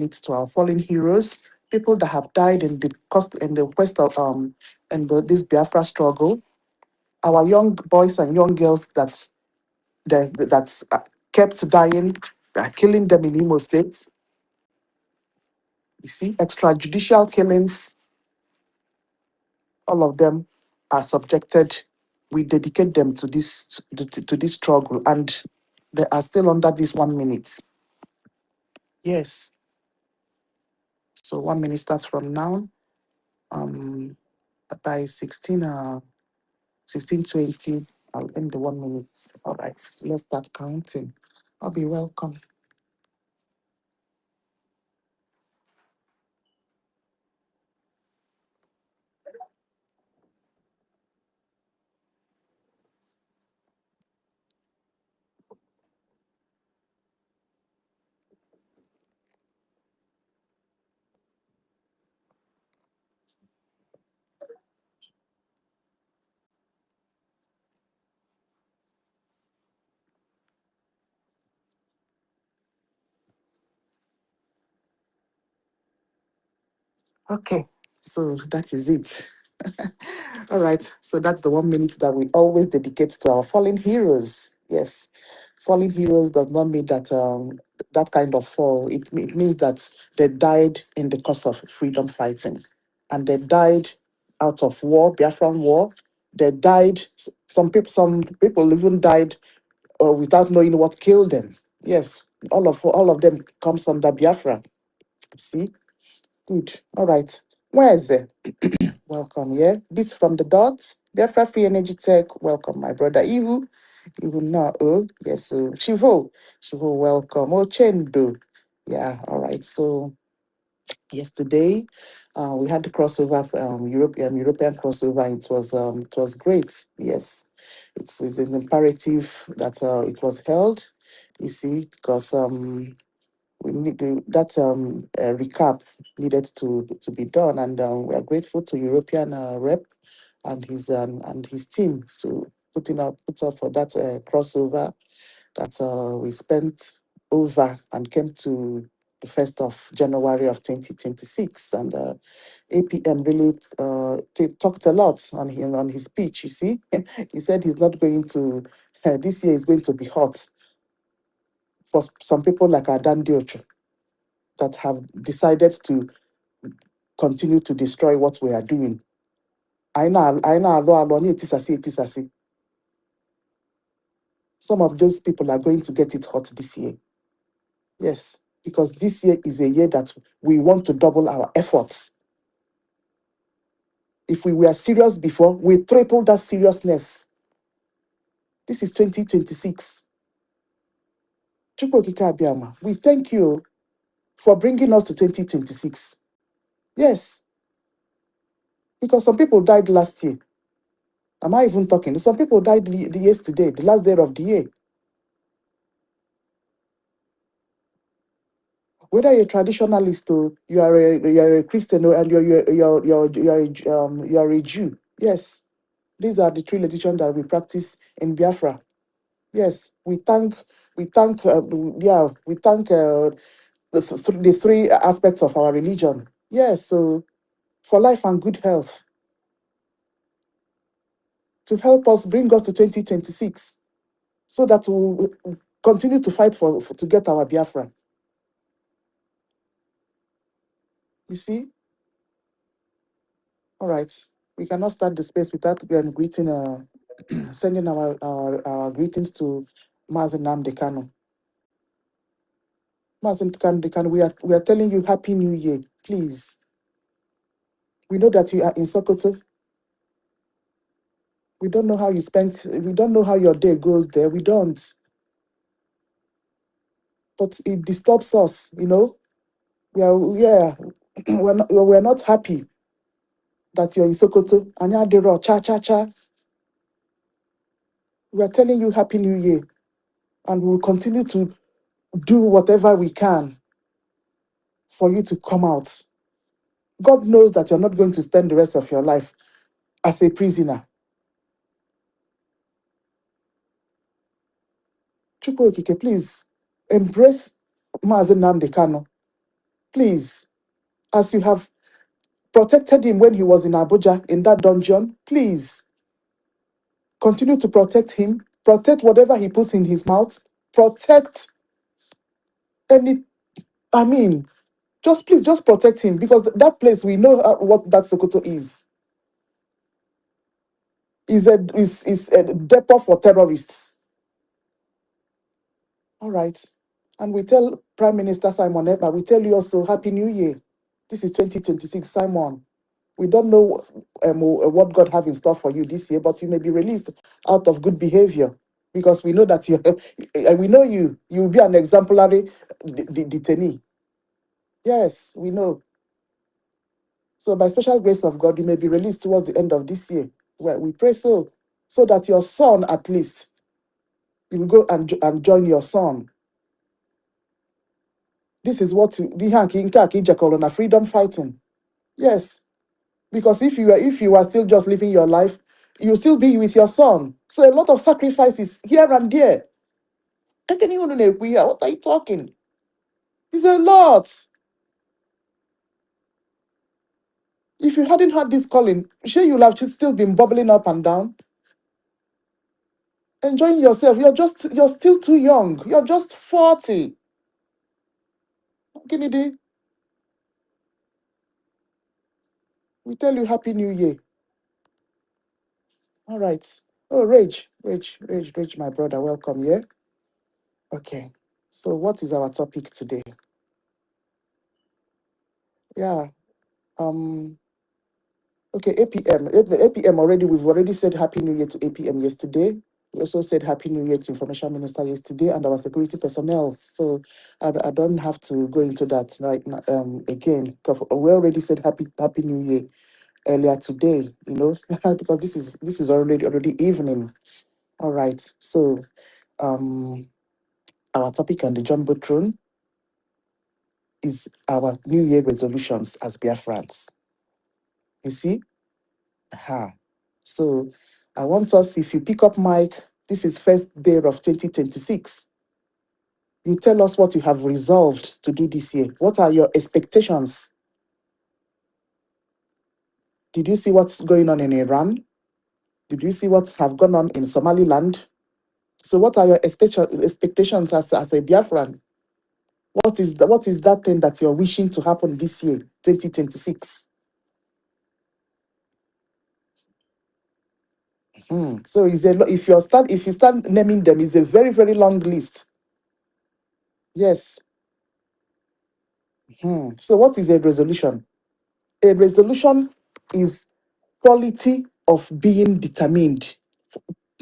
minute to our fallen heroes, people that have died in the quest of this Biafra struggle, our young boys and young girls that's kept dying, killing them in Imo State. You see, extrajudicial killings, all of them are subjected. We dedicate them to this struggle, and they are still under this 1 minute. Yes. So 1 minute starts from now. Um, by 16:20, I'll end the 1 minute. All right. So let's start counting. I'll be welcome. Okay. So that is it. All right. So that's the 1 minute that we always dedicate to our fallen heroes. Yes. Fallen heroes does not mean that that kind of fall. It means that they died in the cause of freedom fighting. And they died out of war, Biafran war. They died, some people even died without knowing what killed them. Yes. All of them comes under Biafra. See? Good. All right. Where is it? Welcome, yeah. This from the dots. Biafra Free Energy Tech. Welcome, my brother Ihu. Ihu na oh yes. So Shivo, welcome. Oh Chendo. Yeah, all right. So yesterday, we had the crossover European crossover. It was great. Yes. It's imperative that it was held, you see, because that recap needed to be done, and we are grateful to European rep and his team to put up for that crossover that we spent over and came to the 1st of January of 2026, and APM really talked a lot on his speech. You see, he said he's not going to. This year is going to be hot for some people like Adan Diocho that have decided to continue to destroy what we are doing. I know, it is as some of those people are going to get it hot this year. Yes, because this year is a year that we want to double our efforts. If we were serious before, we triple that seriousness. This is 2026. Chukwu Okike Abịama, we thank you for bringing us to 2026. Yes, because some people died last year. Am I even talking? Some people died yesterday, the last day of the year. Whether you're a traditionalist or you are a Christian or, and you're a Jew. Yes, these are the three religions that we practice in Biafra. Yes, we thank the three aspects of our religion. Yes, so for life and good health, to help us bring us to 2026, so that we'll continue to fight to get our Biafra. You see? All right. We cannot start the space without greeting, sending our greetings to Mazen NNAMDI KANU. Mazen NNAMDI KANU, we are telling you Happy New Year, please. We know that you are in Sokoto. We don't know how you spent. We don't know how your day goes there. We don't. But it disturbs us. We're not happy that you're in Sokoto. Anya Dero, cha cha cha. We are telling you Happy New Year, and we will continue to do whatever we can for you to come out. God knows that you're not going to spend the rest of your life as a prisoner. Chukwu Okike, please embrace Mazen NNAMDI KANU. Please, as you have protected him when he was in Abuja in that dungeon, please continue to protect him. Protect whatever he puts in his mouth. Protect any, I mean, just please, just protect him because that place, we know what that Sokoto is a depot for terrorists. All right. And we tell Prime Minister Simon Ekpa, we tell you also Happy New Year. This is 2026, Simon. We don't know what God have in store for you this year, but you may be released out of good behavior because we know that you, we know you. You will be an exemplary detainee. Yes, we know. So by special grace of God, you may be released towards the end of this year. Well, we pray so that your son, at least, you will go and join your son. This is what the Hanki Nkaki Jacolona freedom fighting. Yes, because if you are still just living your life, you'll still be with your son. So a lot of sacrifices here and there. What are you talking? It's a lot. If you hadn't had this calling, sure you'll have still been bubbling up and down, enjoying yourself. You're still too young. You're just 40. Kennedy, we tell you Happy New Year. All right. Oh, Rage, my brother, welcome, yeah? Okay. So what is our topic today? Yeah. Okay, APM. APM already, we've already said Happy New Year to APM yesterday. We also said Happy New Year to Information Minister yesterday and our security personnel. So I don't have to go into that right now again. 'Cause we already said Happy New Year earlier today, because this is already evening. All right. So our topic on the Jumbotron is our New Year resolutions as Biafrans. You see? Aha. So I want us, if you pick up mic, this is first day of 2026. You tell us what you have resolved to do this year. What are your expectations? Did you see what's going on in Iran? Did you see what have gone on in Somaliland? So what are your expectations as a Biafran? What is that thing that you're wishing to happen this year, 2026? So if you start naming them, it's a very, very long list. Yes. So what is a resolution? A resolution is quality of being determined.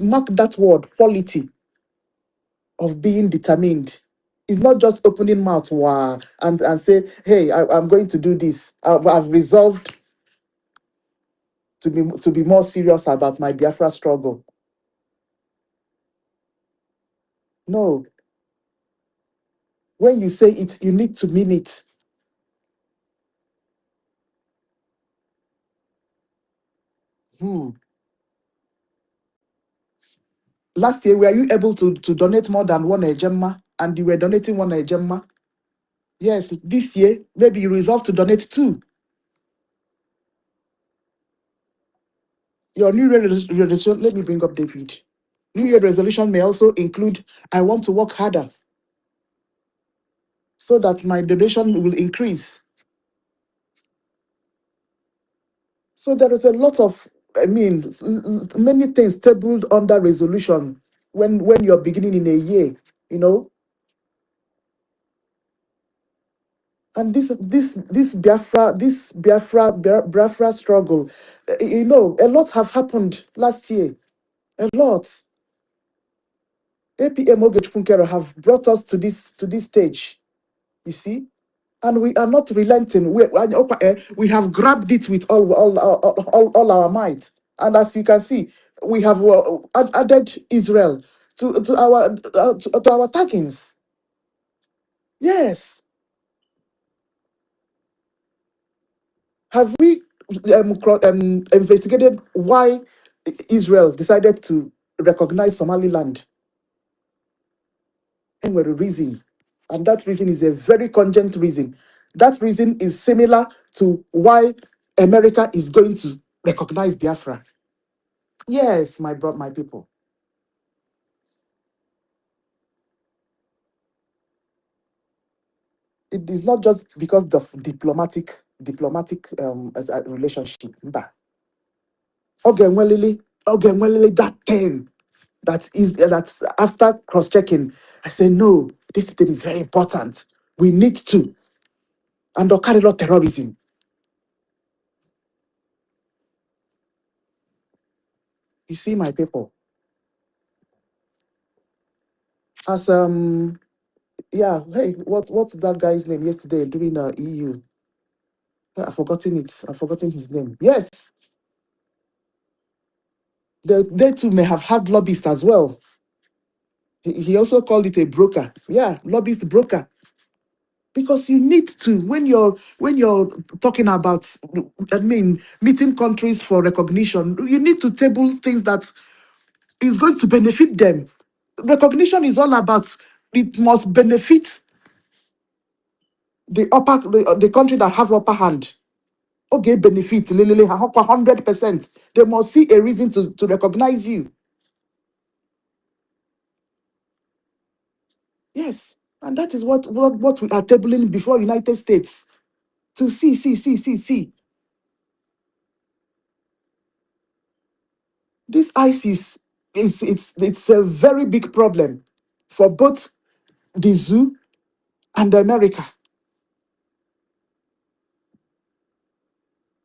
Mark that word, quality of being determined. It's not just opening mouth and say, hey, I'm going to do this. I've resolved to be more serious about my Biafra struggle. No. When you say it, you need to mean it. Hmm. Last year, were you able to donate more than one ejemma? And you were donating one ejemma? Yes, this year, maybe you resolve to donate two. Your New Year resolution, let me bring up David. New Year resolution may also include, I want to work harder so that my donation will increase. So there is a lot of, many things tabled under resolution when you're beginning in a year, you know. And this Biafra struggle, a lot have happened last year. A lot. APM Ogechkunkera have brought us to this stage. You see? And we are not relenting. We have grabbed it with all our might. And as you can see, we have added Israel to our taggings. Yes. Have we investigated why Israel decided to recognize Somaliland? And with a reason. And that reason is a very cogent reason. That reason is similar to why America is going to recognize Biafra. Yes, my people. It is not just because of diplomatic as a relationship. Mba. Ogenwelele, that thing that's after cross-checking. I say no, this thing is very important. We need to and carry out terrorism. You see, my people. As yeah, hey, what's that guy's name yesterday during the EU? I've forgotten it. I've forgotten his name. Yes, they too may have had lobbyists as well. He also called it a broker. Yeah, lobbyist broker. Because you need to when you're talking about, I mean, meeting countries for recognition, you need to table things that is going to benefit them. Recognition is all about, it must benefit the country that have upper hand. Okay, benefit 100%. They must see a reason to recognize you. Yes, and that is what we are tabling before United States to see. This ISIS it's a very big problem for both the zoo and America.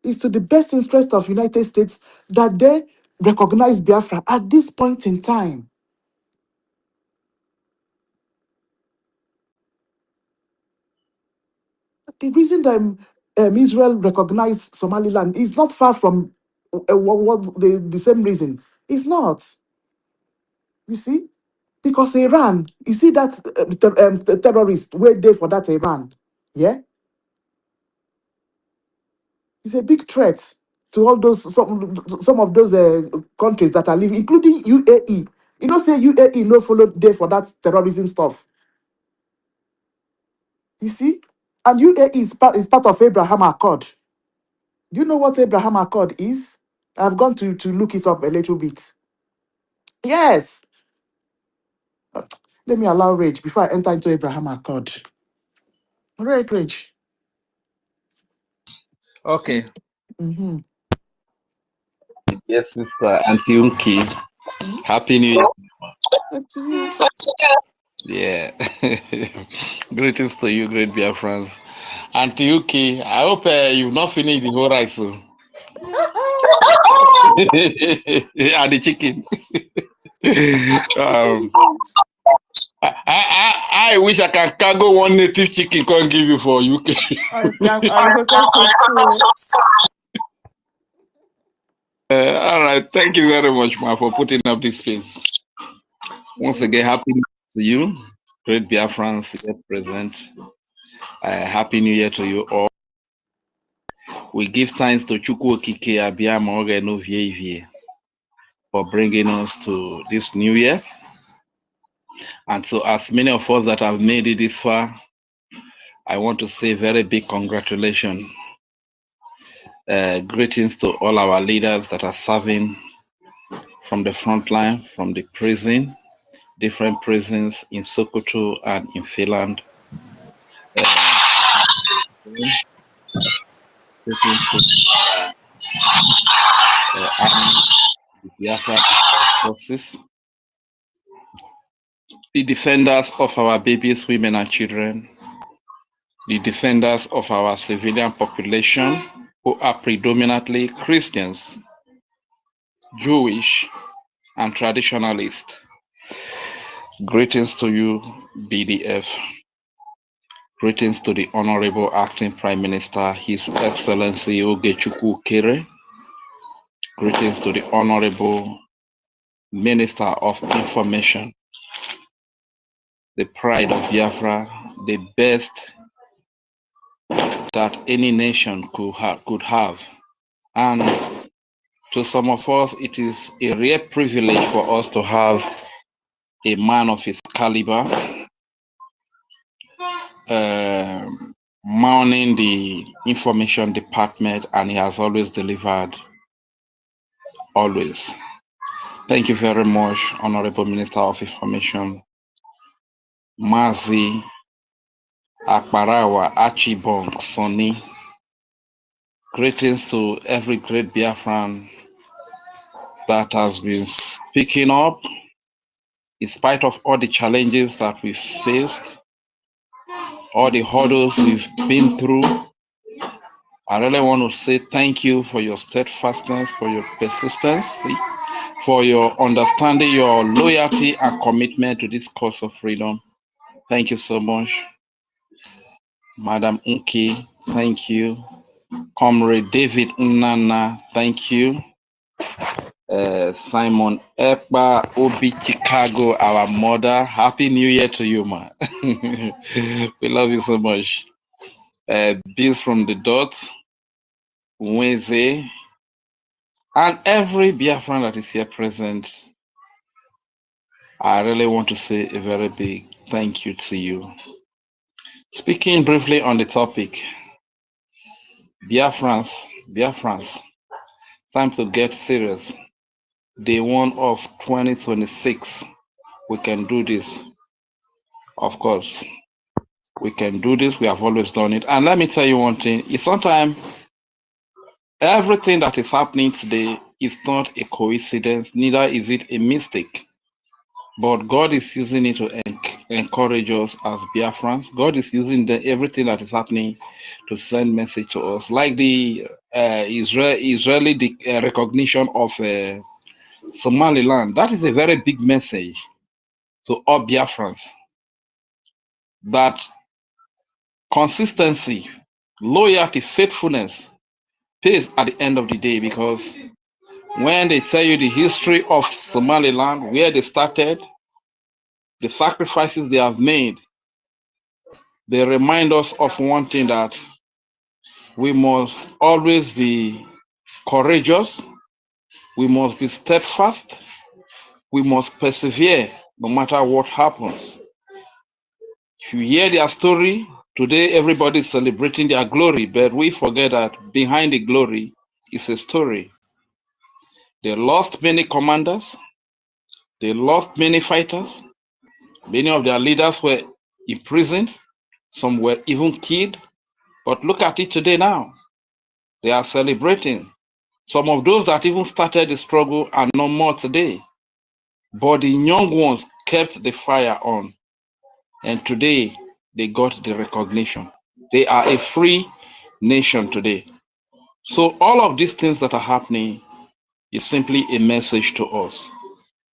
It's to the best interest of United States that they recognize Biafra at this point in time. The reason that Israel recognized Somaliland is not far from the same reason. It's not. You see? Because Iran, you see that terrorist way there for that Iran. Yeah? It's a big threat to all those some of those countries that are living, including UAE. You know, say UAE no follow there for that terrorism stuff. You see? And UAE is part of Abraham Accord. Do you know what Abraham Accord is? I've gone to look it up a little bit. Yes. Let me allow Rage before I enter into Abraham Accord. Rage. Okay. Mm-hmm. Yes, Mr. Auntie Unki. Happy New Year. Up to you. Yeah. Greetings to you, great Biafrans. Auntie Unki, I hope you've not finished the whole rice. Oh. And the chicken. um, I wish I can cargo one native chicken can't give you for UK. I request it so. All right. Thank you very much, ma, for putting up this space. Once again, happy New Year to you, great Biafrans here present. Happy New Year to you all. We give thanks to Chukwu Okike Abiyama Ogenu Vievie for bringing us to this new year. And so, as many of us that have made it this far, I want to say very big congratulations. Greetings to all our leaders that are serving from the front line, from the prison, different prisons in Sokoto and in Finland. Greetings to Army, the Biafra forces, the defenders of our babies, women, and children, the defenders of our civilian population, who are predominantly Christians, Jewish, and traditionalists. Greetings to you, BDF. Greetings to the Honorable Acting Prime Minister, His Excellency Ogechukwu Kere. Greetings to the Honorable Minister of Information, the pride of Biafra, the best that any nation could have. And to some of us, it is a rare privilege for us to have a man of his caliber, mounting the information department, and he has always delivered. Always. Thank you very much, Honorable Minister of Information, Mazi Akbarawa Achibong Sonny. Greetings to every great Biafran that has been speaking up in spite of all the challenges that we've faced, all the hurdles we've been through. I really want to say thank you for your steadfastness, for your persistence, for your understanding, your loyalty and commitment to this cause of freedom. Thank you so much. Madam Unki, thank you. Comrade David Unana, thank you. Simon Ekpa, Obi Chicago, our mother. Happy New Year to you, man. We love you so much. Bills from the Dot, Weze, and every Biafran that is here present. I really want to say a very big thank you to you. Speaking briefly on the topic, Biafrans, time to get serious. Day 1 of 2026, we can do this. Of course, we can do this. We have always done it. And let me tell you one thing. It's sometimes everything that is happening today is not a coincidence, neither is it a mistake. But God is using it to encourage us as Biafrans. God is using everything that is happening to send message to us. Like the Israeli recognition of Somaliland. That is a very big message to all Biafrans. That consistency, loyalty, faithfulness pays at the end of the day, because when they tell you the history of Somaliland, where they started, the sacrifices they have made, they remind us of one thing, that we must always be courageous, we must be steadfast, we must persevere no matter what happens. If you hear their story, today everybody is celebrating their glory, but we forget that behind the glory is a story. They lost many commanders, they lost many fighters, many of their leaders were imprisoned, some were even killed. But look at it today now. They are celebrating. Some of those that even started the struggle are no more today. But the young ones kept the fire on. And today they got the recognition. They are a free nation today. So all of these things that are happening is simply a message to us.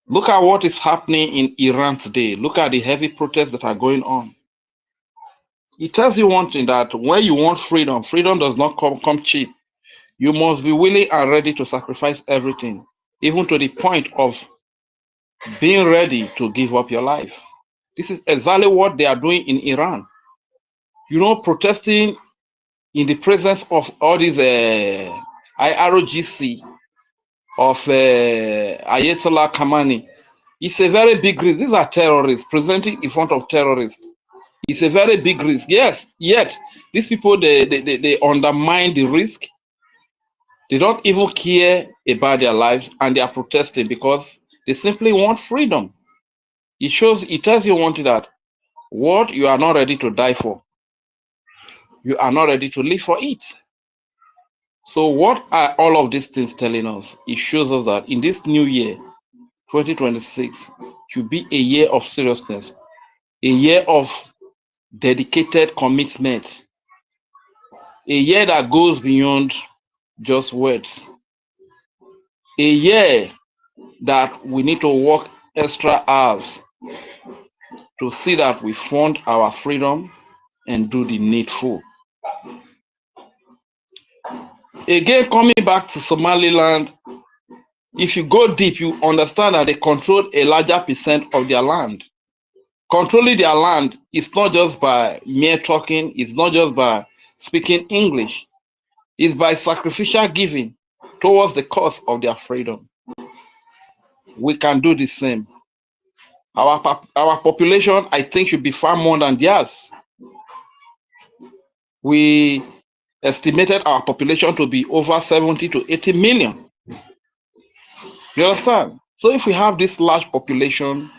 Look at what is happening in Iran today. Look at the heavy protests that are going on. It tells you one thing, that when you want freedom, freedom does not come cheap. You must be willing and ready to sacrifice everything, even to the point of being ready to give up your life. This is exactly what they are doing in Iran. You know, protesting in the presence of all these IRGC of Ayatollah Khamenei. It's a very big risk. These are terrorists presenting in front of terrorists. It's a very big risk. Yes, yet these people, they undermine the risk. They don't even care about their lives, and they are protesting because they simply want freedom. It tells you one thing, that what you are not ready to die for, you are not ready to live for it. So what are all of these things telling us? It shows us that in this new year, 2026, should be a year of seriousness, a year of dedicated commitment, a year that goes beyond just words, a year that we need to work extra hours to see that we fund our freedom and do the needful. Again, coming back to Somaliland, if you go deep, you understand that they control a larger percent of their land. Controlling their land is not just by mere talking, it's not just by speaking English, it's by sacrificial giving towards the cause of their freedom. We can do the same. Our population, I think, should be far more than theirs. We estimated our population to be over 70 to 80 million. You understand? So if we have this large population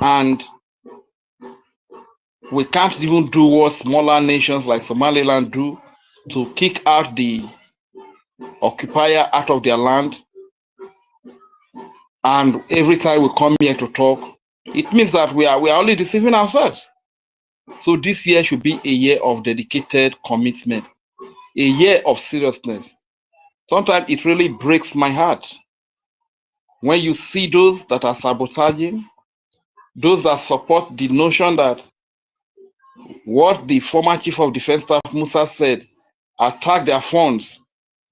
and we can't even do what smaller nations like Somaliland do to kick out the occupier out of their land, and every time we come here to talk, it means that we are only deceiving ourselves. So this year should be a year of dedicated commitment, a year of seriousness. Sometimes it really breaks my heart when you see those that are sabotaging, those that support the notion that what the former chief of defense staff Musa said, attack their funds,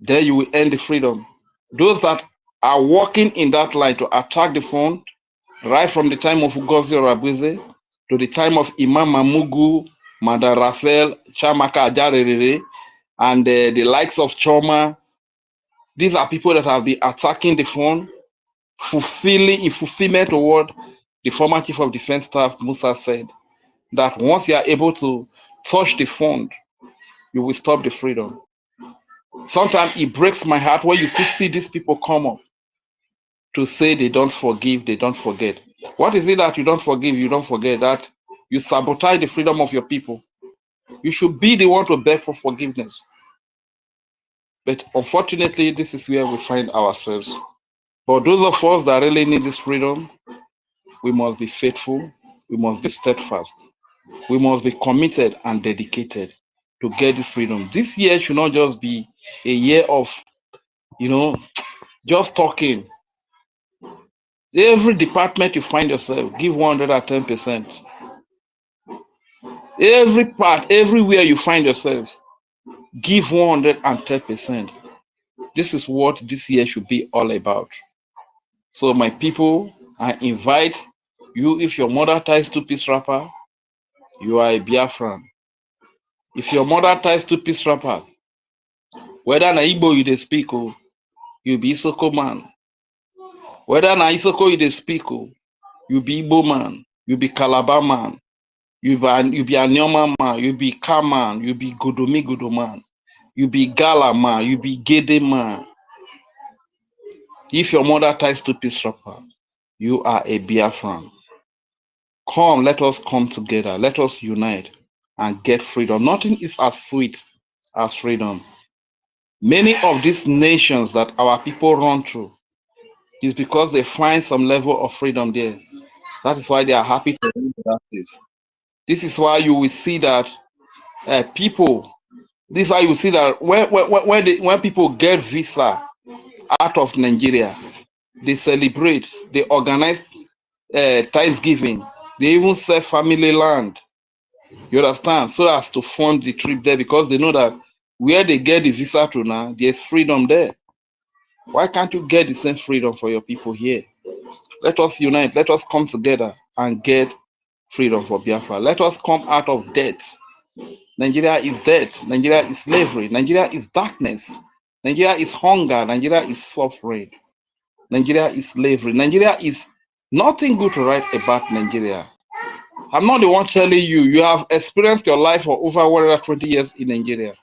then you will end the freedom. Those that are working in that line to attack the fund, right from the time of Ugozi Rabuze to the time of Imam Mamugu, Mada Raphael, Chamaka Ajarere, and the likes of Choma. These are people that have been attacking the fund, fulfilling in fulfillment of what the former chief of defense staff Musa said, that once you are able to touch the fund, you will stop the freedom. Sometimes it breaks my heart when you still see these people come up to say they don't forgive, they don't forget. What is it that you don't forgive, you don't forget? That you sabotage the freedom of your people. You should be the one to beg for forgiveness. But unfortunately, this is where we find ourselves. But those of us that really need this freedom, we must be faithful, we must be steadfast, we must be committed and dedicated to get this freedom. This year should not just be a year of, just talking. Every department you find yourself, give 110%. Every part, everywhere you find yourself, give 110%. This is what this year should be all about. So my people, I invite you, if your mother ties two-piece wrapper, you are a Biafran. If your mother ties two-piece wrapper, whether na Igbo you dey speak, you be Isoko man. Whether na Isoko you dey speak, you be Igbo man, you be Calabar man, you be Anyoma man, you be Ka man, you be Godomi Godo man, you be Gala man, you be Gede man. If your mother ties two-piece wrapper, you are a Biafran. Come, let us come together. Let us unite and get freedom. Nothing is as sweet as freedom. Many of these nations that our people run through is because they find some level of freedom there. That is why they are happy to live in that place. This is why you will see that people. This is why you will see that when people get visa out of Nigeria, they celebrate, they organize Thanksgiving, they even sell family land. You understand? So as to fund the trip there, because they know that where they get the visa to now, there's freedom there. Why can't you get the same freedom for your people here? Let us unite. Let us come together and get freedom for Biafra. Let us come out of debt. Nigeria is debt. Nigeria is slavery. Nigeria is darkness. Nigeria is hunger. Nigeria is suffering. Nigeria is slavery. Nigeria is nothing good to write about Nigeria. I'm not the one telling you. You have experienced your life for over 120 years in Nigeria.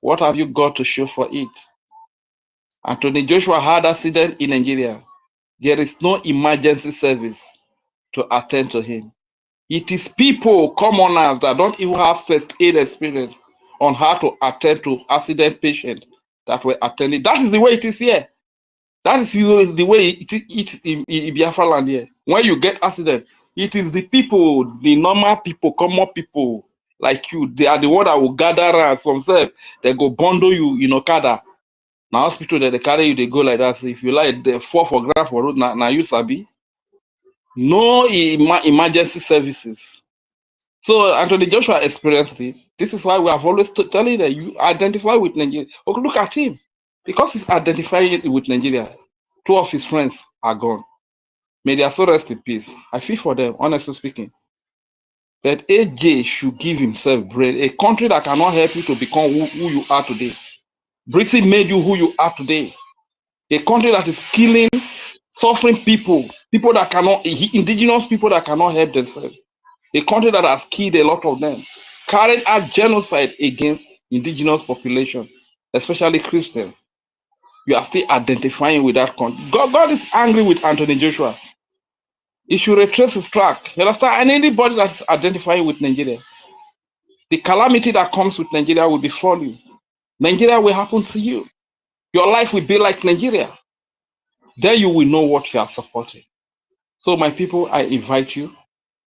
What have you got to show for it? Anthony Joshua had accident in Nigeria. There is no emergency service to attend to him. It is people, commoners, that don't even have first aid experience on how to attend to accident patients that were attending. That is the way it is here. That is the way it is in Biafra land here. When you get accident, it is the people, the normal people, common people like you. They are the one that will gather around themselves. They go bundle you in Okada. Now hospital that they carry you, they go like that. So if you like, they fall for ground for road. Now you sabi. No emergency services. So Anthony Joshua experienced it. This is why we have always telling that you identify with Nigeria. Okay, look at him. Because he's identifying with Nigeria, two of his friends are gone. May their soul rest in peace. I feel for them, honestly speaking. But AJ should give himself brain. A country that cannot help you to become who you are today. Britain made you who you are today. A country that is killing, suffering people, people that cannot, indigenous people that cannot help themselves. A country that has killed a lot of them, carried out genocide against indigenous population, especially Christians. You are still identifying with that country. God is angry with Anthony Joshua. He should retrace his track. You understand? And anybody that's identifying with Nigeria, the calamity that comes with Nigeria will befall you. Nigeria will happen to you. Your life will be like Nigeria. Then you will know what you are supporting. So, my people, I invite you.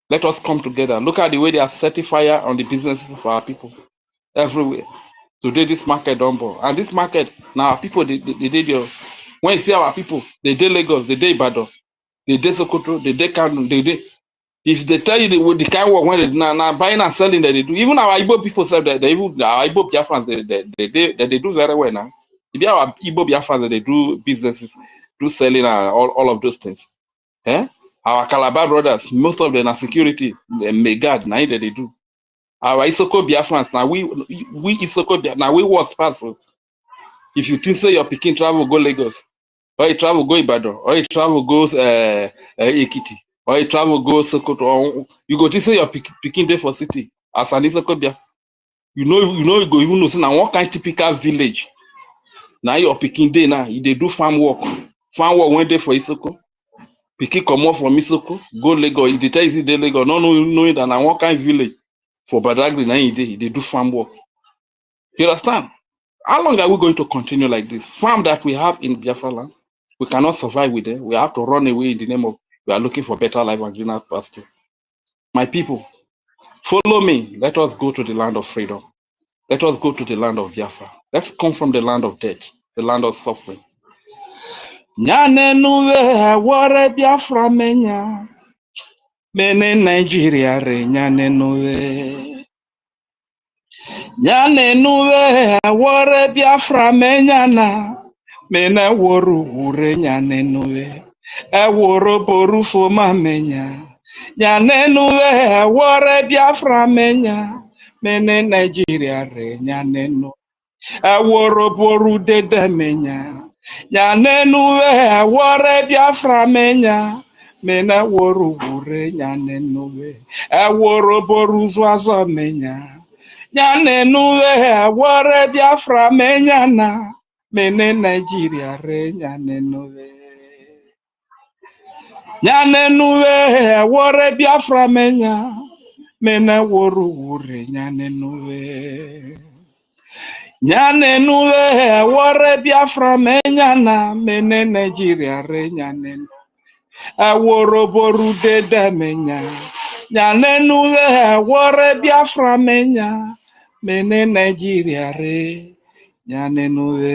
Let us come together. Look at the way they are setting fire on the businesses of our people everywhere. Today, this market don't burn. And this market, now our people, they did your. When you see our people, they did Lagos, they did Ibadan, they did Sokoto, they did Kano, they did. If they tell you the kind of work when they now buying and selling that they do, even our Igbo people say that they even our Igbo Biafrans they do very well now. If our Igbo Biafrans they do businesses, do selling and all of those things. Eh? Our Calabar brothers, most of them are security, they guard, now that they do. Our Isoko Biafrans, now we Isoko now we was pass. If you think say your Peking travel go Lagos, or you travel go Ibadan, or you travel go Ekiti, or you travel go Sokoto, or you go to say your Peking day for city as an Isoko Biafran. You go even know say now one kind typical village. Now your Peking day now, they do farm work. Farm work one day for Isoko. Pikin comot from Isoko, go Lagos. If they tell you say dey Lagos, no knowing that na one kind village for Badagry na im dey do farm work. You understand? How long are we going to continue like this? Farm that we have in Biafra land, we cannot survive with it. We have to run away in the name of we are looking for better life and greener pasture. My people, follow me. Let us go to the land of freedom. Let us go to the land of Biafra. Let's come from the land of death, the land of suffering. Nyanenuwe wore Biafra menya. Mene Nigeria re nyanenuwe. Nyanenuwe wore Biafra menyana. Mene woru ure nyanenuwe. Woro boru foma menya. Nyanenuwe wore Biafra menya. Mene Nigeria re nyanenu. Woro boru dede menya. Nyanenuwe wore Biafra menya. Mena woru ure nyanenuwe. Woro boru zwazo menya. Nyanenuwe wore Biafra menya na. Mene Nigeria re nyanenuwe. Nyanenuwe wore Biafra menya. Mena woru ure nyanenuwe. Nyanenuwe wore Biafra menya na. Mene Nigeria re nyanenuwe. Aworo boru dede menya. Nyanenuwe wore Biafra menya. Mene Nigeria re. Nyanenuwe.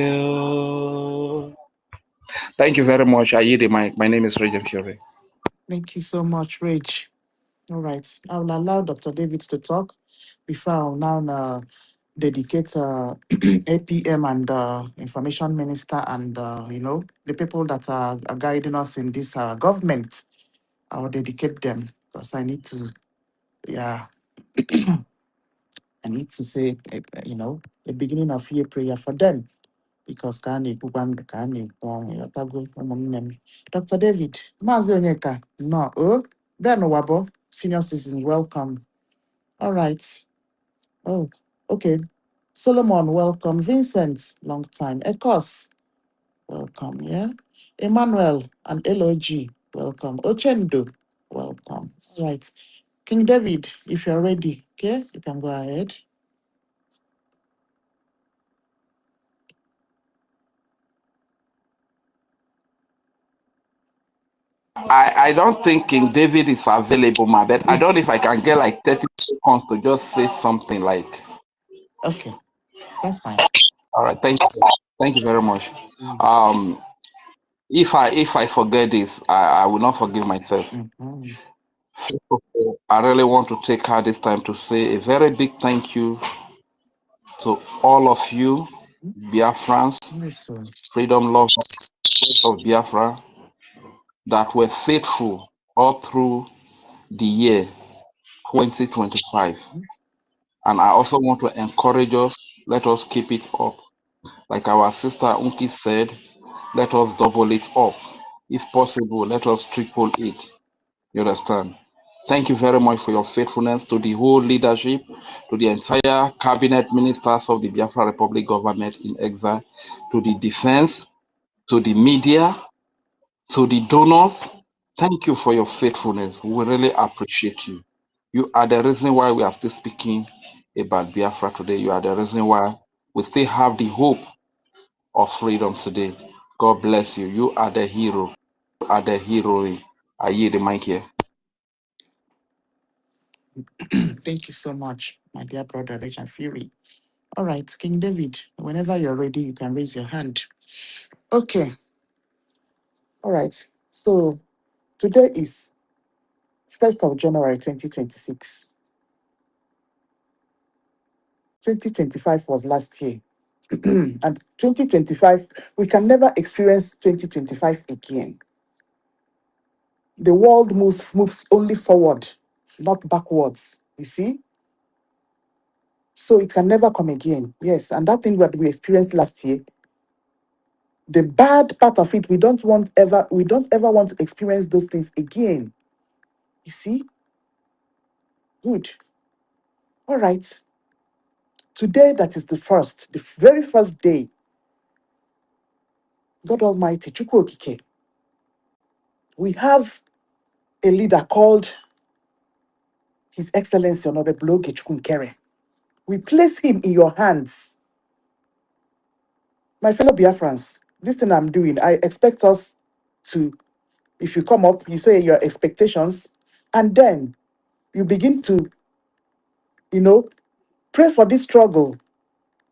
Thank you very much. I yield the mic. My name is Regent Fiore. Thank you so much, Rich. All right. I will allow Dr. David to talk before I'll now dedicate APM and Information Minister and, the people that are guiding us in this government. I will dedicate them because I need to, yeah, I need to say, the beginning of year prayer for them because Dr. David, Mazi Onyeka, no, Ben Wabo, senior citizens, welcome. All right. Oh, okay. Solomon, welcome. Vincent, long time. Ekos, welcome. Yeah. Emmanuel and LOG, welcome. Ochendo, welcome. All right. King David, if you're ready, okay, you can go ahead. I don't think King David is available, ma, but I don't know if I can get like 30 seconds to just say something like. Okay, that's fine. All right, thank you. Thank you very much. If I forget this, I will not forgive myself. Mm-hmm. I really want to take out this time to say a very big thank you to all of you, Biafrans, Yes, sir. freedom lovers of Biafra, that were faithful all through the year 2025. And I also want to encourage us, let us keep it up. Like our sister Unki said, let us double it up. If possible, let us triple it. You understand? Thank you very much for your faithfulness to the whole leadership, to the entire cabinet ministers of the Biafra Republic government in exile, to the defense, to the media, to the donors. Thank you for your faithfulness. We really appreciate you. You are the reason why we are still speaking about Biafra today. You are the reason why we still have the hope of freedom today. God bless you. You are the hero. You are the hero. I yield the mic here. Thank you so much, my dear brother Richard Fury. All right, King David, whenever you're ready, you can raise your hand. Okay, all right. So today is 1st of January 2026. 2025 was last year. And 2025, we can never experience 2025 again. The world moves only forward, not backwards. You see? So it can never come again. Yes, and that thing that we experienced last year, the bad part of it, we don't ever want to experience those things again. You see? Good. All right. Today, that is the very first day, God Almighty, Chukwu Okike, we have a leader called His Excellency Honorable Oge Chukwunkere. We place him in your hands. My fellow Biafrans, this thing I'm doing, I expect us to, if you come up, you say your expectations, and then you begin to, you know, pray for this struggle.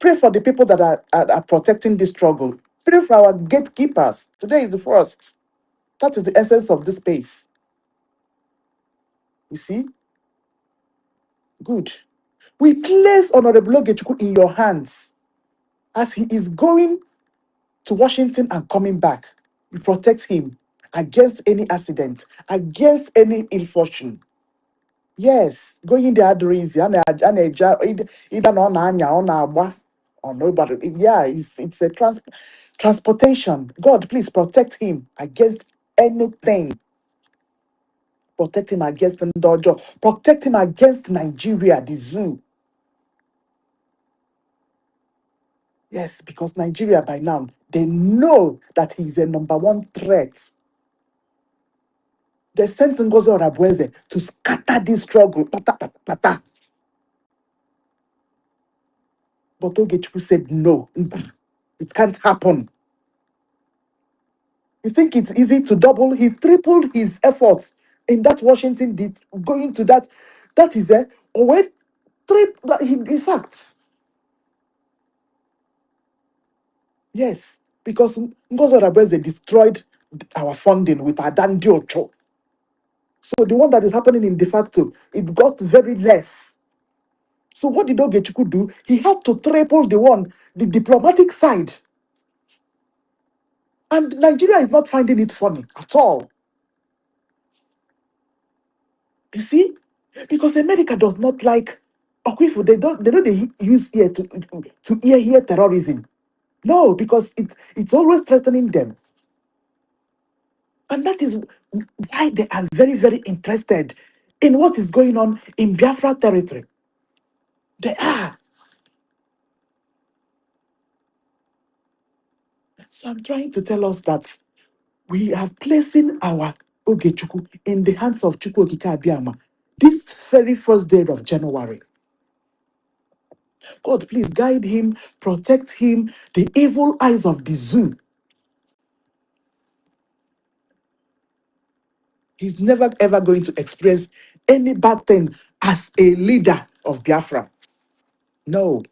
Pray for the people that are protecting this struggle. Pray for our gatekeepers. Today is the first. That is the essence of this space. You see? Good. We place Honorable Ogechukwu in your hands as he is going to Washington and coming back. You protect him against any accident, against any ill fortune. Yes, going there do easy. Either on Anya, on Agba, or nobody. Yeah, it's a transportation. God, please protect him against anything. Protect him against the dojo. Protect him against Nigeria, the zoo. Yes, because Nigeria by now, they know that he's a number one threat. They sent Ngozi Orabueze to scatter this struggle. Pata, pata, pata. But Ogechukwu said no. It can't happen. You think it's easy to double? He tripled his efforts in that Washington, going to that. That is a when trip. In fact, yes, because Ngozi Orabueze destroyed our funding with Adandi Ocho. So the one that is happening in de facto, it got very less. So what did Ogechukwu do? He had to triple the diplomatic side. And Nigeria is not finding it funny at all. You see? Because America does not like Okwifu. They use ear to hear terrorism. No, because it's always threatening them. And that is why they are very, very interested in what is going on in Biafra territory. They are. So I'm trying to tell us that we are placing our Ogechukwu in the hands of Chukwu Okike Abiyama this very first day of January. God, please guide him, protect him, the evil eyes of the zoo. He's never ever going to experience any bad thing as a leader of Biafra. No.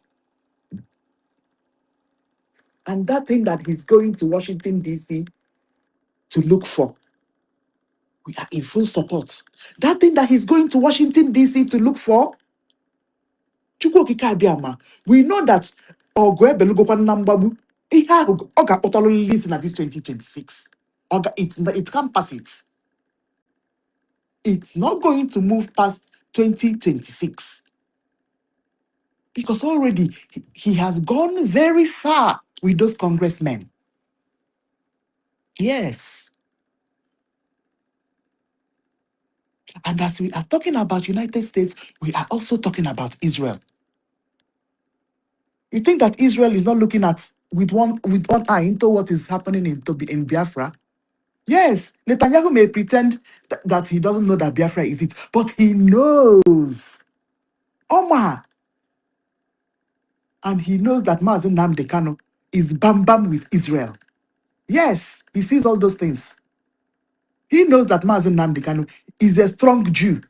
And that thing that he's going to Washington, D.C. to look for, we are in full support. That thing that he's going to Washington, D.C. to look for, Chukwu Okike Abiyama, we know that Ogwe Belugokwan Nambabu, Oga Otalo lives in this 2026. Oga, it can't pass it. It's not going to move past 2026. Because already he has gone very far with those congressmen. Yes. And as we are talking about United States, we are also talking about Israel. You think that Israel is not looking at with one eye into what is happening in Biafra? Yes, Netanyahu may pretend that he doesn't know that Biafra is it, but he knows. Omar. And he knows that Mazi Nnamdi Kanu is bam bam with Israel. Yes, he sees all those things. He knows that Mazi Nnamdi Kanu is a strong Jew.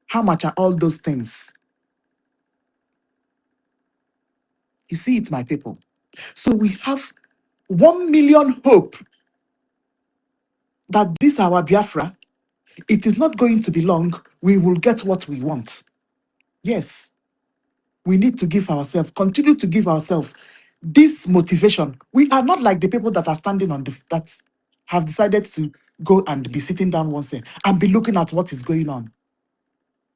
How much are all those things? You see it, my people. So we have 1 million hope that this our Biafra, it is not going to be long. We will get what we want. Yes, we need to give ourselves, continue to give ourselves this motivation. We are not like the people that are standing on that have decided to go and be sitting down once and be looking at what is going on.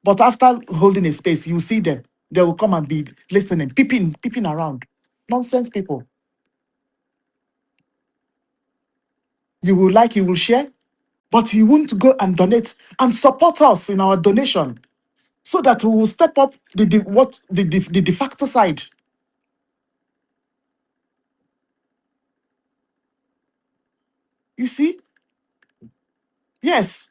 But after holding a space, you see them. They will come and be listening, peeping around. Nonsense people. You will like, you will share, but you won't go and donate and support us in our donation so that we will step up the de facto side. You see? Yes.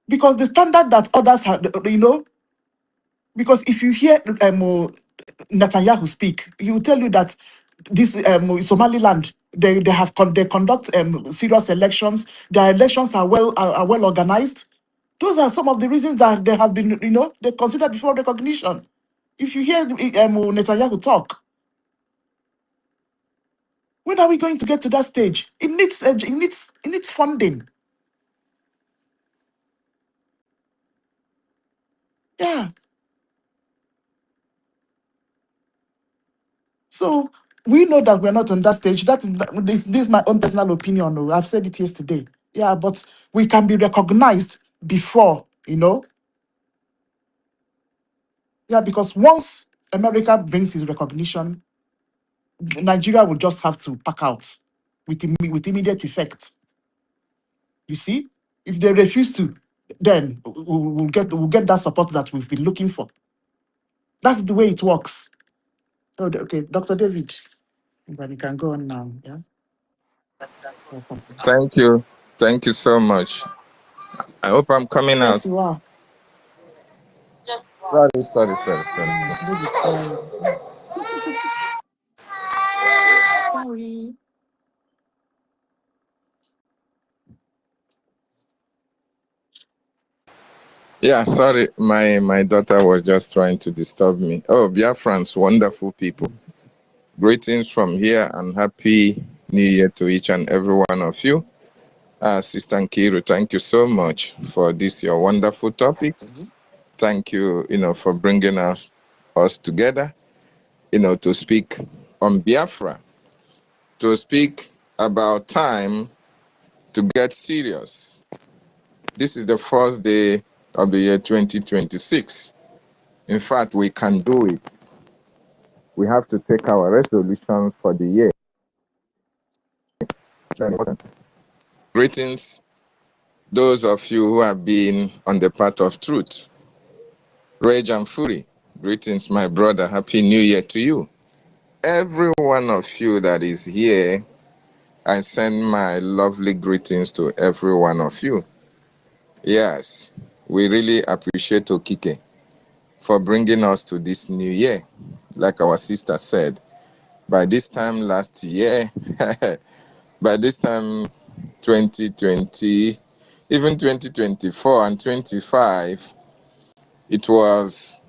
Because the standard that others have, because if you hear Netanyahu speak, he will tell you that this Somaliland, they conduct serious elections. Their elections are well organized. Those are some of the reasons that they have been, they considered before recognition. If you hear Netanyahu talk, when are we going to get to that stage? It needs funding. Yeah. So we know that we're not on that stage. This is my own personal opinion. Oh. I've said it yesterday. Yeah, but we can be recognized before. Yeah, because once America brings his recognition, Nigeria will just have to pack out with immediate effect. You see, if they refuse to, then we'll get that support that we've been looking for. That's the way it works. Oh, okay, Dr. David, then you can go on now. Yeah. Welcome. Thank you. Thank you so much. I hope I'm coming Yes, out. you are. Sorry. Baby's crying. Sorry. Yeah, sorry. My daughter was just trying to disturb me. Oh, Biafrans, wonderful people. Greetings from here and happy New Year to each and every one of you. Sister Nkiru, thank you so much for this your wonderful topic. Thank you, for bringing us together, to speak on Biafra, to speak about time to get serious. This is the first day of the year 2026. In fact, we can do it. We have to take our resolutions for the year. Very important. Greetings, those of you who have been on the path of truth. Rage and Fury, greetings, my brother. Happy New Year to you. Every one of you that is here, I send my lovely greetings to every one of you. Yes, we really appreciate Okike for bringing us to this new year. Like our sister said, by this time last year, by this time 2020, even 2024 and 25, it was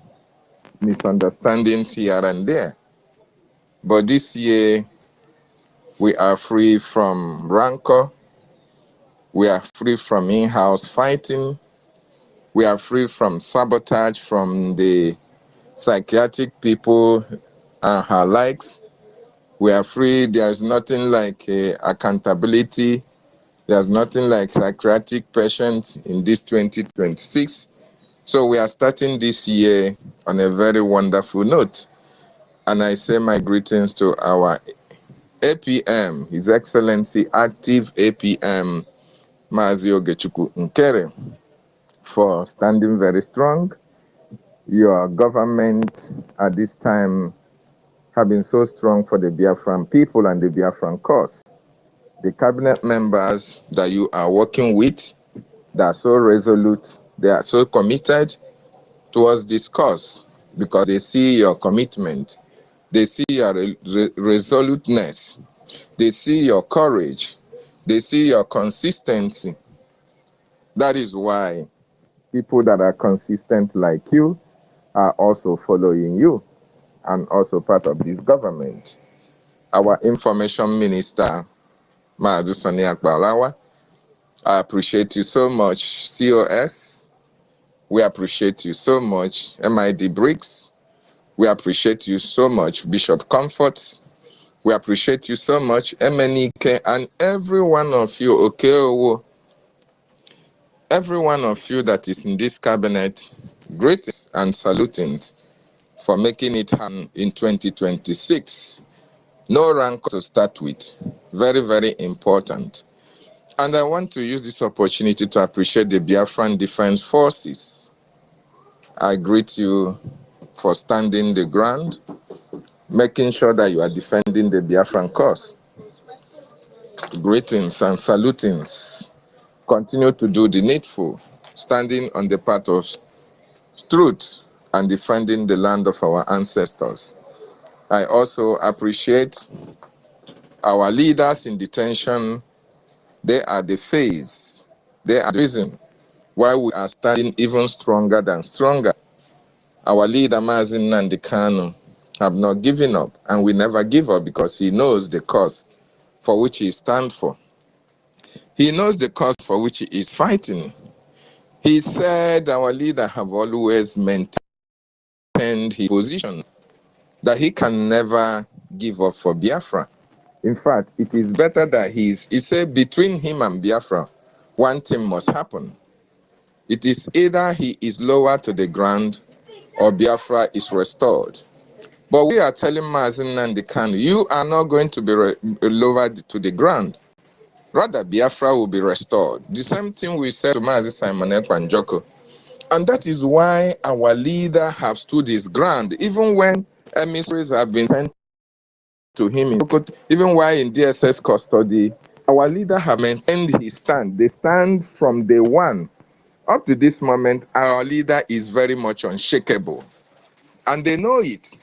misunderstandings here and there. But this year, we are free from rancor, we are free from in-house fighting, we are free from sabotage from the psychiatric people and her likes. We are free. There's nothing like accountability. There's nothing like psychiatric patients in this 2026. So we are starting this year on a very wonderful note. And I say my greetings to our APM, His Excellency Active APM, Mazi Ogechukwu Nkere, for standing very strong. Your government at this time have been so strong for the Biafran people and the Biafran cause. The cabinet members that you are working with, they are so resolute, they are so committed towards this cause because they see your commitment, they see your resoluteness, they see your courage, they see your consistency. That is why people that are consistent like you are also following you and also part of this government. Our information minister, Maazi Sonny Akbalawa, I appreciate you so much. COS, we appreciate you so much. MID Briggs, we appreciate you so much. Bishop Comforts, we appreciate you so much. MNEK, and every one of you, Okeowo, every one of you that is in this cabinet, greetings and salutings for making it happen in 2026. No rank to start with. Very, very important. And I want to use this opportunity to appreciate the Biafran Defense Forces. I greet you for standing the ground, making sure that you are defending the Biafran cause. Greetings and salutings. Continue to do the needful, standing on the path of truth and defending the land of our ancestors. I also appreciate our leaders in detention. They are the face, they are the reason why we are standing even stronger than stronger. Our leader, NNAMDI KANU, have not given up, and we never give up because he knows the cause for which he stands for. He knows the cause for which he is fighting. He said our leader have always maintained his position, that he can never give up for Biafra. In fact, it is better that he said between him and Biafra, one thing must happen. It is either he is lowered to the ground or Biafra is restored. But we are telling NNAMDI KANU, you are not going to be lowered to the ground. Rather, Biafra will be restored. The same thing we said to Mazi Simon Ekwanjoko. And that is why our leader have stood his ground, even when emissaries have been sent to him, even while in DSS custody, our leader have maintained his stand. They stand from day one. Up to this moment, our leader is very much unshakable. And they know it.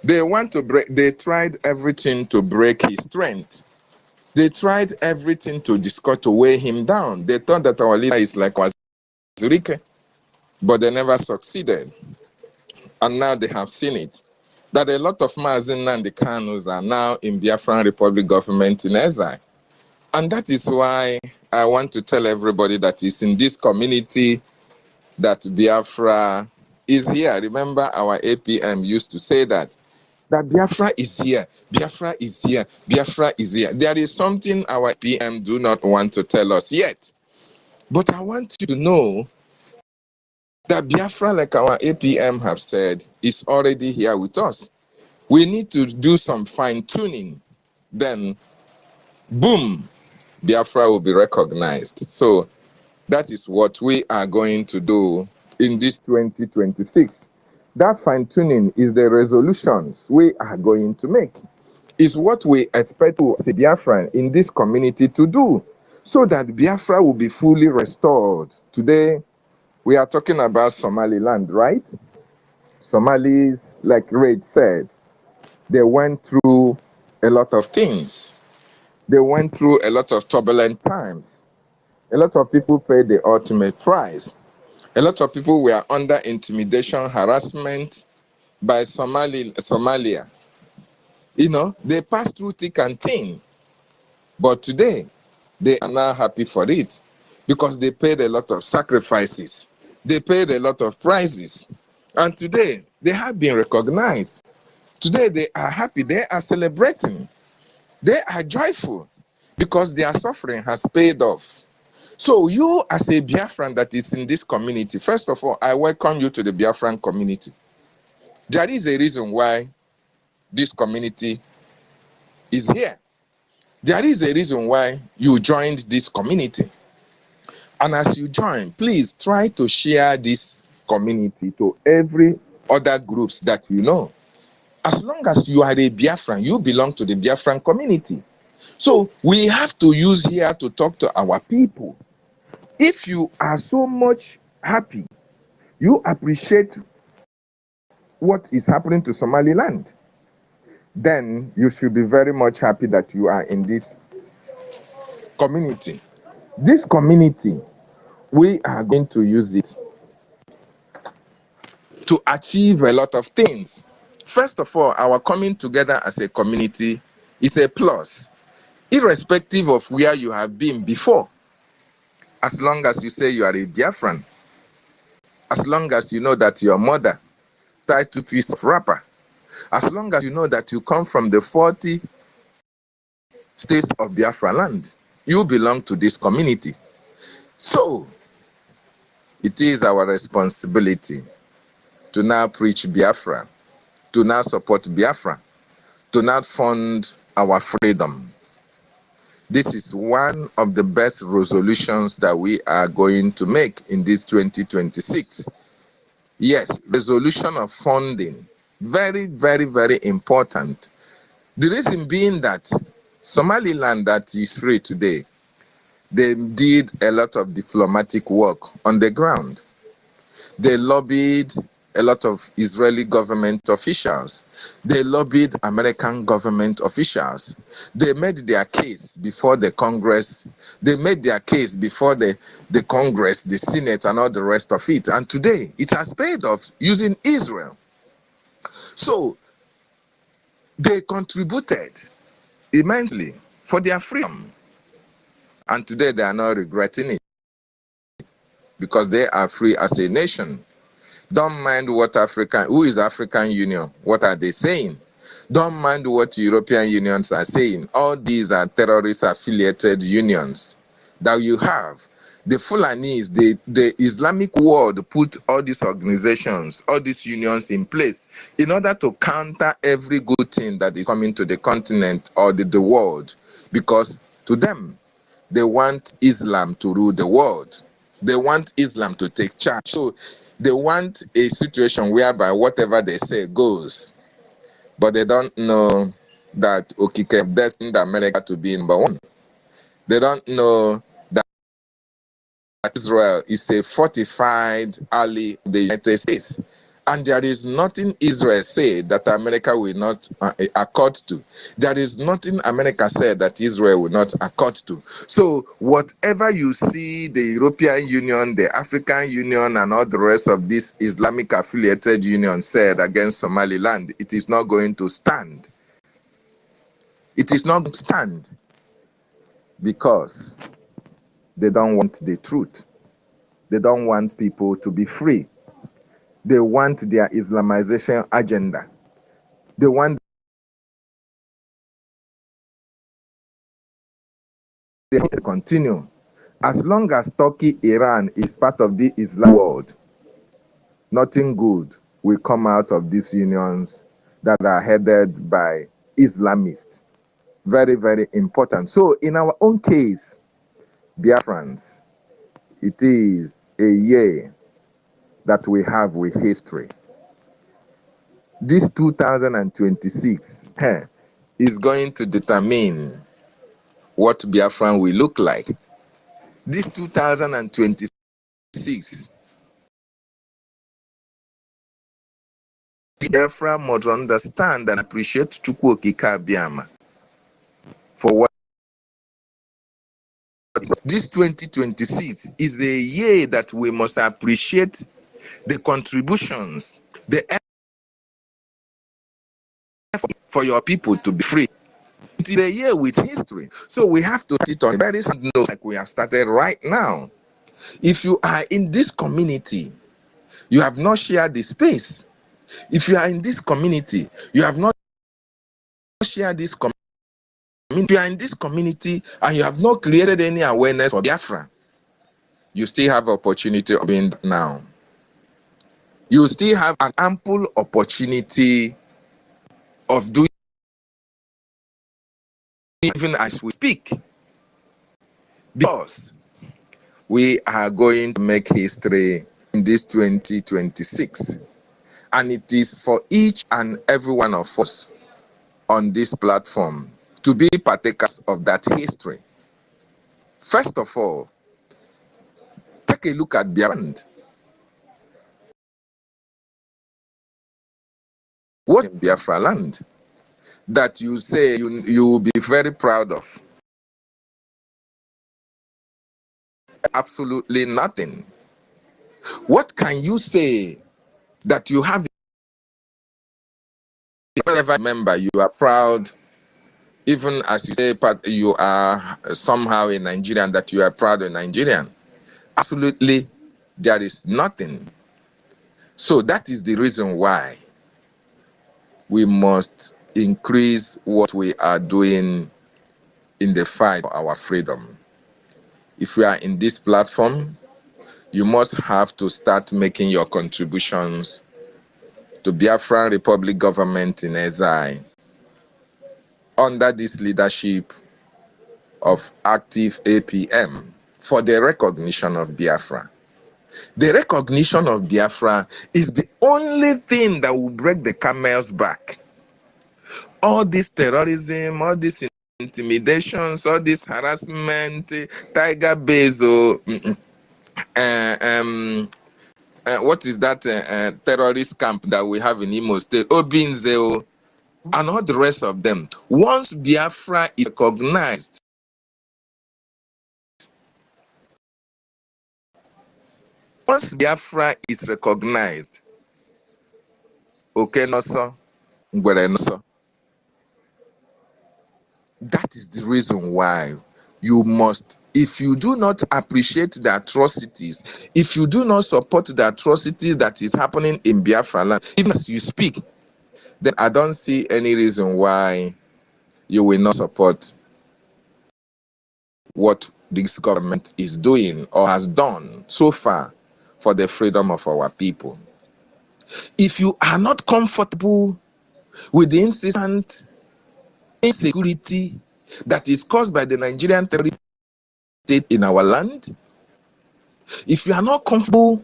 They want to break, they tried everything to break his strength. They tried everything to discuss, to weigh him down. They thought that our leader is like Wazirike, but they never succeeded. And now they have seen it. That a lot of NNAMDI KANUs are now in Biafran Republic government in exile. And that is why I want to tell everybody that is in this community that Biafra is here. Remember our APM used to say that Biafra is here, Biafra is here, Biafra is here. There is something our PM do not want to tell us yet. But I want you to know that Biafra, like our APM have said, is already here with us. We need to do some fine-tuning. Then, boom, Biafra will be recognized. So that is what we are going to do in this 2026. That fine-tuning is the resolutions we are going to make. Is what we expect to see Biafra in this community to do, so that Biafra will be fully restored. Today, we are talking about Somaliland, right? Somalis, like Raid said, they went through a lot of things. They went through a lot of turbulent times. A lot of people paid the ultimate price. A lot of people were under intimidation, harassment by Somalia. You know, they passed through thick and thin. But today, they are now happy for it because they paid a lot of sacrifices. They paid a lot of prices. And today, they have been recognized. Today, they are happy. They are celebrating. They are joyful because their suffering has paid off. So you, as a Biafran that is in this community, first of all, I welcome you to the Biafran community. There is a reason why this community is here. There is a reason why you joined this community. And as you join, please try to share this community to every other groups that you know. As long as you are a Biafran, you belong to the Biafran community. So we have to use here to talk to our people. If you are so much happy, you appreciate what is happening to Somaliland, then you should be very much happy that you are in this community. This community, we are going to use it to achieve a lot of things. First of all, our coming together as a community is a plus, irrespective of where you have been before. As long as you say you are a Biafran, as long as you know that your mother tied to a piece of wrapper, as long as you know that you come from the 40 states of Biafra land, you belong to this community. So it is our responsibility to now preach Biafra, to now support Biafra, to now fund our freedom. This is one of the best resolutions that we are going to make in this 2026. Yes, resolution of funding. Very, very, very important. The reason being that Somaliland that is free today, they did a lot of diplomatic work on the ground. They lobbied a lot of Israeli government officials. They lobbied American government officials. They made their case before the Congress. They made their case before the Congress, the Senate, and all the rest of it. And today, it has paid off using Israel. So, they contributed immensely for their freedom. And today, they are not regretting it because they are free as a nation. Don't mind what who is African Union, what are they saying? Don't mind what European unions are saying. All these are terrorist affiliated unions that you have. The Fulanis, the Islamic world put all these organizations, all these unions in place in order to counter every good thing that is coming to the continent or the world. Because to them, they want Islam to rule the world. They want Islam to take charge. So they want a situation whereby whatever they say goes. But they don't know that Okike destined America to be number one. They don't know that Israel is a fortified ally of the United States. And there is nothing Israel said that America will not accord to. There is nothing America said that Israel will not accord to. So whatever you see the European Union, the African Union, and all the rest of these Islamic affiliated unions said against Somaliland, it is not going to stand. It is not going to stand because they don't want the truth. They don't want people to be free. They want their Islamization agenda. They want to continue. As long as Turkey, Iran is part of the Islam world, nothing good will come out of these unions that are headed by Islamists. Very, very important. So in our own case, Biafrans, it is a year that we have with history. This 2026 is going to determine what Biafran will look like. This 2026, Biafra must understand and appreciate Chukwu Okike Abiama for what. This 2026 is a year that we must appreciate the contributions, the effort for your people to be free. It is a year with history. So we have to sit on very sound notes like we have started right now. If you are in this community, you have not shared the space. If you are in this community, you have not shared this community. If you are in this community and you have not created any awareness for Biafra, you still have opportunity of being now. You still have an ample opportunity of doing even as we speak. Because we are going to make history in this 2026. And it is for each and every one of us on this platform to be partakers of that history. First of all, take a look at Biafra land. What in Biafra land that you say you will be very proud of? Absolutely nothing. What can you say that you have? Whenever remember, you are proud, even as you say you are somehow a Nigerian, that you are proud of Nigerian. Absolutely, there is nothing. So that is the reason why we must increase what we are doing in the fight for our freedom. If we are in this platform, you must have to start making your contributions to Biafran Republic government in exile under this leadership of active APM for the recognition of Biafra. The recognition of Biafra is the only thing that will break the camel's back. All this terrorism, all this intimidations, all this harassment, Tiger Bezo, what is that terrorist camp that we have in Imo State, Obinzeo, and all the rest of them. Once Biafra is recognized, okay, no so, no so. That is the reason why you must, if you do not appreciate the atrocities, if you do not support the atrocities that is happening in Biafra land, even as you speak, then I don't see any reason why you will not support what this government is doing or has done so far for the freedom of our people. If you are not comfortable with the incessant insecurity that is caused by the Nigerian terrorist state in our land, if you are not comfortable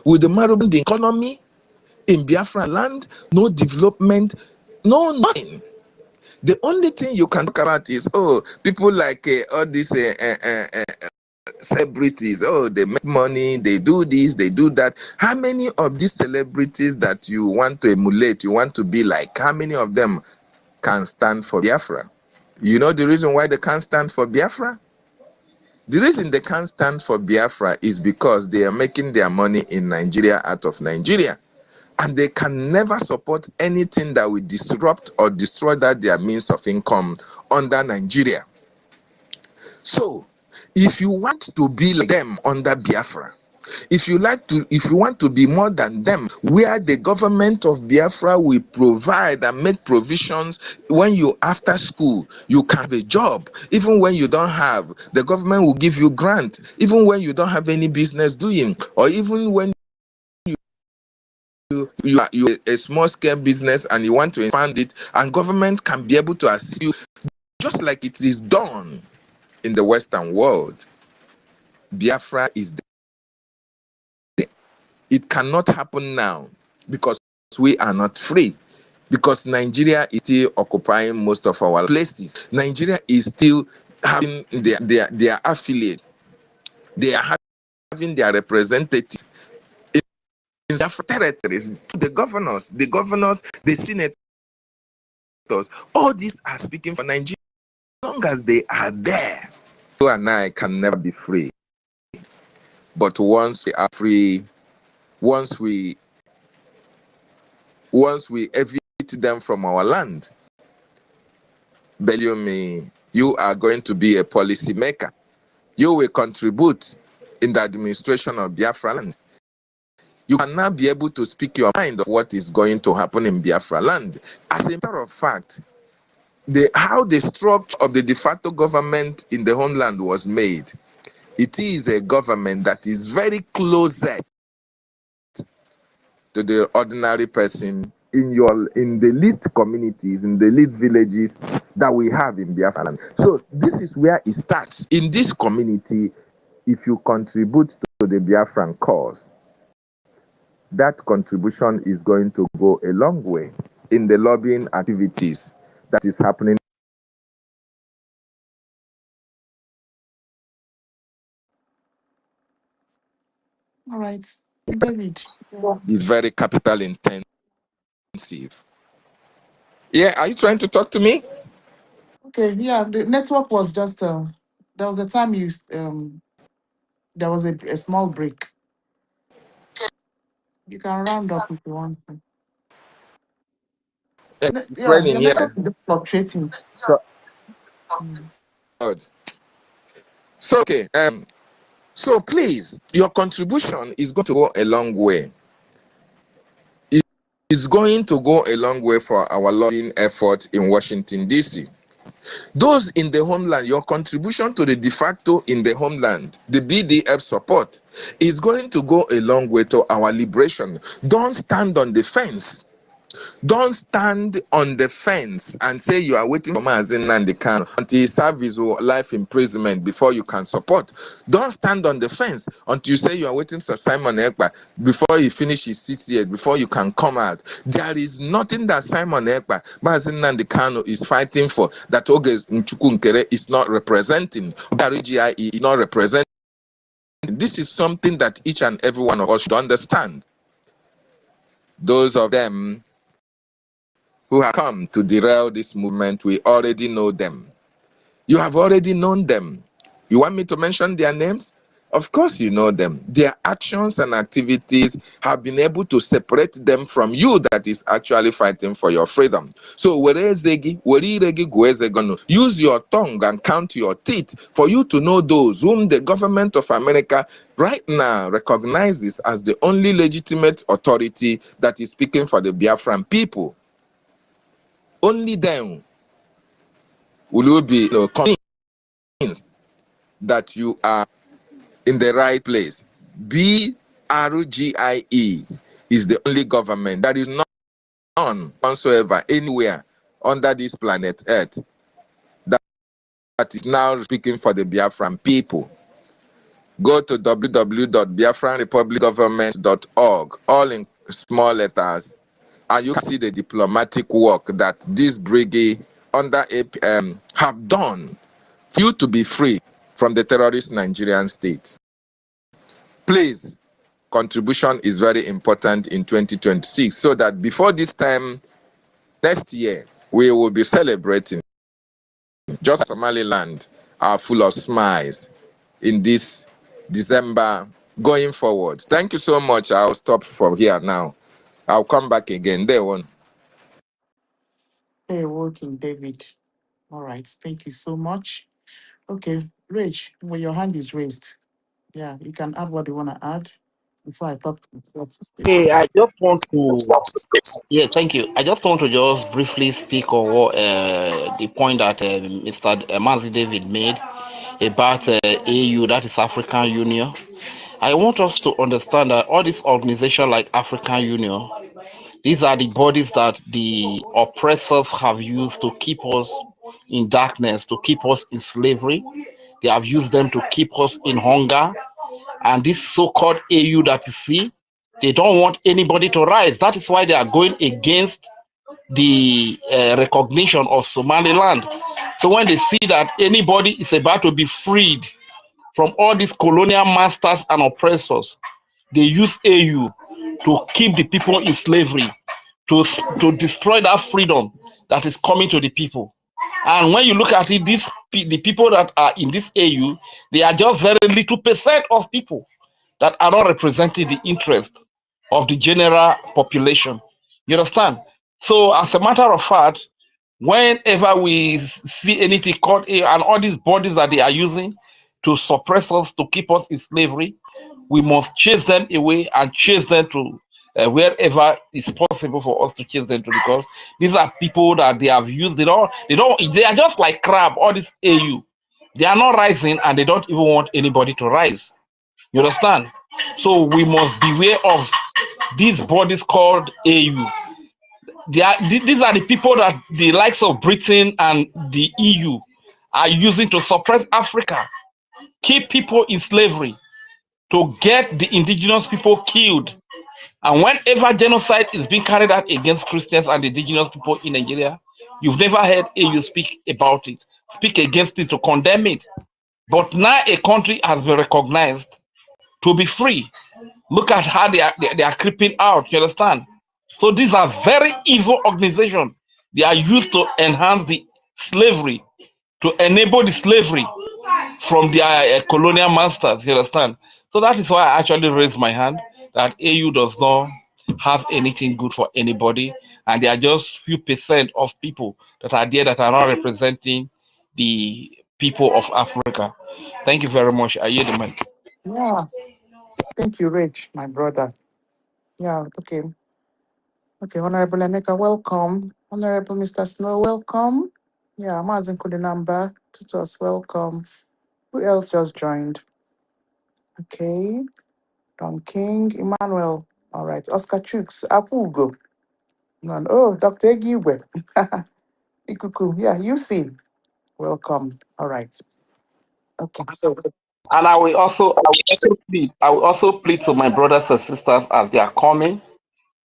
with the moribund economy in Biafra land, no development, no nothing. The only thing you can talk about is, oh, people like all these celebrities, oh, they make money, they do this, they do that. How many of these celebrities that you want to emulate, you want to be like, how many of them can stand for Biafra? You know the reason why they can't stand for Biafra? The reason they can't stand for Biafra is because they are making their money in Nigeria out of Nigeria. And they can never support anything that will disrupt or destroy their means of income under Nigeria. So, if you want to be like them under Biafra, if you want to be more than them, where the government of Biafra will provide and make provisions, when you after school you can have a job, even when you don't have, the government will give you grant, even when you don't have any business doing, or even when you are a small scale business and you want to expand it, and government can be able to assist you, just like it is done in the Western world. Biafra is there. It cannot happen now because we are not free, because Nigeria is still occupying most of our places. Nigeria is still having their affiliate. They are having their representatives in their territories. The governors, the senators, all these are speaking for Nigeria. As long as they are there, you and I can never be free. But once we are free, once we evict them from our land, believe me, you are going to be a policy maker. You will contribute in the administration of Biafra land. You can now be able to speak your mind of what is going to happen in Biafra land. As a matter of fact, how the structure of the de facto government in the homeland was made, it is a government that is very close to the ordinary person in the least communities, in the least villages that we have in Biafra land. So this is where it starts. In this community, if you contribute to the Biafran cause, that contribution is going to go a long way in the lobbying activities that is happening. All right, David. It's very capital intensive. Yeah, are you trying to talk to me? Okay, yeah, the network was just there was a time you there was a small break. You can round up if you want to. It's Yeah, raining your network here. is just fluctuating. So, Mm. good. So okay, so please, your contribution is going to go a long way. It's going to go a long way for our lobbying effort in Washington, D.C. Those in the homeland, your contribution to the de facto in the homeland, the BDF support, is going to go a long way to our liberation. Don't stand on the fence. Don't stand on the fence and say you are waiting for NNAMDI KANU until he serves his life imprisonment before you can support. Don't stand on the fence until you say you are waiting for Simon Ekpa before he finishes 6 years, before you can come out. There is nothing that Simon Ekpa, NNAMDI KANU is fighting for that Oge Nchukwunkere is not representing, GIE is not representing. This is something that each and every one of us should understand. Those of them who have come to derail this movement, we already know them. You have already known them. You want me to mention their names? Of course you know them. Their actions and activities have been able to separate them from you that is actually fighting for your freedom. So use your tongue and count your teeth for you to know those whom the government of America right now recognizes as the only legitimate authority that is speaking for the Biafran people. Only then will you be convinced that you are in the right place. BRGIE is the only government. There is none whatsoever anywhere under this planet Earth that is now speaking for the Biafran people. Go to www.biafranrepublicgovernment.org, all in small letters, and you can see the diplomatic work that this brigade under APM have done for you to be free from the terrorist Nigerian state. Please, contribution is very important in 2026 so that before this time next year, we will be celebrating. Just Somaliland are full of smiles in this December going forward. Thank you so much. I'll stop from here now. I'll come back again. There one. Hey, working, David. All right, thank you so much. Okay, Rach, when your hand is raised, yeah, you can add what you want to add before I talk to the fourth state. Hey, I just want to, yeah, thank you. I just want to just briefly speak on what the point that Mr. Mazi David made about AU, that is African Union. I want us to understand that all these organizations like African Union, these are the bodies that the oppressors have used to keep us in darkness, to keep us in slavery. They have used them to keep us in hunger. And this so-called AU that you see, they don't want anybody to rise. That is why they are going against the recognition of Somaliland. So when they see that anybody is about to be freed from all these colonial masters and oppressors, they use AU to keep the people in slavery, to destroy that freedom that is coming to the people. And when you look at it, the people that are in this AU, they are just very little percent of people that are not representing the interest of the general population. You understand? So, as a matter of fact, whenever we see anything called AU and all these bodies that they are using to suppress us, to keep us in slavery, we must chase them away and chase them to wherever it's possible for us to chase them to, because these are people that they have used. They are just like crab. All this AU, they are not rising, and they don't even want anybody to rise. You understand? So we must beware of these bodies called AU. These are the people that the likes of Britain and the EU are using to suppress Africa. keep people in slavery, to get the indigenous people killed. And whenever genocide is being carried out against Christians and indigenous people in Nigeria, you've never heard AU speak about it, speak against it, to condemn it. But now a country has been recognized to be free. Look at how they are creeping out. You understand? So these are very evil organizations. They are used to enhance the slavery, to enable the slavery from their colonial masters. You understand? So that is why I actually raised my hand that AU does not have anything good for anybody, and there are just few percent of people that are there that are not representing the people of Africa. Thank you very much. I yield the mic. Yeah, thank you, Rich, my brother. Yeah, okay. Okay, Honorable Emeka, welcome. Honorable Mr. Snow, welcome. Yeah, Mazen Kudinamba, Tutos, welcome. Who else just joined? Okay, Don King, Emmanuel. All right, Oscar Chooks, Apugo. Oh, Dr. Egiwe. Ikuku, yeah, you see. Welcome. All right. Okay, so And I will also plead to my brothers and sisters as they are coming.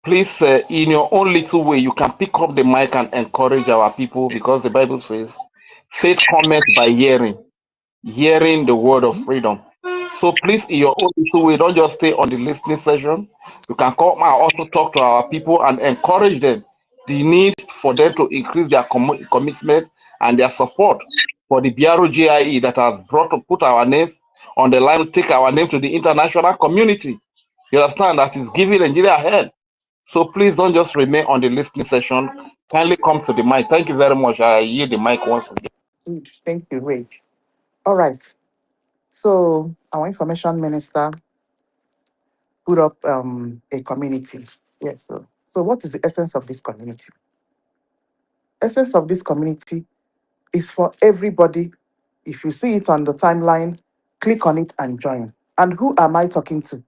Please, in your own little way, you can pick up the mic and encourage our people, because the Bible says, faith cometh by hearing the word of freedom. So please, in your own little way, don't just stay on the listening session. You can come and also talk to our people and encourage them. The need for them to increase their commitment and their support for the BROGIE that has brought to put our name on the line, take our name to the international community. You understand that is giving Nigeria ahead. So please don't just remain on the listening session. Kindly come to the mic. Thank you very much. I yield the mic once again. good. Thank you, Rich. All right. So our information minister put up a community. Yes. So what is the essence of this community? Essence of this community is for everybody. If you see it on the timeline, click on it and join. And who am I talking to?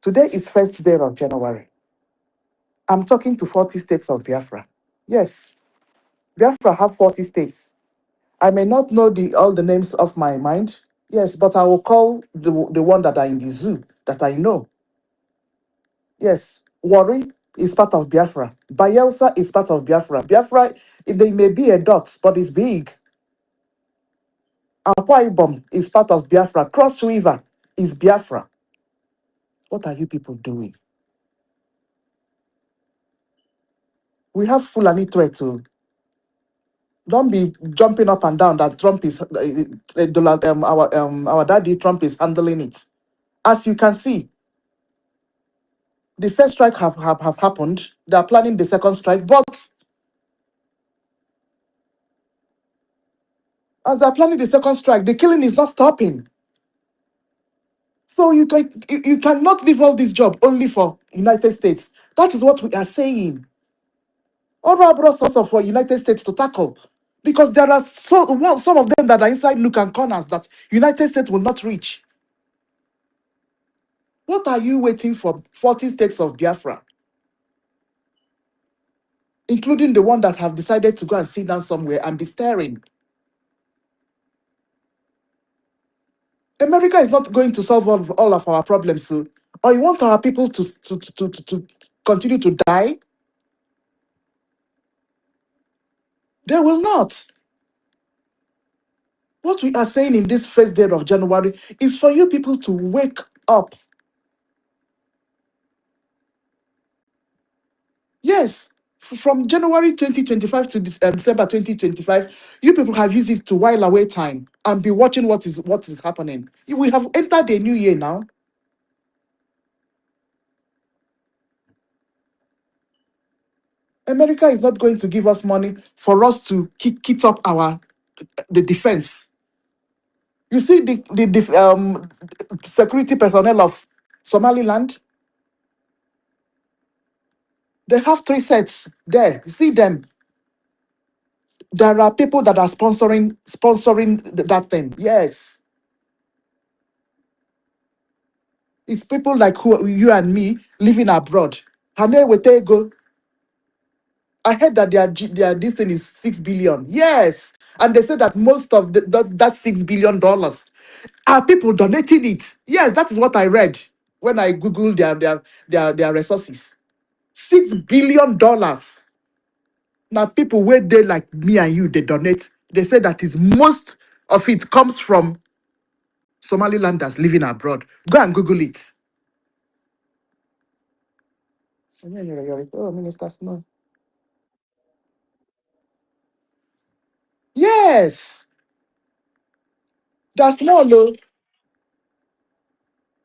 Today is first day of January. I'm talking to 40 states of Biafra. Yes, Biafra have 40 states. I may not know all the names of my mind. Yes, but I will call the one that are in the zoo that I know. Yes, Warri is part of Biafra. Bayelsa is part of Biafra. Biafra, they may be a dot, but it's big. Akwa Ibom is part of Biafra. Cross River is Biafra. What are you people doing? We have Fulani threat too. Don't be jumping up and down that Trump is our daddy Trump is handling it. As you can see, the first strike have happened. They are planning the second strike, but as they are planning the second strike, the killing is not stopping. So you cannot leave all this job only for United States. That is what we are saying. All our brothers are for United States to tackle, because there are some of them that are inside nook and corners that United States will not reach. What are you waiting for? 40 states of Biafra, including the one that have decided to go and sit down somewhere and be staring. America is not going to solve all of our problems. So, or you want our people to continue to die? They will not. What we are saying in this first day of January is for you people to wake up. Yes, from January 2025 to December 2025, you people have used it to while away time and be watching what is happening. We have entered a new year now. America is not going to give us money for us to keep up the defense. You see the security personnel of Somaliland, they have 3 sets there. You see them. There are people that are sponsoring that thing. Yes, it's people like you and me living abroad. Hane Wetego, I heard that their this thing is 6 billion. Yes. And they said that most of that $6 billion are people donating it. Yes, that is what I read when I googled their resources. $6 billion. Now people where they like me and you, they donate. They say that is most of it comes from Somalilanders living abroad. Go and Google it. Oh, Minister Snow. Yes, that's small though.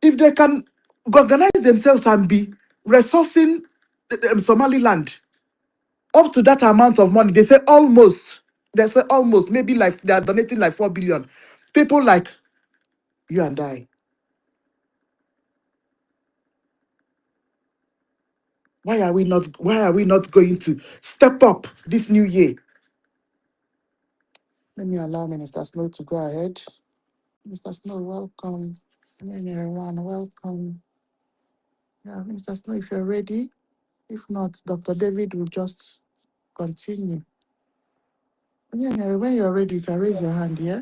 If they can organize themselves and be resourcing Somaliland up to that amount of money, they say almost. They say almost. Maybe like they are donating like 4 billion. People like you and I. Why are we not? Why are we not going to step up this new year? Let me allow Minister Snow to go ahead. Mr. Snow, welcome. Everyone, welcome. Yeah, Mr. Snow, if you're ready. If not, Dr. David will just continue. Yeah, Mary, when you're ready, you can raise your hand, yeah?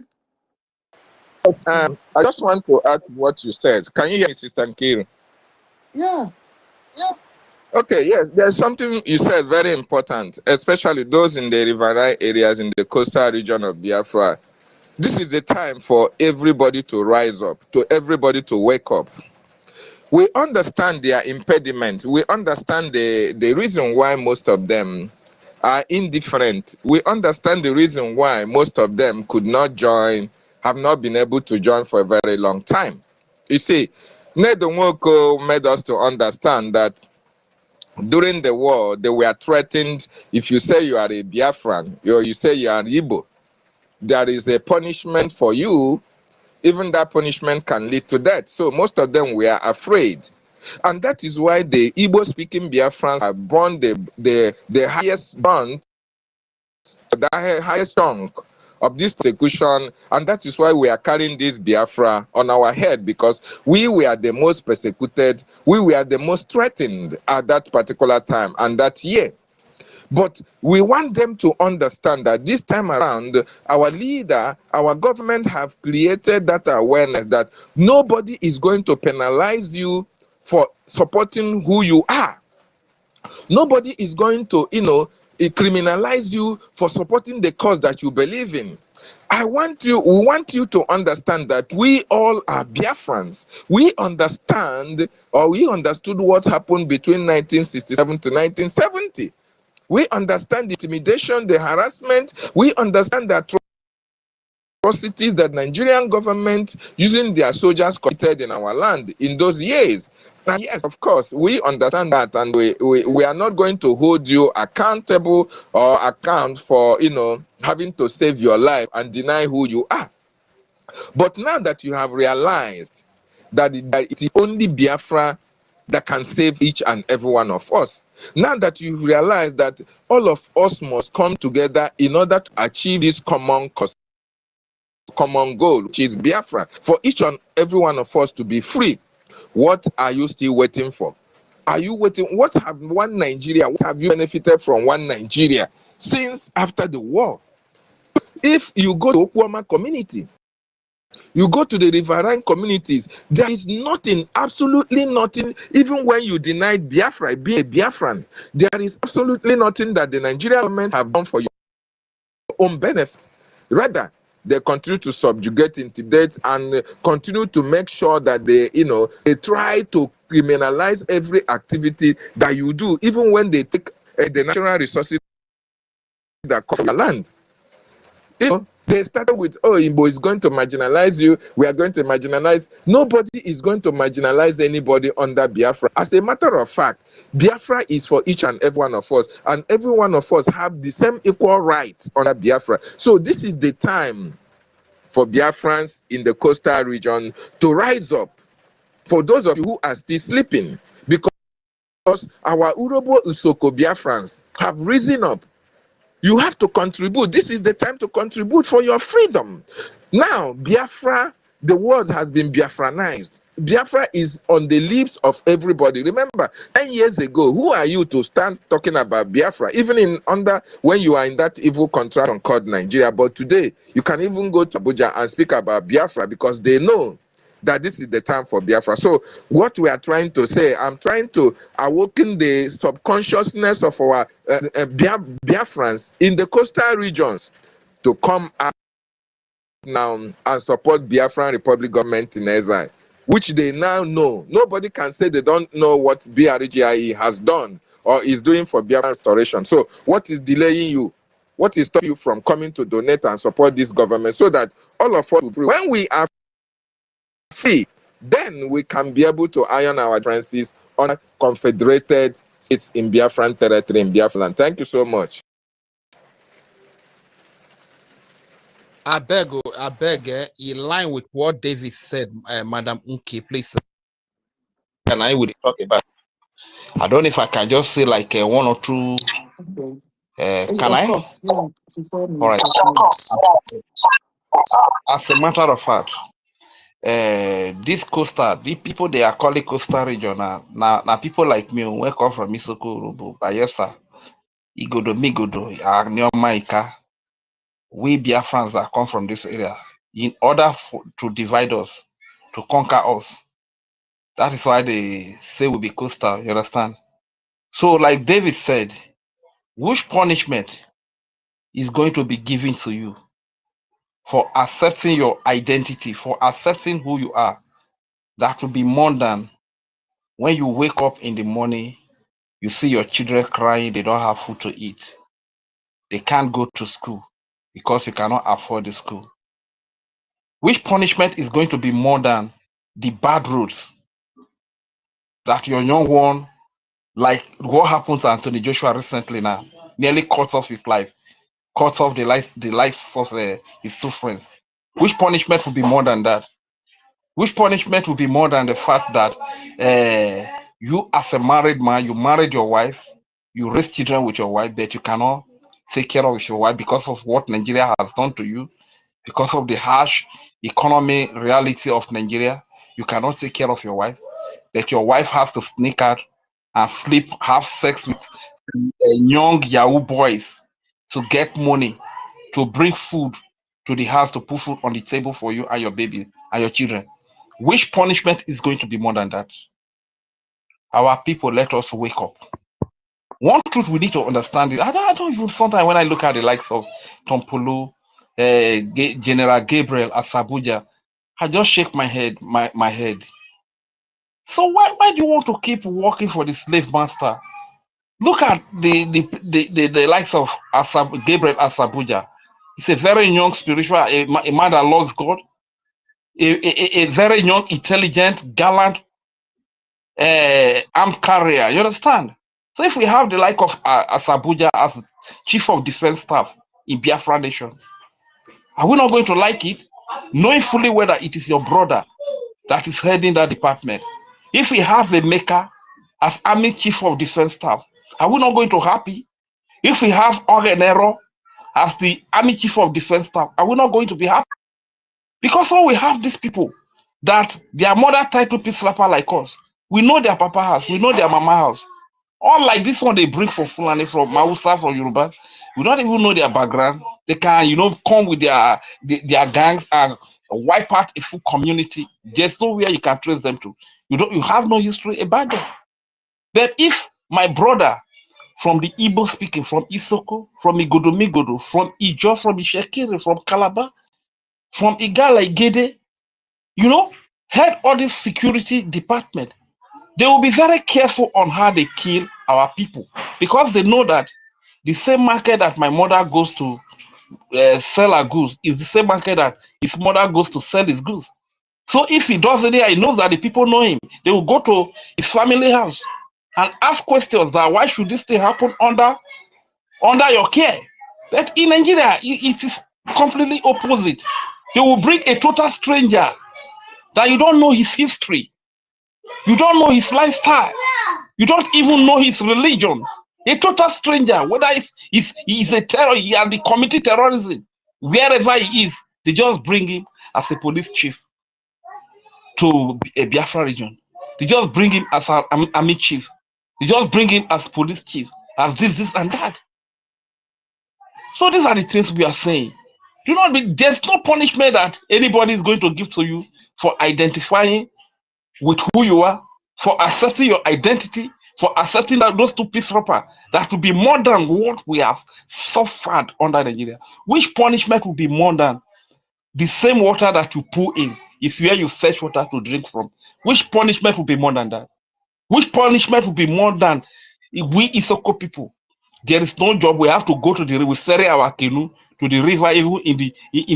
I just want to add what you said. Can you hear me, Sister Nkiru? Yeah. Okay, yes, there's something you said very important, especially those in the riverine areas in the coastal region of Biafra. This is the time for everybody to rise up, to everybody to wake up. We understand their impediment. We understand the reason why most of them are indifferent. We understand the reason why most of them could not join, have not been able to join for a very long time. You see, Nedo Nwoko made us to understand that during the war, they were threatened. If you say you are a Biafran, or you say you are an Igbo, there is a punishment for you. Even that punishment can lead to death. So most of them were afraid. And that is why the Igbo-speaking Biafrans have borne the highest brunt, the highest chunk of this persecution, and that is why we are carrying this Biafra on our head, because we were the most persecuted, we were the most threatened at that particular time and that year. But we want them to understand that this time around, our leader, our government have created that awareness that nobody is going to penalize you for supporting who you are. Nobody is going to, criminalize you for supporting the cause that you believe in. We want you to understand that we all are Biafrans. We understand, or we understood what happened between 1967 to 1970. We understand the intimidation, the harassment. We understand the atrocities that Nigerian government using their soldiers committed in our land in those years. And yes, of course, we understand that, and we are not going to hold you accountable or account for, having to save your life and deny who you are. But now that you have realized that it is only Biafra that can save each and every one of us, now that you realize that all of us must come together in order to achieve this common goal, which is Biafra, for each and every one of us to be free, what are you still waiting for? Are you waiting? What have you benefited from one Nigeria since after the war? If you go to Okwama community, you go to the riverine communities, there is nothing, absolutely nothing, even when you denied Biafra, being a Biafran, there is absolutely nothing that the Nigerian government have done for your own benefit. Rather, they continue to subjugate, intimidate, and continue to make sure that they try to criminalize every activity that you do, even when they take the natural resources that come from your land. They started with, oh, Igbo is going to marginalize you. We are going to marginalize. Nobody is going to marginalize anybody under Biafra. As a matter of fact, Biafra is for each and every one of us, and every one of us have the same equal rights under Biafra. So this is the time for Biafrans in the coastal region to rise up. For those of you who are still sleeping, because our Urobo Usoko Biafrans have risen up. You have to contribute. This is the time to contribute for your freedom. Now, Biafra, the world has been Biafranized. Biafra is on the lips of everybody. Remember, 10 years ago, who are you to stand talking about Biafra, even in under when you are in that evil contraction called Nigeria? But today, you can even go to Abuja and speak about Biafra because they know that this is the time for Biafra. So what we are trying to say, I'm trying to awaken the subconsciousness of our Biafrans in the coastal regions to come out now and support Biafran Republic government in exile, which they now know. Nobody can say they don't know what BRGIE has done or is doing for Biafran restoration. So what is delaying you? What is stopping you from coming to donate and support this government so that all of us, when we are free, then we can be able to iron our differences on confederated states in Biafran territory in Biafra land. Thank you so much. I beg, in line with what David said, Madam Unki, please. And I will talk about. I don't know if I can just say like one or two. Okay. Can Of I? course, yeah. Before All we right. continue. As a matter of fact, this coastal, the people they are calling coastal region now people like me who come from Isoko, Urubu, Bayelsa, Igodo, Migodo, Nyoma, Ika. We Biafrans that come from this area, in order to divide us, to conquer us. That is why they say we be coastal, you understand? So, like David said, which punishment is going to be given to you for accepting your identity, for accepting who you are? That will be more than when you wake up in the morning, you see your children crying, they don't have food to eat. They can't go to school because you cannot afford the school. Which punishment is going to be more than the bad roads that your young one, like what happened to Anthony Joshua recently now, nearly cuts off his life, cuts off the lives of his two friends. Which punishment will be more than that? Which punishment will be more than the fact that you as a married man, you married your wife, you raise children with your wife, but you cannot take care of your wife because of what Nigeria has done to you, because of the harsh economy reality of Nigeria. You cannot take care of your wife, that your wife has to sneak out and sleep, have sex with young Yahoo boys to get money, to bring food to the house, to put food on the table for you and your baby and your children. Which punishment is going to be more than that? Our people, let us wake up. One truth we need to understand is, I don't even, sometimes when I look at the likes of Tompolo, General Gabriel Asabuja, I just shake my head, my head. So why do you want to keep working for the slave master? Look at the likes of Gabriel Asabuja. He's a very young spiritual, a man that loves God, a very young, intelligent, gallant armed carrier. You understand? So if we have the like of Asabuja as chief of defense staff in Biafra Nation, are we not going to like it? Knowing fully whether it is your brother that is heading that department. If we have a maker as army chief of defense staff, are we not going to happy? If we have Ogenero as the army chief of defense staff, are we not going to be happy? Because when we have these people that their mother title peace slapper like us, we know their papa house, we know their mama house. All like this one they bring for Fulani, from Mausa, from Yoruba, we don't even know their background. They can, come with their gangs and wipe out a full community. There's nowhere you can trace them to. You have no history about them. But if my brother from the Igbo speaking, from Isoko, from Igodomigodo, from Ijo, from Ishekiri, from Calabar, from Igala Igede, head all this security department, they will be very careful on how they kill our people, because they know that the same market that my mother goes to sell her goods is the same market that his mother goes to sell his goods. So if he does it there, he knows that the people know him. They will go to his family house and ask questions that why should this thing happen under your care? But in Nigeria, it is completely opposite. They will bring a total stranger that you don't know his history, you don't know his lifestyle, you don't even know his religion. A total stranger, whether he's a terror, he has committed terrorism, wherever he is, they just bring him as a police chief. to a Biafra region. They just bring him as an army chief. They just bring him as police chief, as this, and that. So these are the things we are saying. There's no punishment that anybody is going to give to you for identifying with who you are, for accepting your identity, for accepting that those two peace proper, that will be more than what we have suffered under Nigeria. Which punishment will be more than the same water that you pour in is where you fetch water to drink from? Which punishment will be more than that? Which punishment will be more than we Isoko people? There is no job. We have to go to the river, we ferry our canoe to the river even in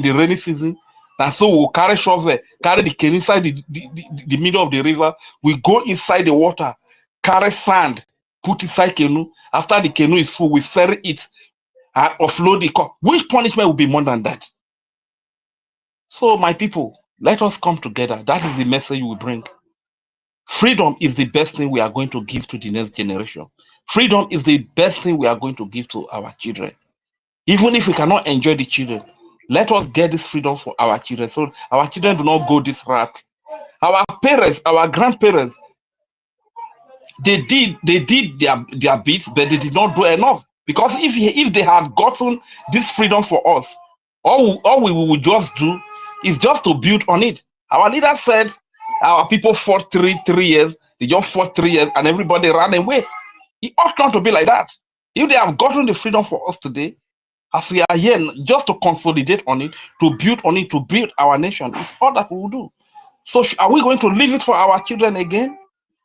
the rainy season. And so we'll carry shovel, carry the canoe inside the middle of the river. We go inside the water, carry sand, put inside canoe. After the canoe is full, we ferry it and offload the car. Which punishment will be more than that? So my people, let us come together. That is the message we bring. Freedom is the best thing we are going to give to the next generation. Freedom is the best thing we are going to give to our children. Even if we cannot enjoy the children, let us get this freedom for our children so our children do not go this route. Our parents, our grandparents, they did their bits, but they did not do enough. Because if they had gotten this freedom for us, all we would just do is just to build on it. Our leader said our people fought three years, they just fought 3 years, and everybody ran away. It ought not to be like that. If they have gotten the freedom for us today, as we are here, just to consolidate on it, to build our nation, is all that we will do. So are we going to leave it for our children again?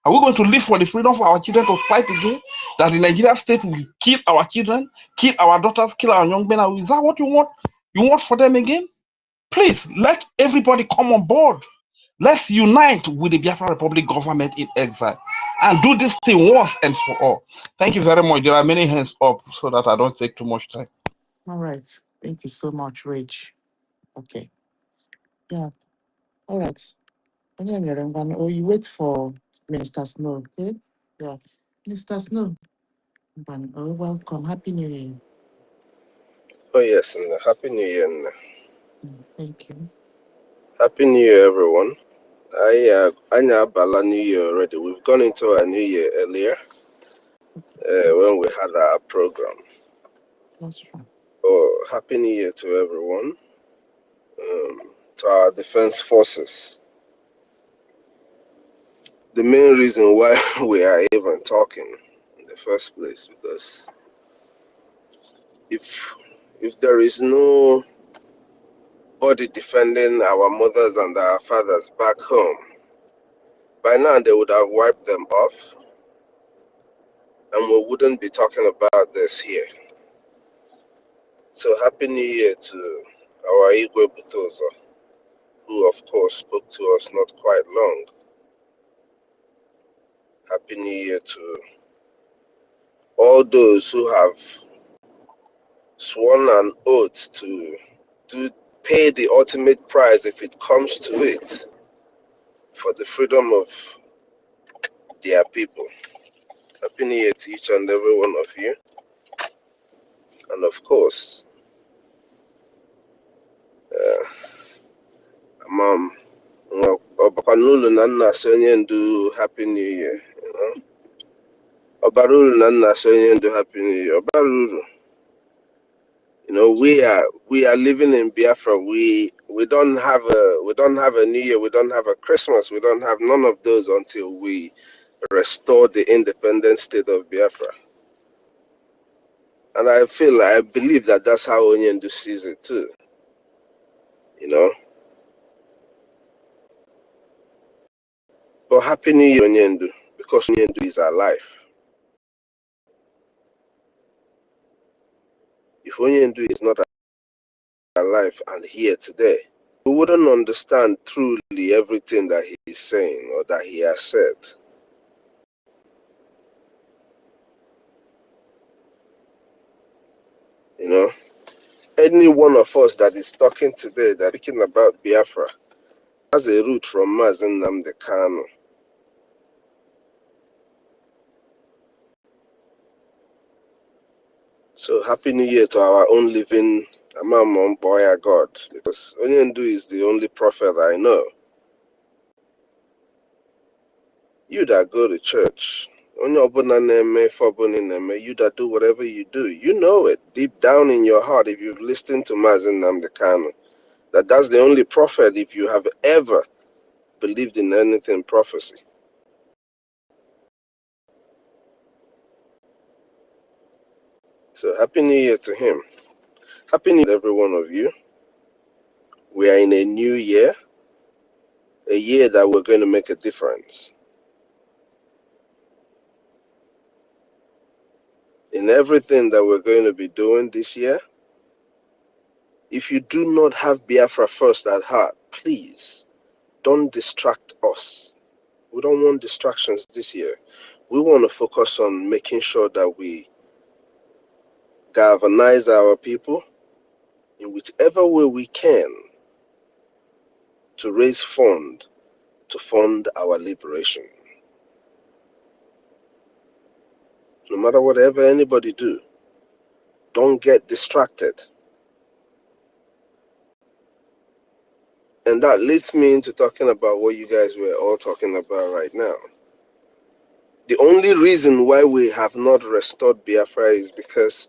Are we going to live for the freedom for our children to fight again? That the Nigerian state will kill our children, kill our daughters, kill our young men? Is that what you want? You want for them again? Please, let everybody come on board. Let's unite with the Biafra Republic government in exile and do this thing once and for all. Thank you very much. There are many hands up so that I don't take too much time. All right. Thank you so much, Rich. Okay. Yeah. All right. Oh, you wait for Minister Snow, okay? Yeah. Minister Snow. Oh, welcome. Happy New Year. Oh yes, and Happy New Year. And thank you. Happy New Year, everyone. I know Bala New Year already. We've gone into our New Year earlier when we had our program. That's right. Oh, Happy New Year to everyone. To our defense forces. The main reason why we are even talking in the first place, because if there is no body defending our mothers and our fathers back home, by now they would have wiped them off, and we wouldn't be talking about this here. So Happy New Year to our Igwe Butoza, who of course spoke to us not quite long. Happy New Year to all those who have sworn an oath to pay the ultimate price if it comes to it for the freedom of their people. Happy New Year to each and every one of you. And of course, Obakanulu na nna sonye ndu Happy New Year. Obaruru na nna sonye ndu Happy New Year. Obaruru. We are living in Biafra. We don't have a New Year. We don't have a Christmas. We don't have none of those until we restore the independent state of Biafra. And I believe that that's how Onyendu sees it too. But Happy New Year, Onyendu, because Onyendu is alive. If Onyendu is not alive and here today, we wouldn't understand truly everything that he is saying or that he has said. Any one of us that is talking today, that is speaking about Biafra, has a root from NNAMDI KANU. So Happy New Year to our own living Amamon Boya God, because Onyendu is the only prophet I know. You that go to church, you that do whatever you do, you know it deep down in your heart if you've listened to NNAMDI KANU, that's the only prophet if you have ever believed in anything prophecy. So Happy New Year to him. Happy New Year to every one of you. We are in a new year, a year that we're going to make a difference. In everything that we're going to be doing this year, if you do not have Biafra first at heart, please don't distract us. We don't want distractions this year. We want to focus on making sure that we galvanize our people in whichever way we can to raise funds to fund our liberation. No matter whatever anybody do, don't get distracted. And that leads me into talking about what you guys were all talking about right now. The only reason why we have not restored Biafra is because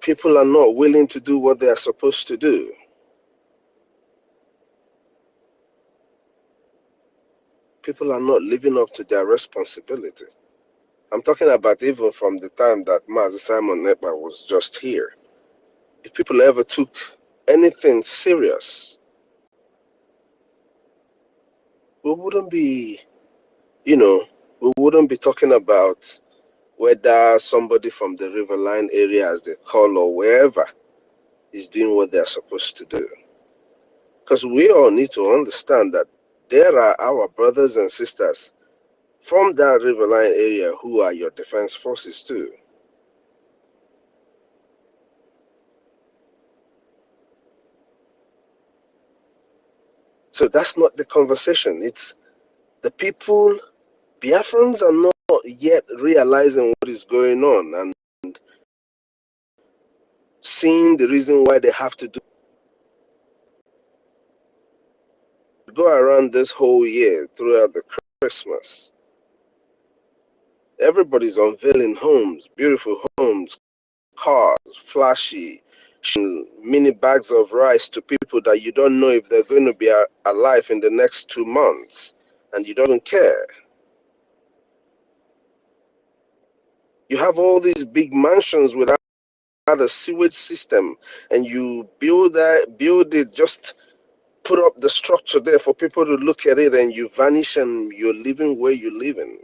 people are not willing to do what they are supposed to do. People are not living up to their responsibility. I'm talking about even from the time that Mazi Simon Ekpa was just here. If people ever took anything serious, we wouldn't be, we wouldn't be talking about whether somebody from the Riverline area, as they call, or wherever, is doing what they're supposed to do. Because we all need to understand that there are our brothers and sisters from that Riverline area who are your defense forces too. So that's not the conversation. It's the people. Biafrans are not yet realizing what is going on and seeing the reason why they have to go around this whole year throughout the Christmas. Everybody's unveiling homes, beautiful homes, cars, flashy, mini bags of rice to people that you don't know if they're going to be alive in the next 2 months, and you don't care. You have all these big mansions without a sewage system, and you build it, just put up the structure there for people to look at it, and you vanish and you're living where you're living.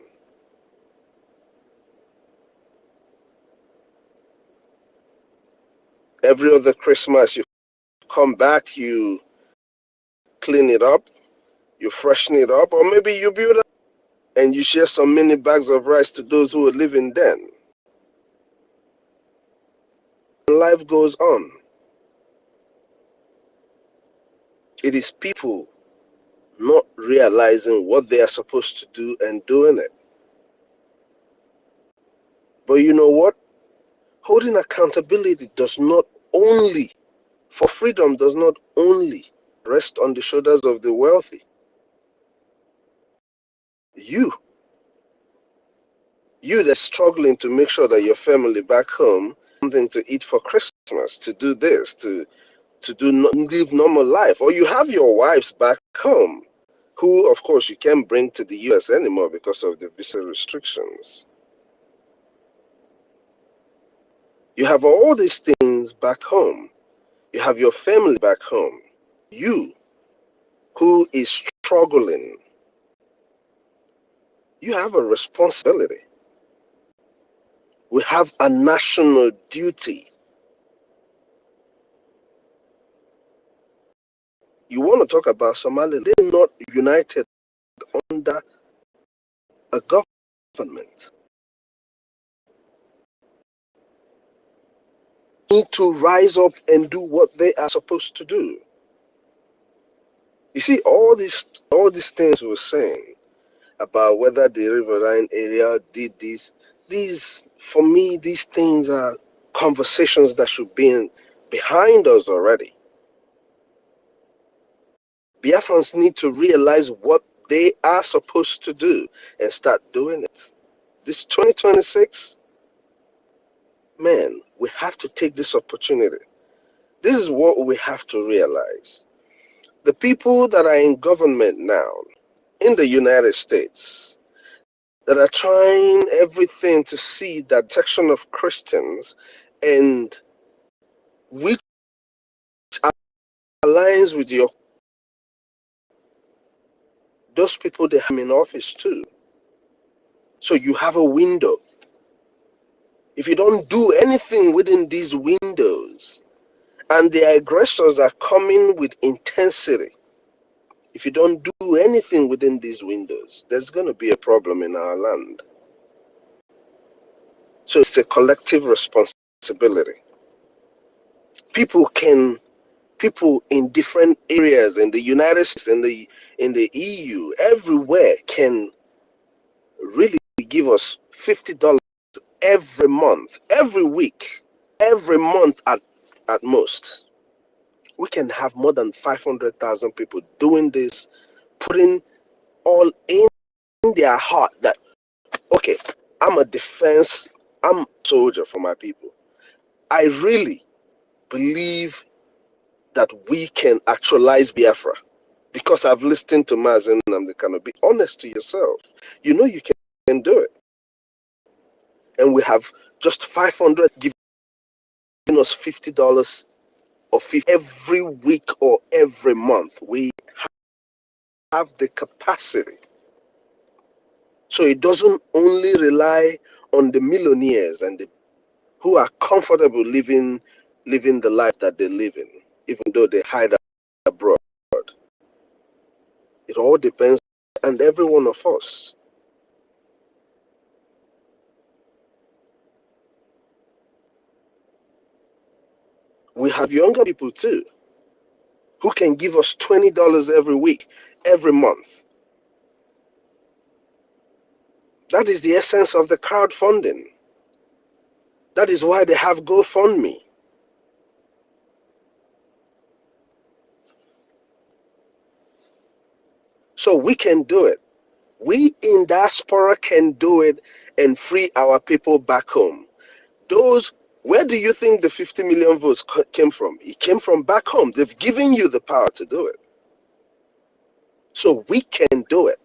Every other Christmas, you come back, you clean it up, you freshen it up, or maybe you build it and you share some mini bags of rice to those who are living then. Life goes on. It is people not realizing what they are supposed to do and doing it. But you know what? Holding accountability does not only, for freedom, does not only rest on the shoulders of the wealthy. You that's struggling to make sure that your family back home something to eat for Christmas, to do this, to live normal life, or you have your wives back home, who of course you can't bring to the US anymore because of the visa restrictions. You have all these things back home. You have your family back home. You who is struggling, you have a responsibility. We have a national duty. You want to talk about Somalia, they're not united under a government. They need to rise up and do what they are supposed to do. You see, all these things we're saying about whether the Riverine area did this, for me, these things are conversations that should be behind us already. Biafrans need to realize what they are supposed to do and start doing it. This 2026, man, we have to take this opportunity. This is what we have to realize. The people that are in government now in the United States that are trying everything to see that section of Christians and which aligns with your, those people, they have in office too. So you have a window. If you don't do anything within these windows, and the aggressors are coming with intensity, if you don't do anything within these windows, there's going to be a problem in our land. So it's a collective responsibility. People in different areas in the United States, in the EU, everywhere can really give us $50 every month, every week, every month at most. We can have more than 500,000 people doing this, putting all in their heart that, okay, I'm a soldier for my people. I really believe that we can actualize Biafra because I've listened to Mazen NNAMDI KANU. Be honest to yourself. You know you can do it. And we have just 500 giving us $50 or 50 every week or every month. We have the capacity. So it doesn't only rely on the millionaires and the who are comfortable living the life that they live in, even though they hide abroad. It all depends on every one of us. We have younger people too, who can give us $20 every week, every month. That is the essence of the crowdfunding. That is why they have GoFundMe. So we can do it. We in diaspora can do it and free our people back home. Where do you think the 50 million votes came from? It came from back home. They've given you the power to do it. So we can do it.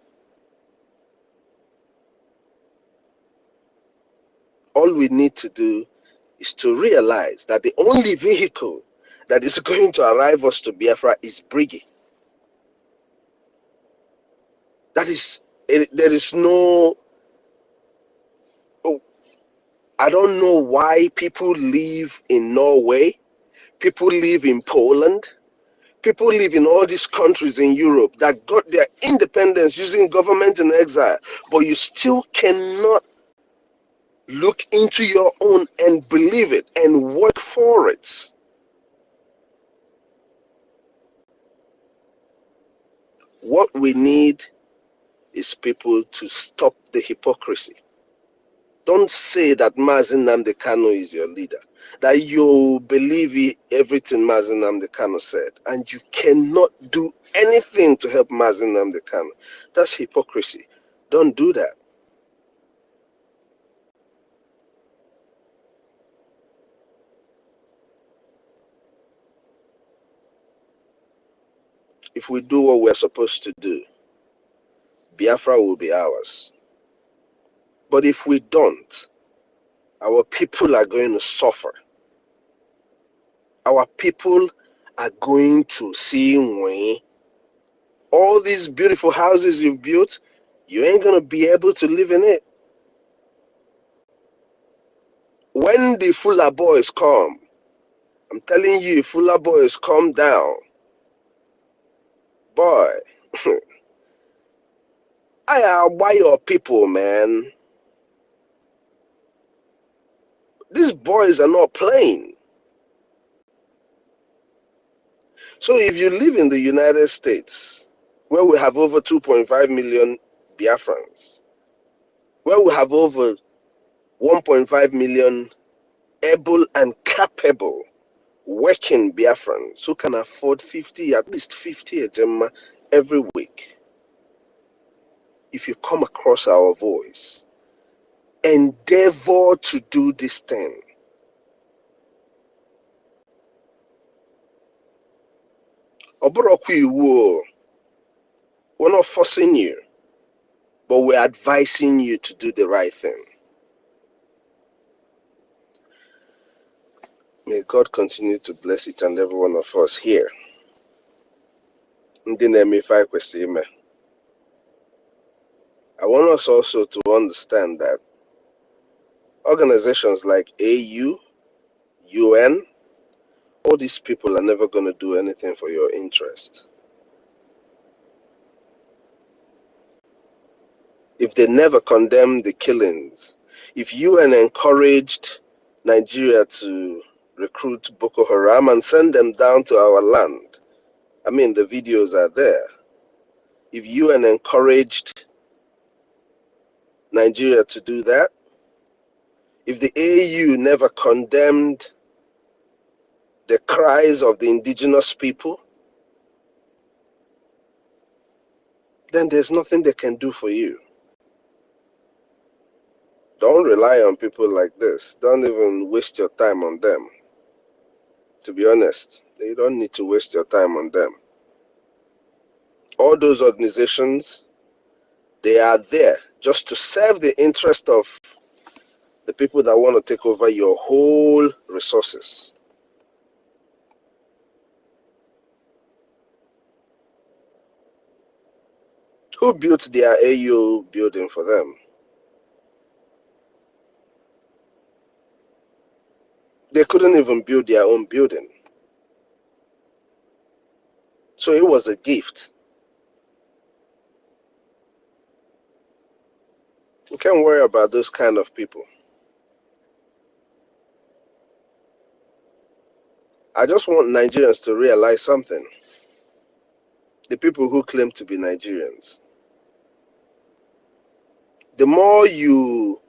All we need to do is to realize that the only vehicle that is going to arrive us to Biafra is Briggy. There is no, oh, I don't know why people live in Norway, people live in Poland, people live in all these countries in Europe that got their independence using government in exile, but you still cannot look into your own and believe it and work for it. What we need is people to stop the hypocrisy. Don't say that Mazen NNAMDI KANU is your leader, that you believe everything Mazen NNAMDI KANU said, and you cannot do anything to help Mazen NNAMDI KANU. That's hypocrisy. Don't do that. If we do what we're supposed to do, Biafra will be ours. But if we don't, our people are going to suffer. Our people are going to see when all these beautiful houses you've built, you ain't going to be able to live in it. When the Fuller boys come, I'm telling you, Fuller boys come down, boy, I buy your people, man. These boys are not playing. So if you live in the United States, where we have over 2.5 million Biafrans, where we have over 1.5 million able and capable working Biafrans who can afford 50, at least 50 ejema every week. if you come across our voice, endeavor to do this thing. We're not forcing you, but we're advising you to do the right thing. May God continue to bless each and every one of us here. NNAMDI. I want us also to understand that organizations like AU, UN, all these people are never going to do anything for your interest. If they never condemn the killings, if UN encouraged Nigeria to recruit Boko Haram and send them down to our land, I mean, the videos are there. If UN encouraged Nigeria to do that, if the AU never condemned the cries of the indigenous people, then there's nothing they can do for you. Don't rely on people like this. Don't even waste your time on them. To be honest, you don't need to waste your time on them. All those organizations, they are there just to serve the interest of the people that want to take over your whole resources. Who built their AU building for them? They couldn't even build their own building. So it was a gift. You can't worry about those kind of people. I just want Nigerians to realize something. The people who claim to be Nigerians, the more you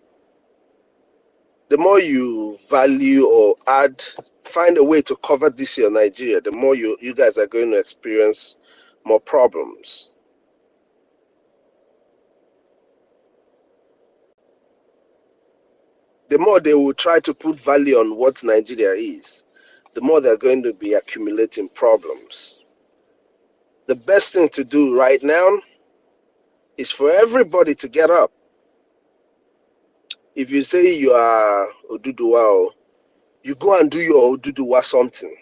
value or add, find a way to cover this your Nigeria, the more you guys are going to experience more problems. The more they will try to put value on what Nigeria is, the more they're going to be accumulating problems. The best thing to do right now is for everybody to get up. If you say you are Oduduwa, you go and do your Oduduwa something.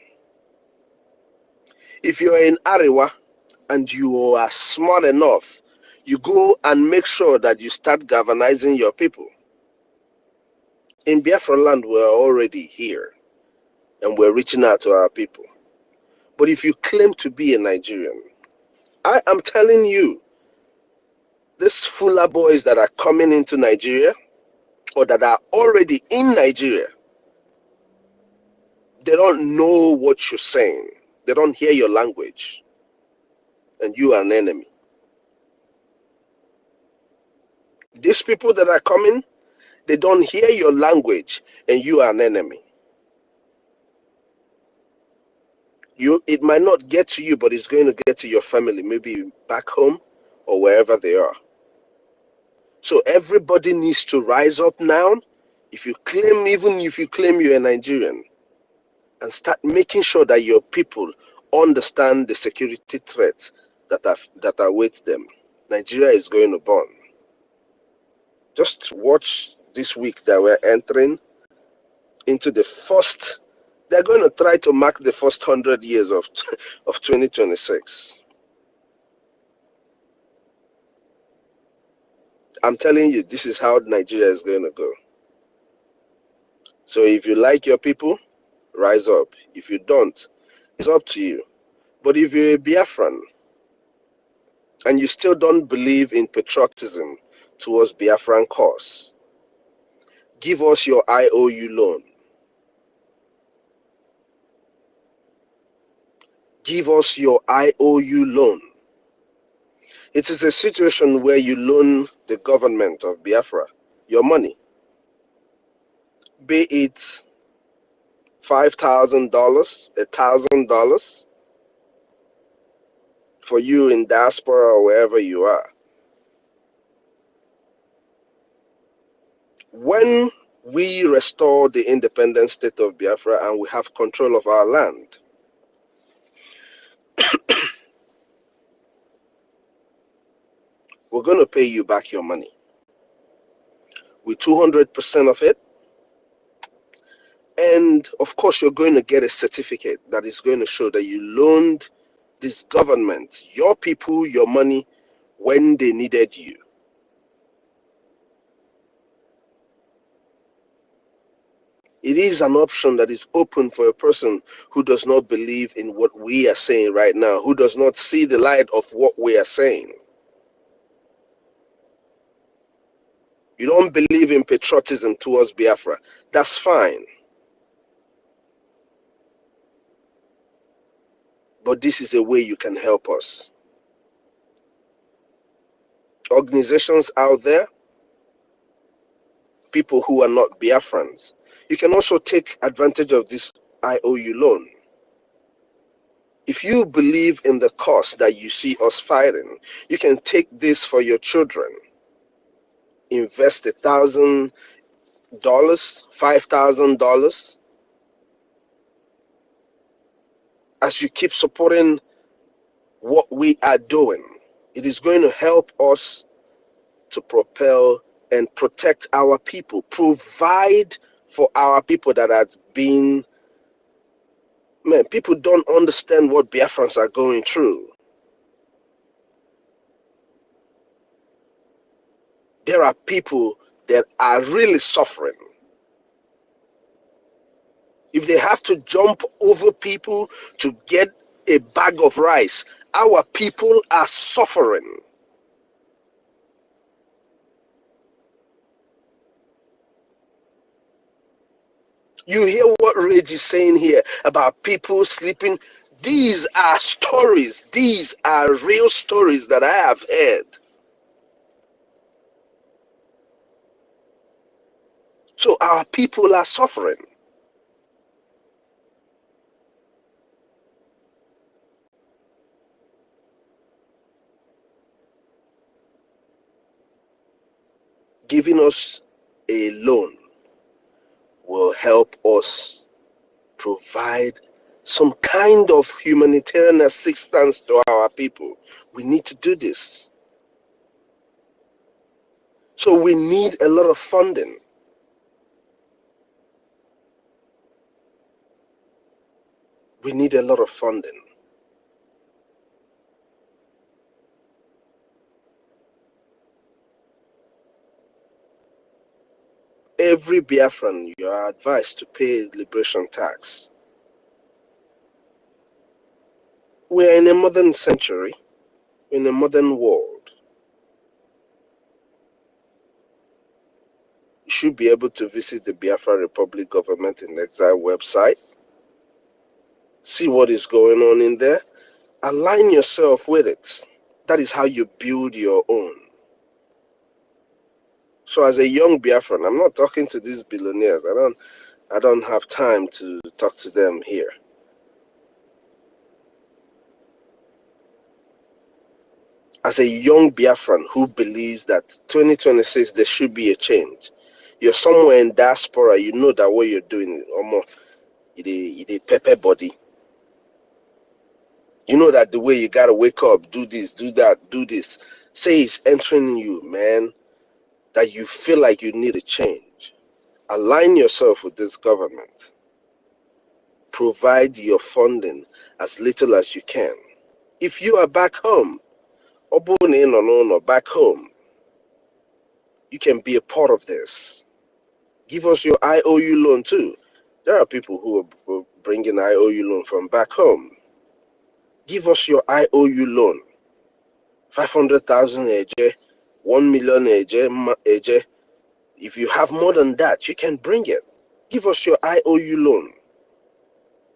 If you're in Arewa and you are smart enough, you go and make sure that you start galvanizing your people. In Biafra land, we're already here and we're reaching out to our people. But if you claim to be a Nigerian, I am telling you, these Fula boys that are coming into Nigeria or that are already in Nigeria, they don't know what you're saying. They don't hear your language. And you are an enemy. These people that are coming, they don't hear your language and you are an enemy. It might not get to you, but it's going to get to your family, maybe back home or wherever they are. So everybody needs to rise up now. Even if you claim you're a Nigerian, and start making sure that your people understand the security threats that await them. Nigeria is going to burn. Just watch this week that we're entering into the first. They're going to try to mark the first 100 years of 2026. I'm telling you, this is how Nigeria is going to go. So if you like your people, rise up. If you don't, it's up to you. But if you're a Biafran and you still don't believe in patriotism towards Biafran cause, give us your IOU loan. Give us your IOU loan. It is a situation where you loan the government of Biafra your money, be it $5,000, $1,000 for you in diaspora or wherever you are. when we restore the independent state of Biafra and we have control of our land, we're going to pay you back your money with 200% of it. And of course, you're going to get a certificate that is going to show that you loaned this government, your people, your money when they needed you. It is an option that is open for a person who does not believe in what we are saying right now, who does not see the light of what we are saying. You don't believe in patriotism towards Biafra. That's fine. But this is a way you can help us. Organizations out there, people who are not Biafrans, you can also take advantage of this IOU loan. If you believe in the cause that you see us fighting, you can take this for your children. Invest $1,000, $5,000 as you keep supporting what we are doing. It is going to help us to propel and protect our people, provide for our people that has been, man, people don't understand what Biafrans are going through. There are people that are really suffering. If they have to jump over people to get a bag of rice, our people are suffering. You hear what Rage is saying here about people sleeping. These are stories. These are real stories that I have heard. So our people are suffering. Giving us a loan will help us provide some kind of humanitarian assistance to our people. We need to do this. So we need a lot of funding. We need a lot of funding. Every Biafran, you are advised to pay liberation tax. We are in a modern century, in a modern world. You should be able to visit the Biafra Republic Government in Exile website, see what is going on in there, align yourself with it. That is how you build your own. So as a young Biafran, I'm not talking to these billionaires. I don't have time to talk to them here. As a young Biafran who believes that 2026 there should be a change, you're somewhere in diaspora, you know that what you're doing almost it a pepper body. You know that the way you gotta wake up, do this, do that, do this. Say it's entering you, man, that you feel like you need a change. Align yourself with this government. Provide your funding as little as you can. If you are back home, or back home, you can be a part of this. Give us your IOU loan too. There are people who are bringing IOU loan from back home. Give us your IOU loan. 500,000 AJ, 1 million AJ. If you have more than that, you can bring it. Give us your IOU loan.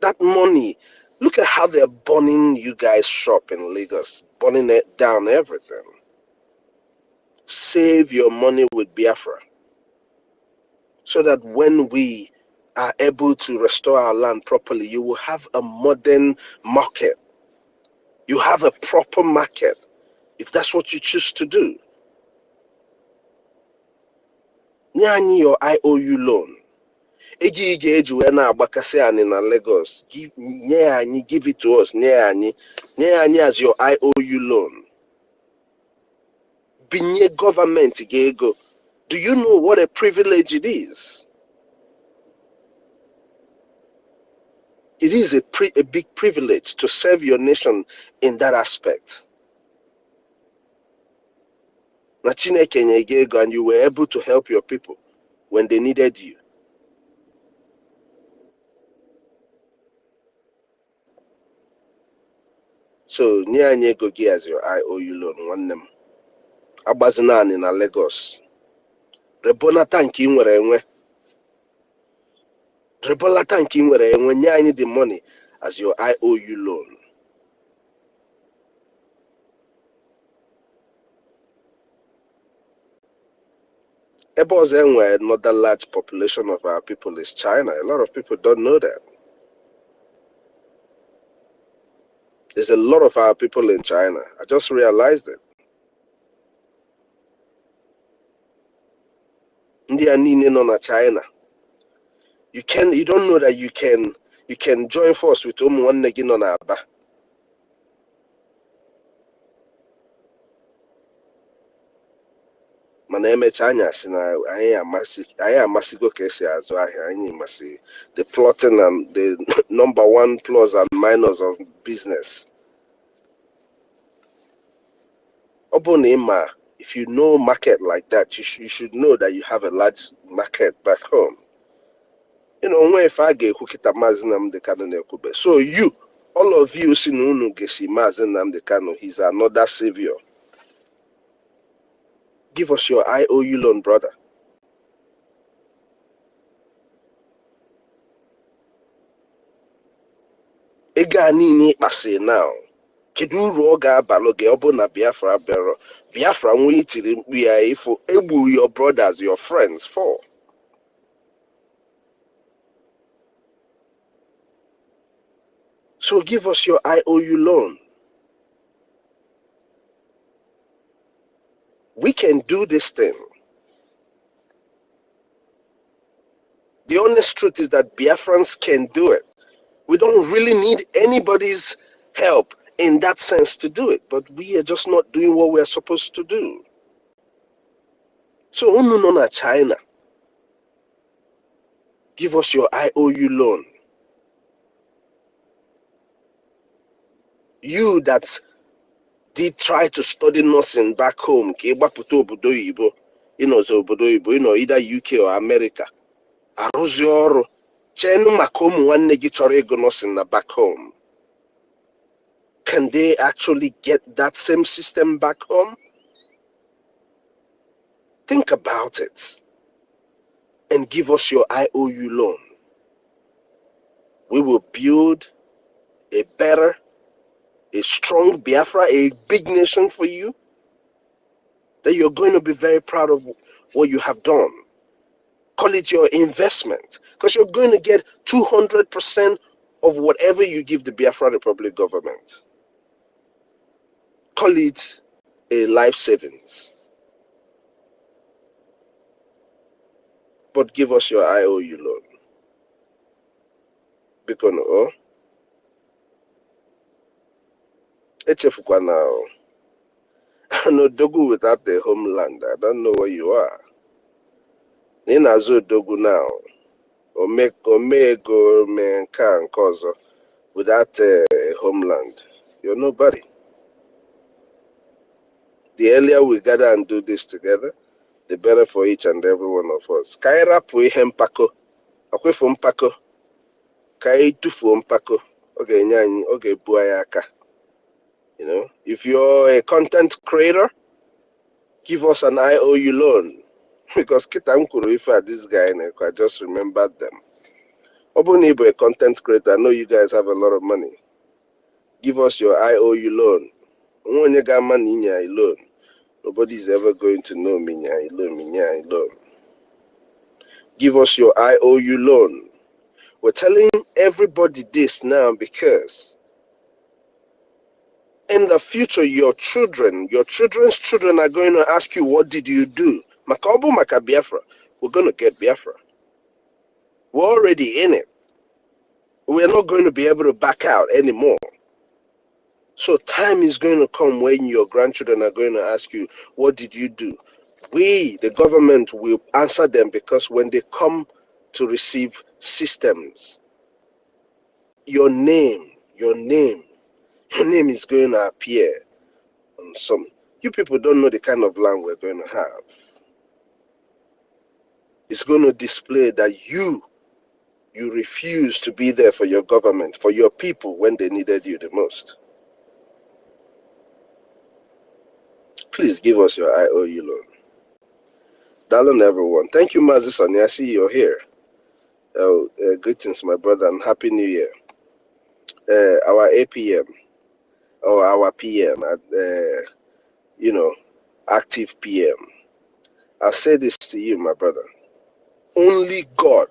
That money, look at how they're burning you guys shop in Lagos, burning it down everything. Save your money with Biafra so that when we are able to restore our land properly, you will have a modern market. You have a proper market if that's what you choose to do. Nye your IOU loan. Ege wee na-agbakasị anyị na Lagos. Give it to us. Nye anyị as your IOU loan. Binye government ga-ego. Do you know what a privilege it is? It is a big privilege to serve your nation in that aspect. Na Chineke nye gị ego and you were able to help your people when they needed you. So nye anyị ego gị as your IOU loan nwanne m. Agbazina anyị na Lagos. Rebonata nke ị nwere enwe. Rebonata nke ị nwere enwe, nye anyị the money as your IOU loan. Ebe ọzọ enwe another large population of our people is China. A lot of people don't know that. There's a lot of our people in China. I just realized it. Ndị a niile nọ na China. You don't know that you can join force with ụmụ nwanne gị nọ na Aba. Mana emecha anya si na anyị amasigo ka esi azụ ahịa, anyị masi the plotting and the number one plus and minus of business. Ọ bụ na ịma, if you know market like that, you should know that you have a large market back home. You know, when if I get Kukita Mazi NNAMDI KANU na-ekwube. So you, all of you si na unu gesi Mazi NNAMDI KANU, he's another savior. Give us your IOU loan, brother. Ego a niile ịkpasị now. Kedu uru ọ ga-abalụ gị ọ bụ na Biafra bịara? Biafra nwee itiri mkpu ya ifo egbu your brothers, your friends for. So give us your IOU loan. We can do this thing. The honest truth is that Biafrans can do it. We don't really need anybody's help in that sense to do it, but we are just not doing what we are supposed to do. So, unu nọ na China, give us your IOU loan. You that did try to study nursing back home, ka ịgbapụta obodo oyibo, ịnọzi obodo oyibo, either UK or America, arụzi ọrụ, chenu maka ụmụ nwanne gị chọrọ ịgụ nursing na back home. Can they actually get that same system back home? Think about it and give us your IOU loan. We will build a better, a strong Biafra, a big nation for you that you're going to be very proud of what you have done. Call it your investment, because you're going to get 200% of whatever you give the Biafra Republic government. Call it a life savings. But give us your IOU loan. Because no, echefukwa now. No dogu without the homeland. I don't know where you are. Ninazo dogu now. Omego menka nkozo without a homeland. You're nobody. The earlier we gather and do this together, the better for each and every one of us. Kaira pui hempako, akwefo mpako, kaitufu mpako, oge nyanyi, oge buayaka. You know, if you're a content creator, give us an IOU loan. Because Kitamkuru Ifa, this guy, I just remembered them. Obunibo, a content creator, I know you guys have a lot of money. Give us your IOU loan. Loan. Nobody's ever going to know Minyai loan. Give us your IOU loan. We're telling everybody this now because in the future, your children's children are going to ask you, what did you do? Makabu Makabiafra. we're going to get Biafra. We're already in it. We're not going to be able to back out anymore. So time is going to come when your grandchildren are going to ask you, what did you do? We, the government, will answer them, because when they come to receive systems, your name is going to appear on some. You people don't know the kind of land we're going to have. It's going to display that you refuse to be there for your government, for your people when they needed you the most. Please give us your IOU loan. Darling everyone. Thank you, Mazi Sonny. I see you're here. Greetings, my brother, and Happy New Year. Our APM, or our PM, active PM. I'll say this to you, my brother. Only God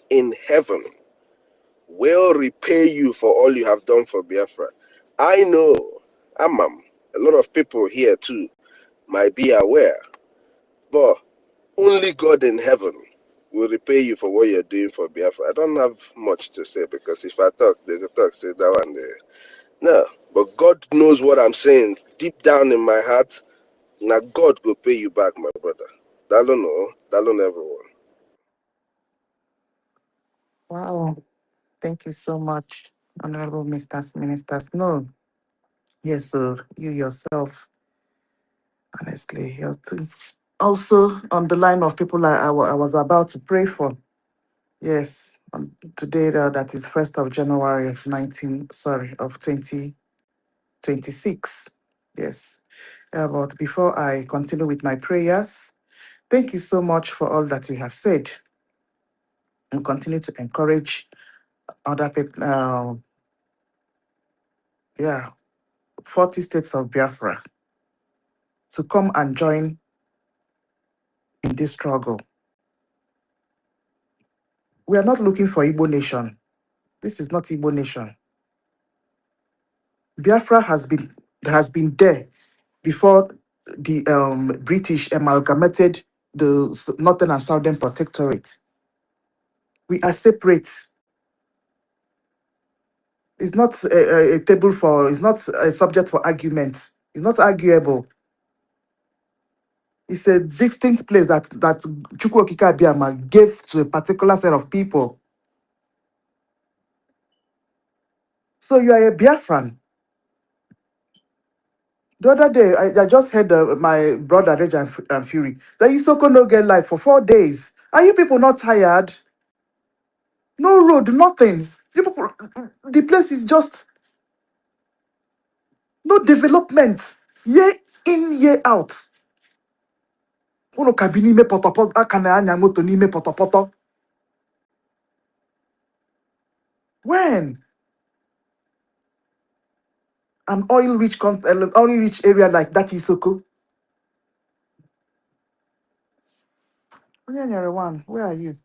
in heaven will repay you for all you have done for Biafra. I know, Amam, a lot of people here too might be aware, but only God in heaven will repay you for what you're doing for Biafra. I don't have much to say, because if I talk, they will talk, say that one there. No, but God knows what I'm saying deep down in my heart. Now God will pay you back, my brother. That don't know, that don't everyone. Wow. Thank you so much, Honorable Minister Snow. Yes, sir. You yourself, honestly, you're also on the line of people I was about to pray for. Yes, today that is 1st of January of 2026. Yes. But before I continue with my prayers, thank you so much for all that you have said, and continue to encourage other people. Yeah, 40 states of Biafra to come and join in this struggle. We are not looking for Igbo nation. This is not Igbo nation. Biafra has been there before the British amalgamated the Northern and Southern Protectorate. We are separate. It's not a table for, it's not a subject for argument. It's not arguable. It's a distinct place that Chukwu Okike Abiyama gave to a particular set of people. So you are a Biafran. The other day, I just heard my brother Reg and Fury that Isoko no get life for 4 days. Are you people not tired? No road, nothing. You people, the place is just no development. Year in, year out. Uno kabi n'ime potopoto, aka na-anya moto n'ime potopoto. When an oil-rich area like that Isoko? One, where are you?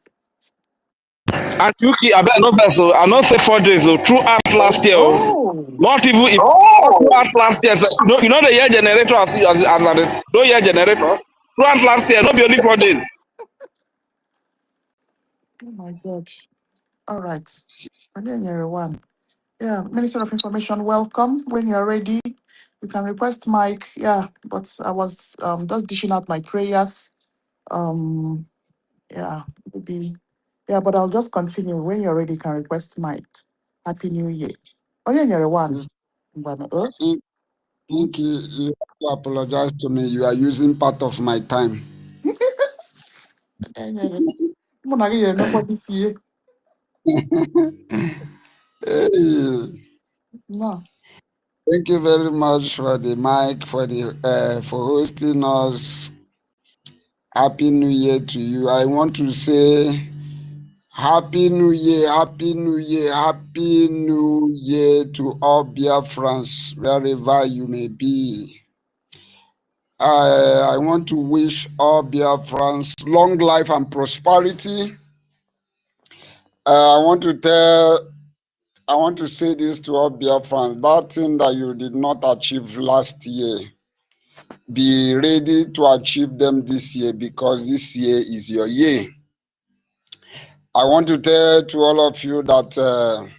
And Yuki, I bet not that so. I not say 4 days so throughout last year. Oh, Not even if throughout last year. So, the year generator no year generator. Throughout last year, not be only 4 days. oh my God. All right. One. Yeah, Minister of Information, welcome. When you're ready, you can request mic. Yeah, but I was just dishing out my prayers. Um, yeah, maybe. Yeah, but I'll just continue. When you're ready, you can request mic. Happy New Year. Oh, yeah, you're one. Yes, you have to apologize to me. You are using part of my time. Hey, No. thank you very much for the mic, for hosting us. Happy New Year to you. I want to say Happy New Year, Happy New Year, Happy New Year to all Biafrans, wherever you may be. I want to wish all Biafrans long life and prosperity. I want to say this to all Biafrans. That thing that you did not achieve last year, Be ready to achieve them this year, because this year is your year. I want to tell to all of you that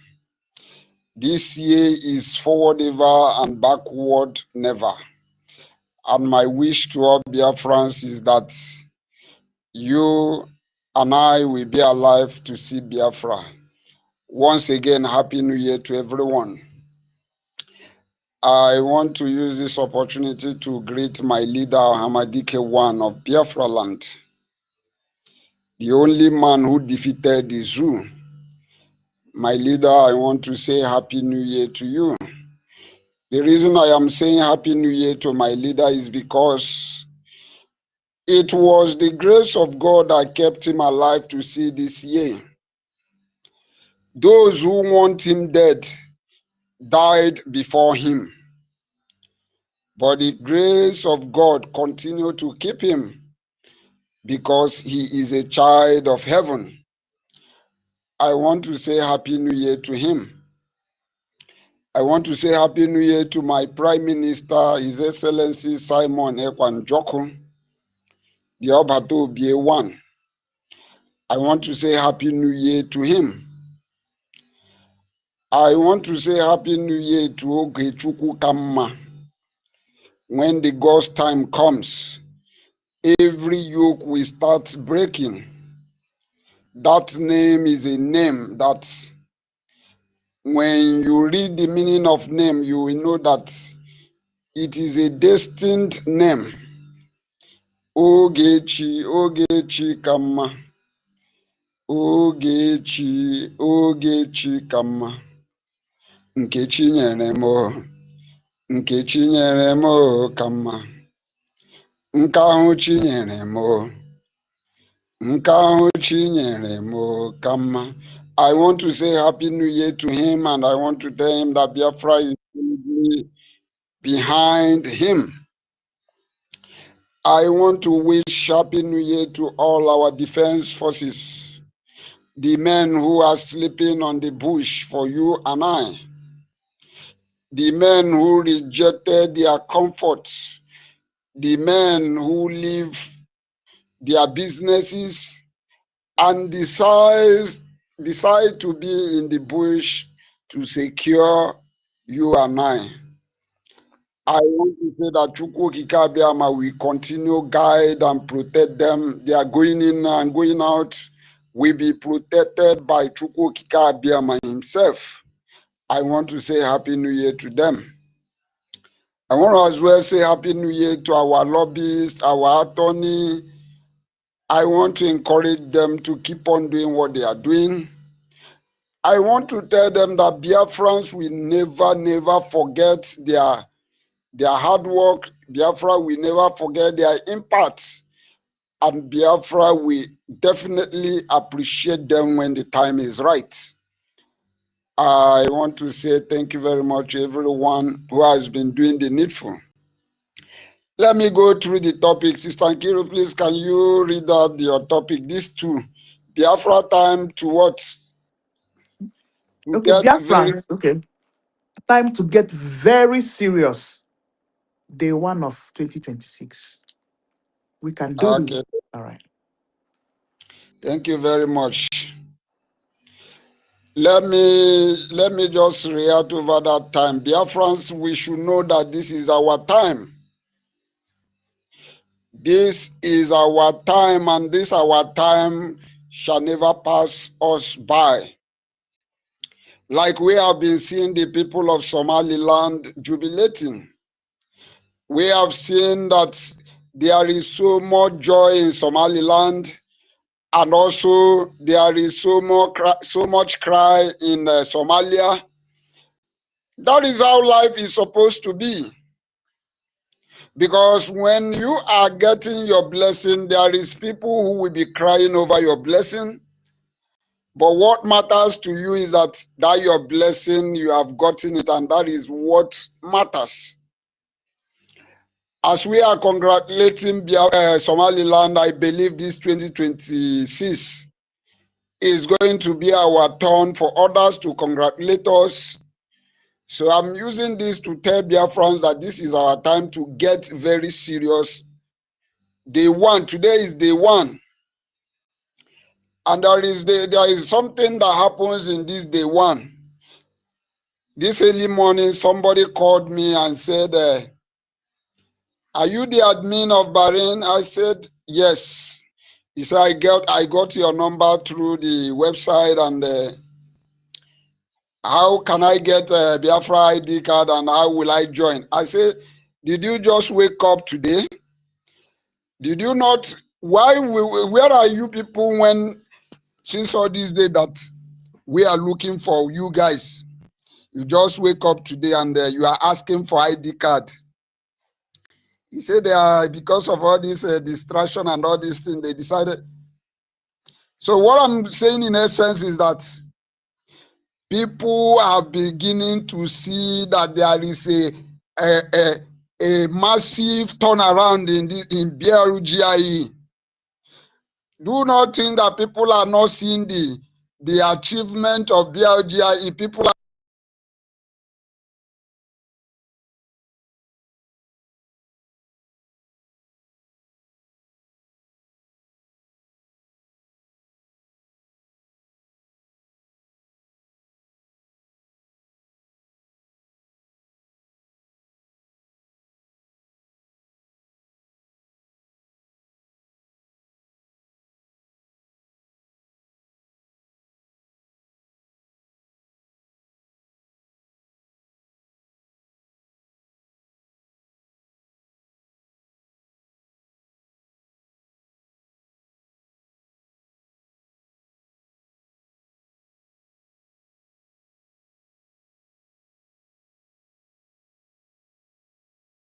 this year is forward ever and backward never. And my wish to all Biafrans is that you and I will be alive to see Biafra. Once again, Happy New Year to everyone. I want to use this opportunity to greet my leader, Hamadike One of Biafra land, the only man who defeated the zoo. My leader, I want to say Happy New Year to you. The reason I am saying Happy New Year to my leader is because it was the grace of God that kept him alive to see this year. Those who want him dead died before him, but the grace of God continued to keep him because he is a child of heaven. I want to say Happy New Year to him. I want to say Happy New Year to my Prime Minister, His Excellency Simon Ekwan Joko, the Obato Obie One. I want to say Happy New Year to him. I want to say Happy New Year to Ogechukwu Kamma. When the God's time comes, every yoke will start breaking. That name is a name that when you read the meaning of name, you will know that it is a destined name. Ogechi, Ogechi Kamma. Ogechi, Ogechi Kamma. Nkechi nyere m, Nkechi nyere m Kamma. Nke ahụ chi nyere m, nke ahụ chi nyere m Kamma. I want to say Happy New Year to him, and I want to tell him that Biafra is behind him. I want to wish Happy New Year to all our defense forces, the men who are sleeping on the bush for you and I, the men who rejected their comforts, the men who leave their businesses and decide to be in the bush to secure you and I. I want to say that Chukwu Kikabiama will continue guide and protect them. They are going in and going out will be protected by Chukwu Kikabiama himself. I want to say Happy New Year to them. I want to as well say Happy New Year to our lobbyists, our attorney. I want to encourage them to keep on doing what they are doing. I want to tell them that Biafrans will never forget their hard work. Biafra will never forget their impact. And Biafra will definitely appreciate them when the time is right. I want to say thank you very much to everyone who has been doing the needful. Let me go through the topic. Sister Nkiru, please, can you read out your topic? These two. Biafra time to what? To Okay, get very... Biafrans. Okay. Time to get very serious. Day 1 of 2026. We can do Okay. this. All right. Thank you very much. Let me just react over that time. Biafrans, we should know that this is our time. This is our time, and this our time shall never pass us by. Like we have been seeing the people of Somaliland jubilating. We have seen that there is so much joy in Somaliland, and also there is so much cry in Somalia. That is how life is supposed to be. Because when you are getting your blessing, there is people who will be crying over your blessing. But what matters to you is that your blessing, you have gotten it, and that is what matters. As we are congratulating Somaliland, I believe this 2026 is going to be our turn for others to congratulate us, So I'm using this to tell Biafrans that this is our time to get very serious. Day one, today is day one. And there is something that happens in this day one. This early morning, somebody called me and said, are you the admin of Bahrain? I said, yes. He said, I got your number through the website, and how can I get a Biafra ID card and how will I join? I said, did you just wake up today? Did you not? Where are you people when, since all these days that we are looking for you guys? You just wake up today and you are asking for ID card. He said because of all this distraction and all these things, they decided. So what I'm saying in essence is that people are beginning to see that there is a massive turnaround in BRGIE. Do not think that people are not seeing the achievement of BRGIE. People are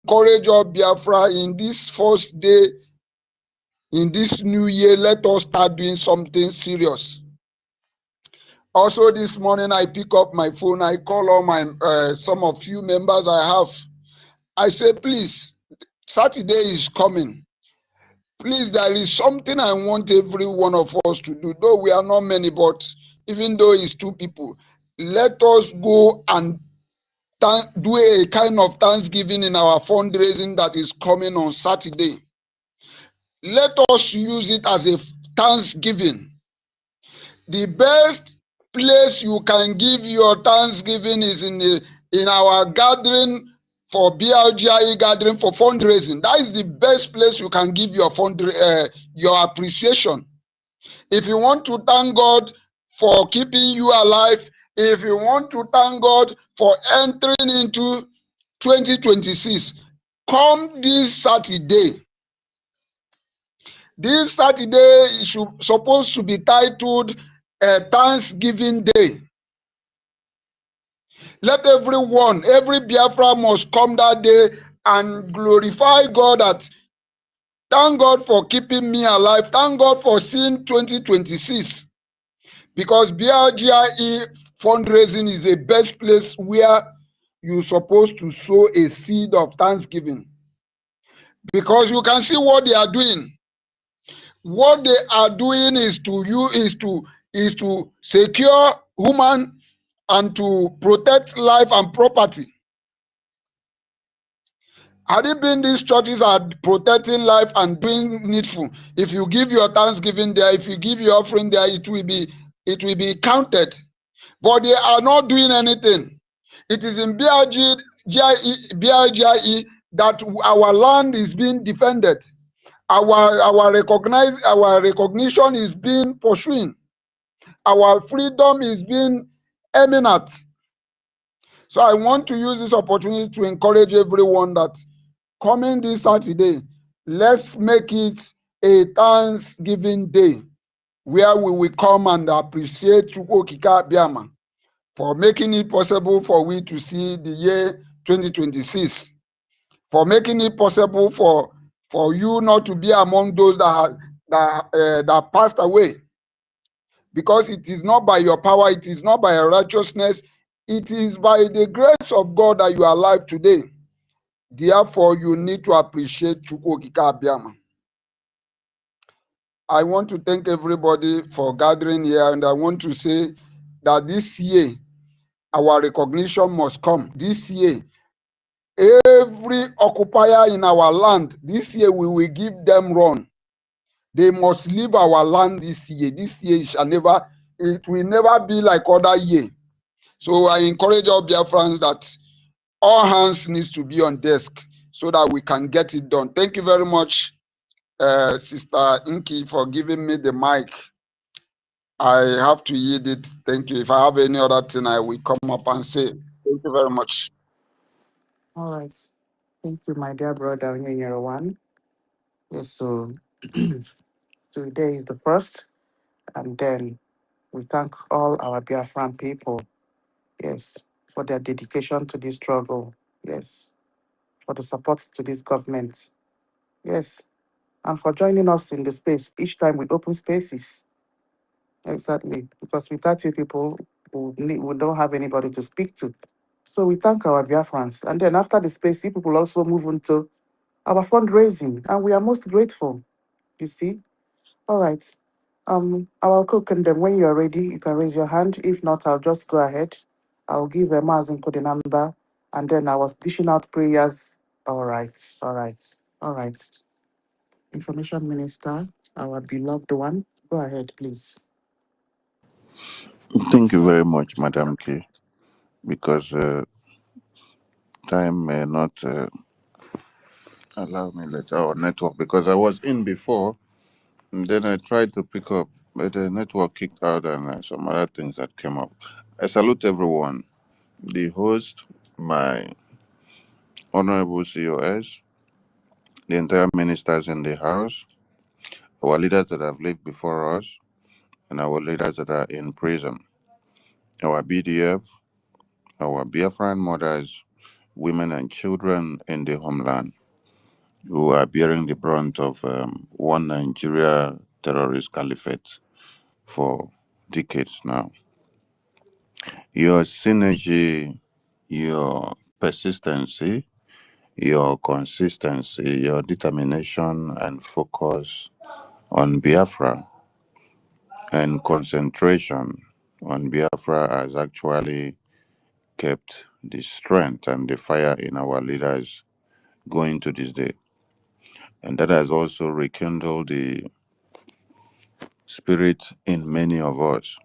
encourage of Biafra in this first day, in this new year. Let us start doing something serious. Also, this morning I pick up my phone. I call all my some of you members I have. I say, please, Saturday is coming. Please, there is something I want every one of us to do. Though we are not many, but even though it's 2 people, let us go and do a kind of Thanksgiving in our fundraising that is coming on Saturday. Let us use it as a Thanksgiving. The best place you can give your Thanksgiving is in our gathering for BRGIE gathering for fundraising. That is the best place you can give your your appreciation. If you want to thank God for keeping you alive, if you want to thank God for entering into 2026, come this Saturday. This Saturday is supposed to be titled Thanksgiving Day. Let everyone, every Biafra must come that day and glorify God, that thank God for keeping me alive. Thank God for seeing 2026. Because BRGIE fundraising is the best place where you're supposed to sow a seed of thanksgiving. Because you can see what they are doing. What they are doing is to secure human and to protect life and property. Had it been these churches are protecting life and doing needful, if you give your thanksgiving there, if you give your offering there, it will be counted. But they are not doing anything. It is in BRGIE that our land is being defended. Our recognition is being pursuing. Our freedom is being eminent. So I want to use this opportunity to encourage everyone that coming this Saturday, let's make it a Thanksgiving Day where we will come and appreciate Chukwokika Biama for making it possible for we to see the year 2026, for making it possible for you not to be among those that passed away. Because it is not by your power, it is not by your righteousness, it is by the grace of God that you are alive today. Therefore, you need to appreciate Chukwokika Abiyama. I want to thank everybody for gathering here, and I want to say that this year, our recognition must come this year. Every occupier in our land, this year we will give them run. They must leave our land this year. This year it will never be like other year. So I encourage all Biafrans that all hands needs to be on desk so that we can get it done. Thank you very much, Sister Inky, for giving me the mic. I have to yield it. Thank you. If I have any other thing, I will come up and say. Thank you very much. All right. Thank you, my dear brother, one. Yes, so today is the first, and then we thank all our Biafran people, yes, for their dedication to this struggle, yes, for the support to this government, yes, and for joining us in the space each time we open spaces. Exactly, because without you people, we don't have anybody to speak to. So we thank our Biafrans. And then after the space, you people also move into our fundraising, and we are most grateful, you see. All right. I will cook, and then when you're ready, you can raise your hand. If not, I'll just go ahead. I'll give a Mazin the number, and then I was dishing out prayers. All right, all right, all right. Information Minister, our beloved one, go ahead, please. Thank you very much, Madam K, because time may not allow me later or network, because I was in before and then I tried to pick up, but the network kicked out and some other things that came up. I salute everyone, the host, my honorable COS, the entire ministers in the house, our leaders that have lived before us, and our leaders that are in prison, our BDF, our Biafran mothers, women and children in the homeland, who are bearing the brunt of one Nigeria terrorist caliphate for decades now. Your synergy, your persistency, your consistency, your determination and focus on Biafra and concentration on Biafra has actually kept the strength and the fire in our leaders going to this day. And that has also rekindled the spirit in many of us.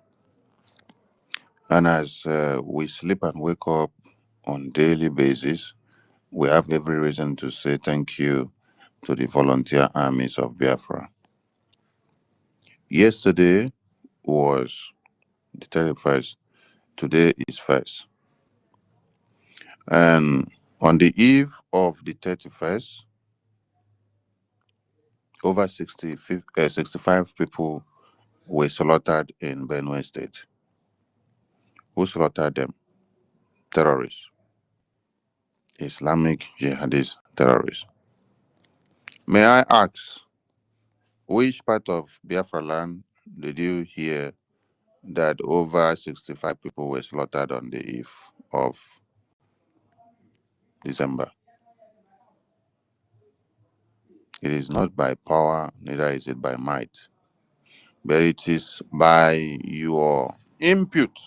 And as we sleep and wake up on daily basis, we have every reason to say thank you to the volunteer armies of Biafra. Yesterday was the 31st. Today is 1st. And on the eve of the 31st, over 65 people were slaughtered in Benue State. Who slaughtered them? Terrorists. Islamic jihadist terrorists. May I ask, which part of Biafra land did you hear that over 65 people were slaughtered on the eve of December? It is not by power, neither is it by might, but it is by your input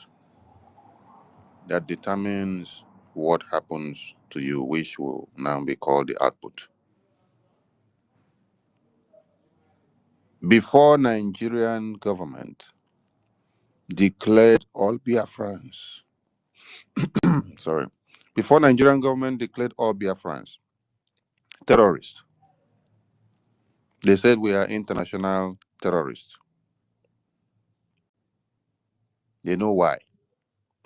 that determines what happens to you, which will now be called the output. Before Nigerian government declared all Biafrans, sorry, before Nigerian government declared all Biafrans terrorists, they said we are international terrorists. They know why.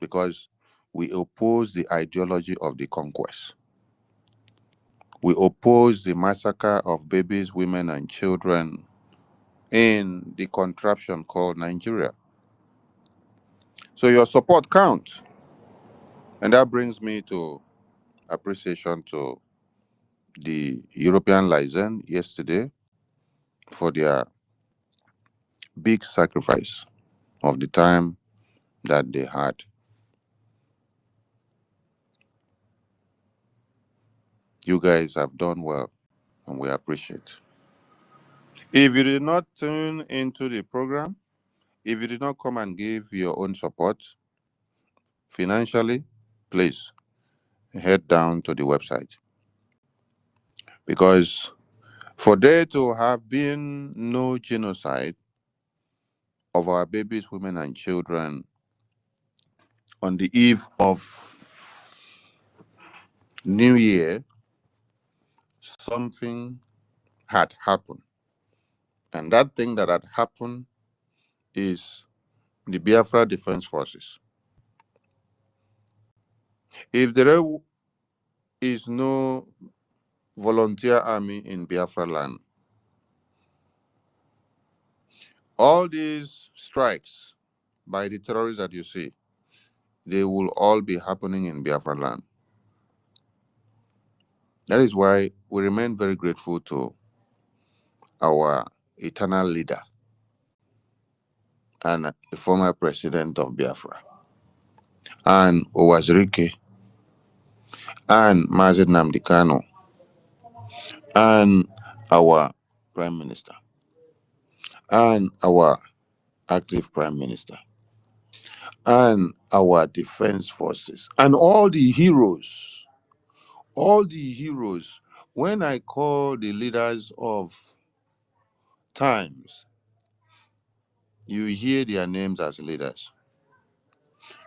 Because we oppose the ideology of the conquest. We oppose the massacre of babies, women, and children in the contraption called Nigeria. So your support counts. And that brings me to appreciation to the European liaison yesterday for their big sacrifice of the time that they had. You guys have done well, and we appreciate. If you did not tune into the program, if you did not come and give your own support, financially, please head down to the website. Because for there to have been no genocide of our babies, women, and children on the eve of New Year, something had happened. And that thing that had happened is the Biafra Defense Forces. If there is no volunteer army in Biafra land, all these strikes by the terrorists that you see, they will all be happening in Biafra land. That is why we remain very grateful to our eternal leader and the former president of Biafra, and Owazirike, and NNAMDI KANU, and our prime minister, and our active prime minister, and our defense forces, and all the heroes. All the heroes. When I call the leaders of times, you hear their names as leaders.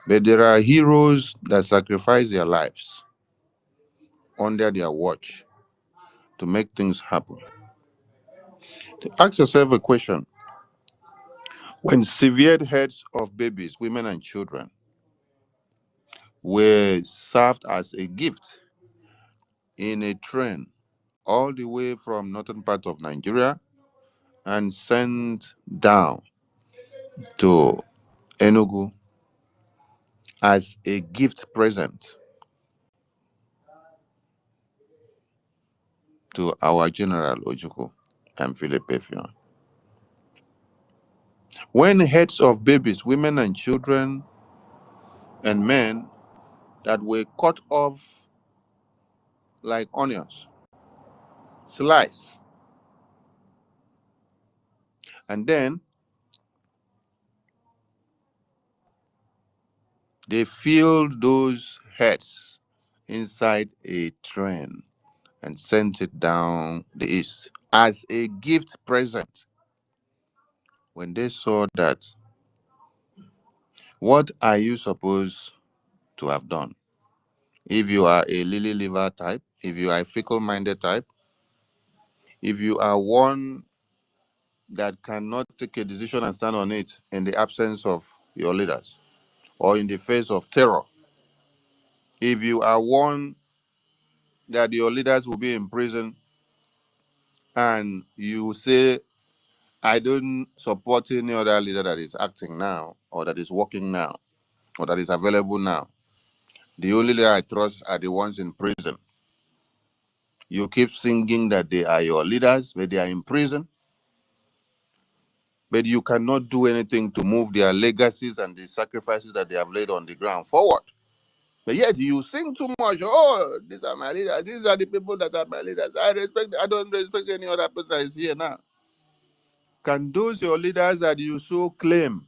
But there are heroes that sacrifice their lives under their watch to make things happen. Ask yourself a question. When severed heads of babies, women, and children were served as a gift in a train all the way from northern part of Nigeria and sent down to Enugu as a gift present to our General Ojukwu and Philip Effiong. When heads of babies, women, and children and men that were cut off like onions, sliced, and then they filled those heads inside a train and sent it down the east as a gift present. When they saw that, what are you supposed to have done? If you are a lily liver type, if you are a fickle minded type, if you are one that cannot take a decision and stand on it in the absence of your leaders or in the face of terror, if you are one that your leaders will be in prison and you say, I don't support any other leader that is acting now or that is working now or that is available now. The only leader I trust are the ones in prison. You keep singing that they are your leaders, but they are in prison. But you cannot do anything to move their legacies and the sacrifices that they have laid on the ground forward. But yet you sing too much. Oh, these are my leaders. These are the people that are my leaders. I don't respect any other person that is here now. Can those your leaders that you so claim,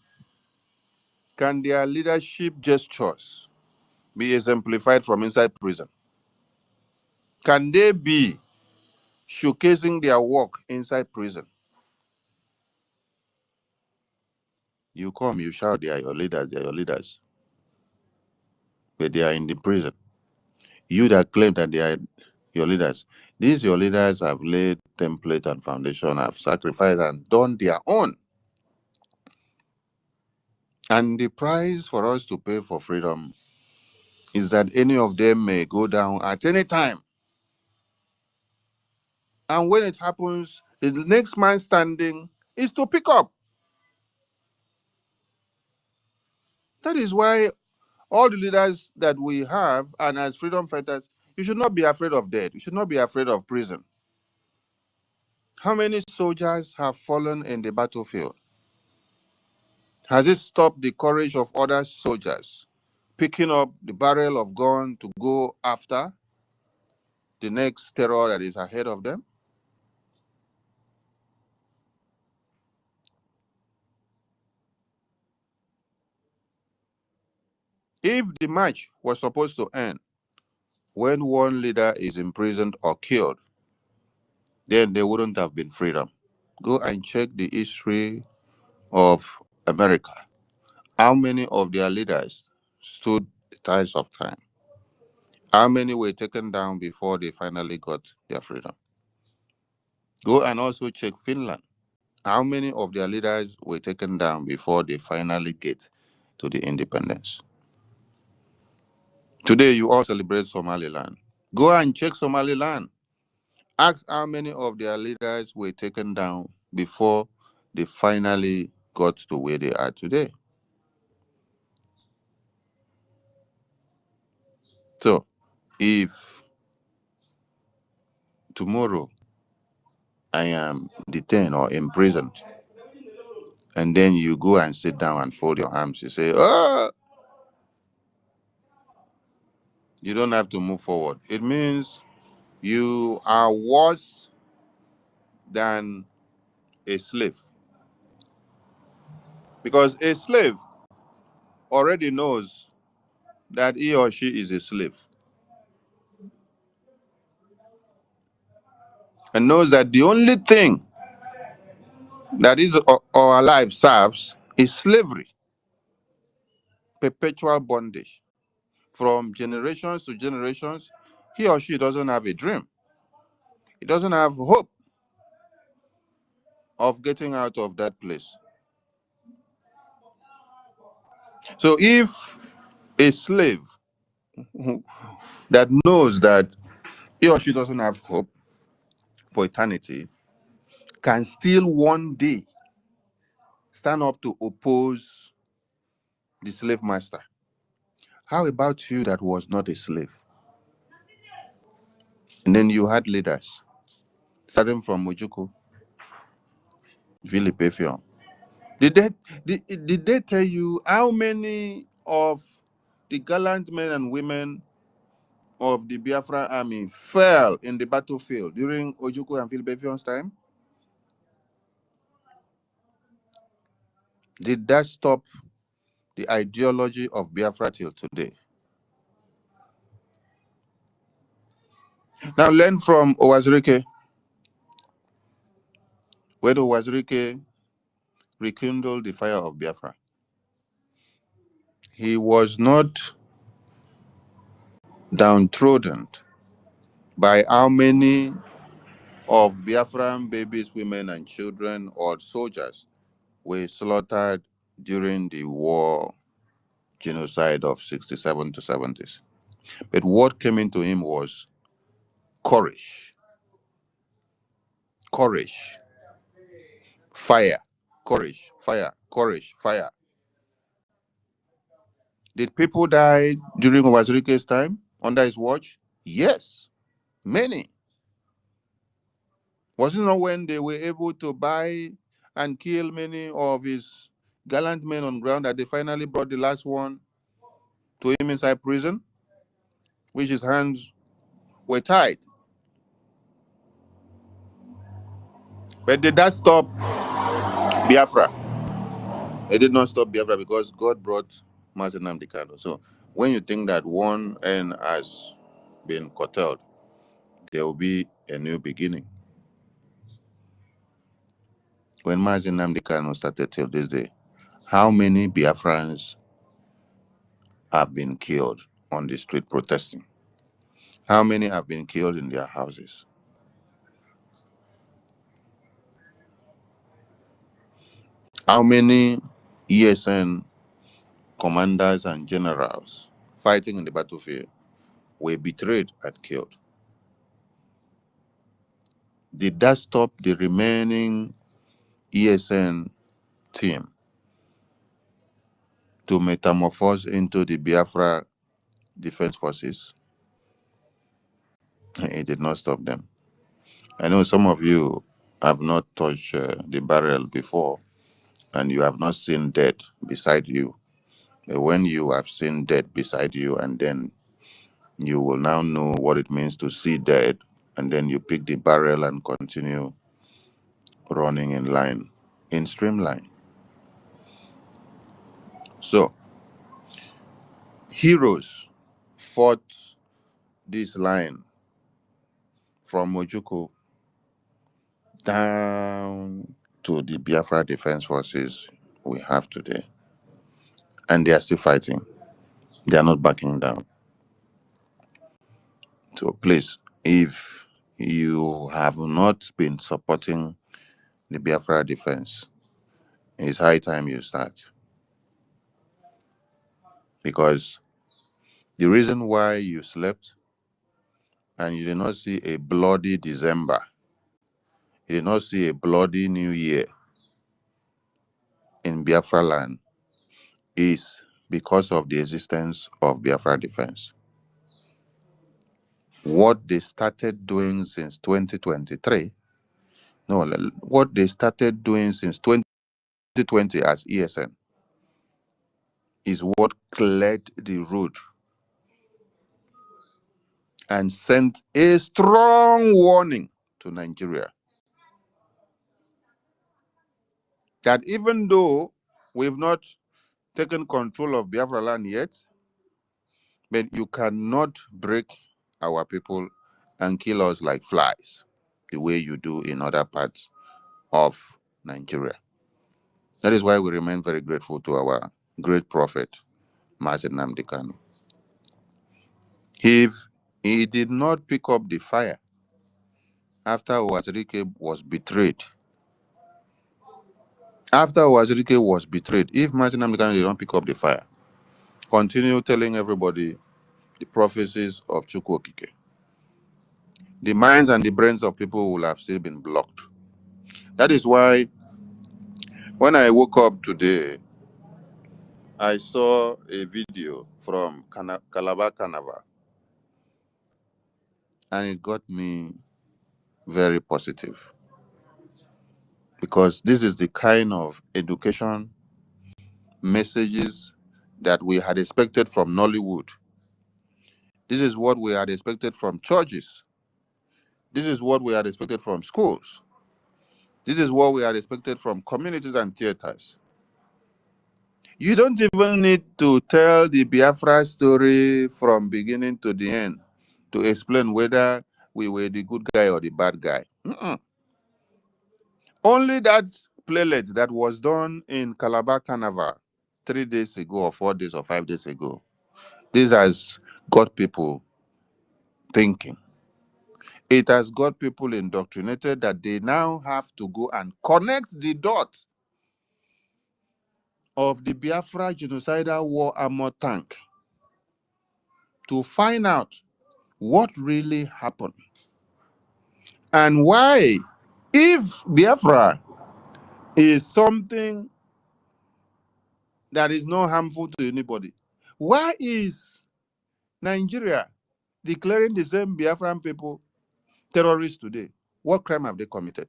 can their leadership gestures be exemplified from inside prison? Can they be showcasing their work inside prison? You come, you shout, they are your leaders, they are your leaders. But they are in the prison. You that claim that they are your leaders, these your leaders have laid template and foundation, have sacrificed and done their own. And the price for us to pay for freedom is that any of them may go down at any time. And when it happens, the next man standing is to pick up. That is why all the leaders that we have, and as freedom fighters, you should not be afraid of death. You should not be afraid of prison. How many soldiers have fallen in the battlefield? Has it stopped the courage of other soldiers picking up the barrel of gun to go after the next terror that is ahead of them? If the march was supposed to end when one leader is imprisoned or killed, then there wouldn't have been freedom. Go and check the history of America. How many of their leaders stood the test of time? How many were taken down before they finally got their freedom? Go and also check Finland. How many of their leaders were taken down before they finally get to the independence? Today, you all celebrate Somaliland. Go and check Somaliland. Ask how many of their leaders were taken down before they finally got to where they are today. So, if tomorrow I am detained or imprisoned, and then you go and sit down and fold your arms, you say, "Oh, you don't have to move forward." It means you are worse than a slave. Because a slave already knows that he or she is a slave and knows that the only thing that is our life serves is slavery, perpetual bondage. From generations to generations, he or she doesn't have a dream. He doesn't have hope of getting out of that place. So if a slave that knows that he or she doesn't have hope for eternity can still one day stand up to oppose the slave master, how about you that was not a slave? And then you had leaders, starting from Mujuku, Philip Effiong. Did they, did they tell you how many of the gallant men and women of the Biafra army fell in the battlefield during Ojukwu and Philip Effiong's time? Did that stop the ideology of Biafra till today? Now learn from Owazirike. When Owazirike rekindled the fire of Biafra, he was not downtrodden by how many of Biafran babies, women, and children or soldiers were slaughtered during the war genocide of 67 to 70s. But what came into him was courage, courage, fire, courage, fire, courage, fire. Did people die during Wazirike's time under his watch? Yes, many. Was it not when they were able to buy and kill many of his gallant men on ground that they finally brought the last one to him inside prison, which his hands were tied? But did that stop Biafra? It did not stop Biafra because God brought NNAMDI KANU. So when you think that one end has been curtailed, there will be a new beginning. When NNAMDI KANU started till this day, how many Biafrans have been killed on the street protesting? How many have been killed in their houses? How many ESN commanders and generals fighting in the battlefield were betrayed and killed? Did that stop the remaining ESN team to metamorphose into the Biafra Defense Forces? It did not stop them. I know some of you have not touched the barrel before and you have not seen death beside you. When you have seen death beside you, and then you will now know what it means to see death, and then you pick the barrel and continue running in line, in streamline. So, heroes fought this line from Mojuku down to the Biafra Defense Forces we have today. And they are still fighting. They are not backing down. So please, if you have not been supporting the Biafra Defense, it's high time you start. Because the reason why you slept and you did not see a bloody December, you did not see a bloody New Year in Biafra land is because of the existence of Biafra Defense. What they started doing since 2023, no, what they started doing since 2020 as ESN is what cleared the road and sent a strong warning to Nigeria that even though we've not taken control of Biafra land yet, but you cannot break our people and kill us like flies the way you do in other parts of Nigeria. That is why we remain very grateful to our great prophet, NNAMDI KANU. If he did not pick up the fire after Wazirike was betrayed, if NNAMDI KANU did not pick up the fire, continue telling everybody the prophecies of Chukwokike, the minds and the brains of people will have still been blocked. That is why when I woke up today, I saw a video from Calabar Carnival, and it got me very positive because this is the kind of education messages that we had expected from Nollywood. This is what we had expected from churches. This is what we had expected from schools. This is what we had expected from communities and theaters. You don't even need to tell the Biafra story from beginning to the end to explain whether we were the good guy or the bad guy. Only that playlet that was done in Calabar Carnival 3 days ago or 4 days or 5 days ago, this has got people thinking. It has got people indoctrinated that they now have to go and connect the dots of the Biafra genocidal war armor tank to find out what really happened and why, if Biafra is something that is not harmful to anybody, why is Nigeria declaring the same Biafran people terrorists today? What crime have they committed?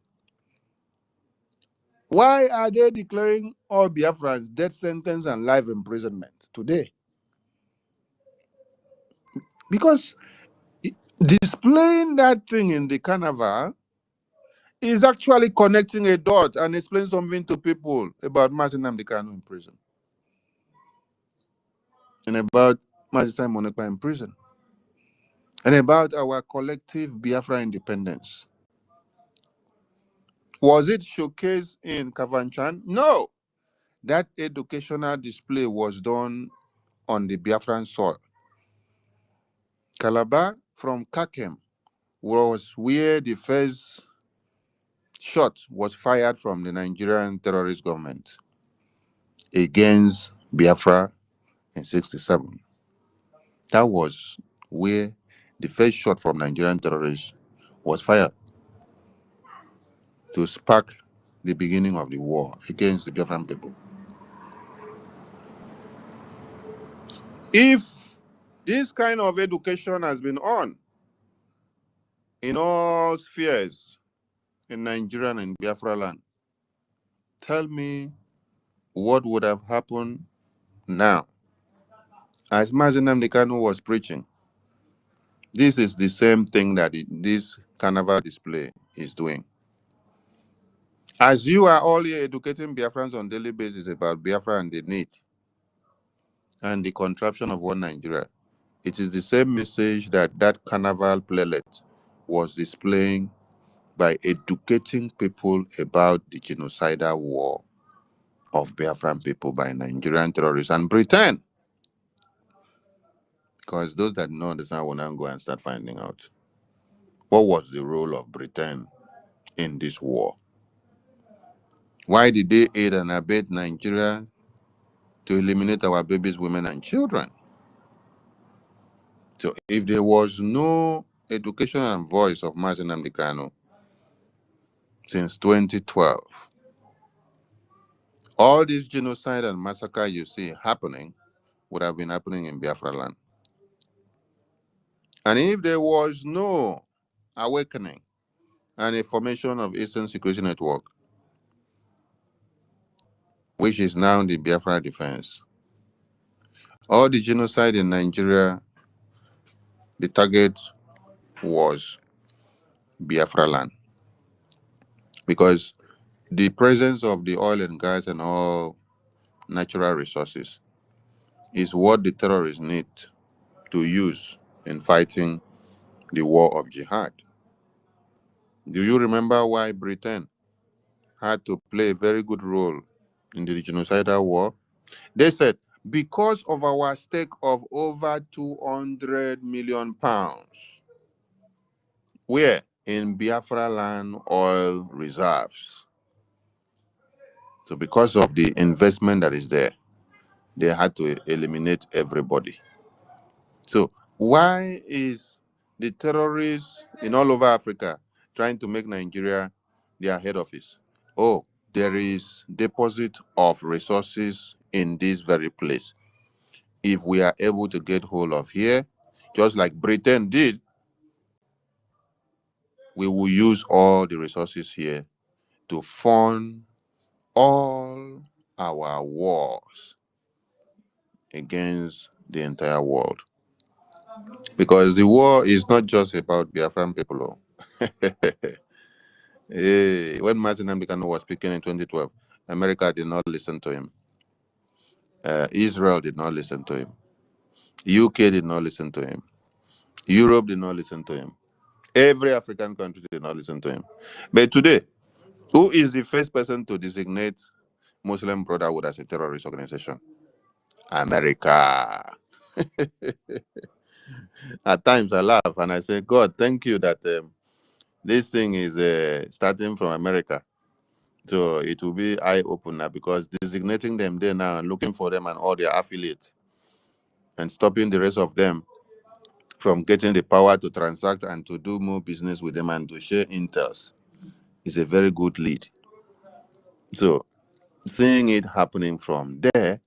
Why are they declaring all Biafrans death sentence and life imprisonment today? Because displaying that thing in the carnival is actually connecting a dot and explaining something to people about NNAMDI KANU in prison and about Mazi Monekpa in prison and about our collective Biafra independence. Was it showcased in Kavanchan? No. That educational display was done on the Biafran soil. Calabar from Kakem was where the first shot was fired from the Nigerian terrorist government against Biafra in 1967. That was where the first shot from Nigerian terrorists was fired to spark the beginning of the war against the Biafran people. If this kind of education has been on in all spheres in Nigeria and in Biafra land, tell me what would have happened now. As Mazi Nnamdi Kanu was preaching, this is the same thing that this carnival display is doing. As you are all here educating Biafrans on daily basis about Biafra and the need, and the contraption of one Nigeria. It is the same message that carnival playlet was displaying by educating people about the genocidal war of Biafran people by Nigerian terrorists and Britain. Because those that don't understand will now go and start finding out what was the role of Britain in this war. Why did they aid and abet Nigeria to eliminate our babies, women, and children? So if there was no education and voice of NNAMDI KANU since 2012, all this genocide and massacre you see happening would have been happening in Biafra land. And if there was no awakening and a formation of Eastern Security Network, which is now the Biafra Defense, all the genocide in Nigeria, the target was Biafra land. Because the presence of the oil and gas and all natural resources is what the terrorists need to use in fighting the war of jihad. Do you remember why Britain had to play a very good role in the genocidal war? They said, because of our stake of over 200 million pounds, where in Biafra land oil reserves. So because of the investment that is there, they had to eliminate everybody. So why is the terrorists in all over Africa trying to make Nigeria their head office? Oh, there is deposit of resources in this very place. If we are able to get hold of here, just like Britain did, we will use all the resources here to fund all our wars against the entire world. Because the war is not just about Biafran people. When Martin NNAMDI KANU was speaking in 2012, America did not listen to him. Israel did not listen to him. UK did not listen to him. Europe did not listen to him. Every African country did not listen to him. But today, who is the first person to designate Muslim Brotherhood as a terrorist organization? America. At times I laugh and I say, God, thank you that this thing is starting from America. So it will be eye-opener because designating them there now and looking for them and all their affiliates and stopping the rest of them from getting the power to transact and to do more business with them and to share intels is a very good lead. So seeing it happening from there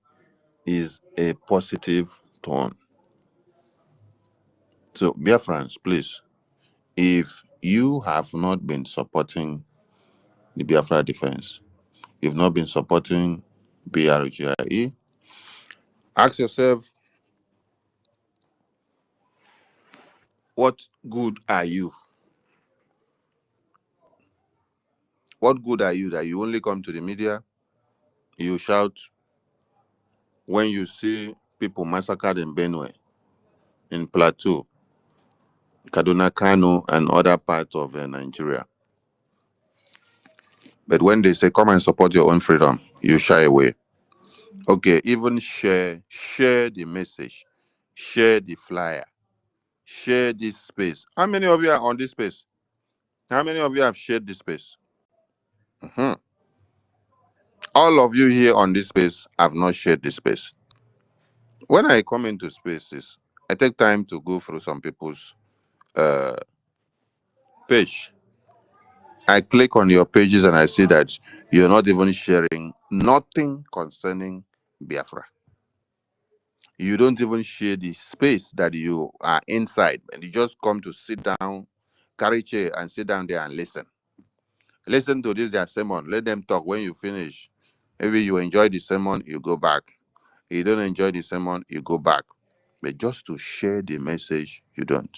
is a positive tone. So, dear friends, please, if you have not been supporting the Biafra defense, you've not been supporting BRGIE, ask yourself, what good are you? What good are you that you only come to the media, you shout when you see people massacred in Benue, in Plateau, Kaduna, Kano, and other parts of Nigeria. But when they say, come and support your own freedom, you shy away. Okay, even share the message, share the flyer, share this space. How many of you are on this space? How many of you have shared this space? All of you here on this space have not shared this space. When I come into spaces, I take time to go through some people's page. I click on your pages and I see that you're not even sharing nothing concerning Biafra. You don't even share the space that you are inside, and you just come to sit down, carry chair, and sit down there and listen. Listen to this their sermon. Let them talk. When you finish, maybe you enjoy the sermon, you go back. You don't enjoy the sermon, you go back. But just to share the message, you don't.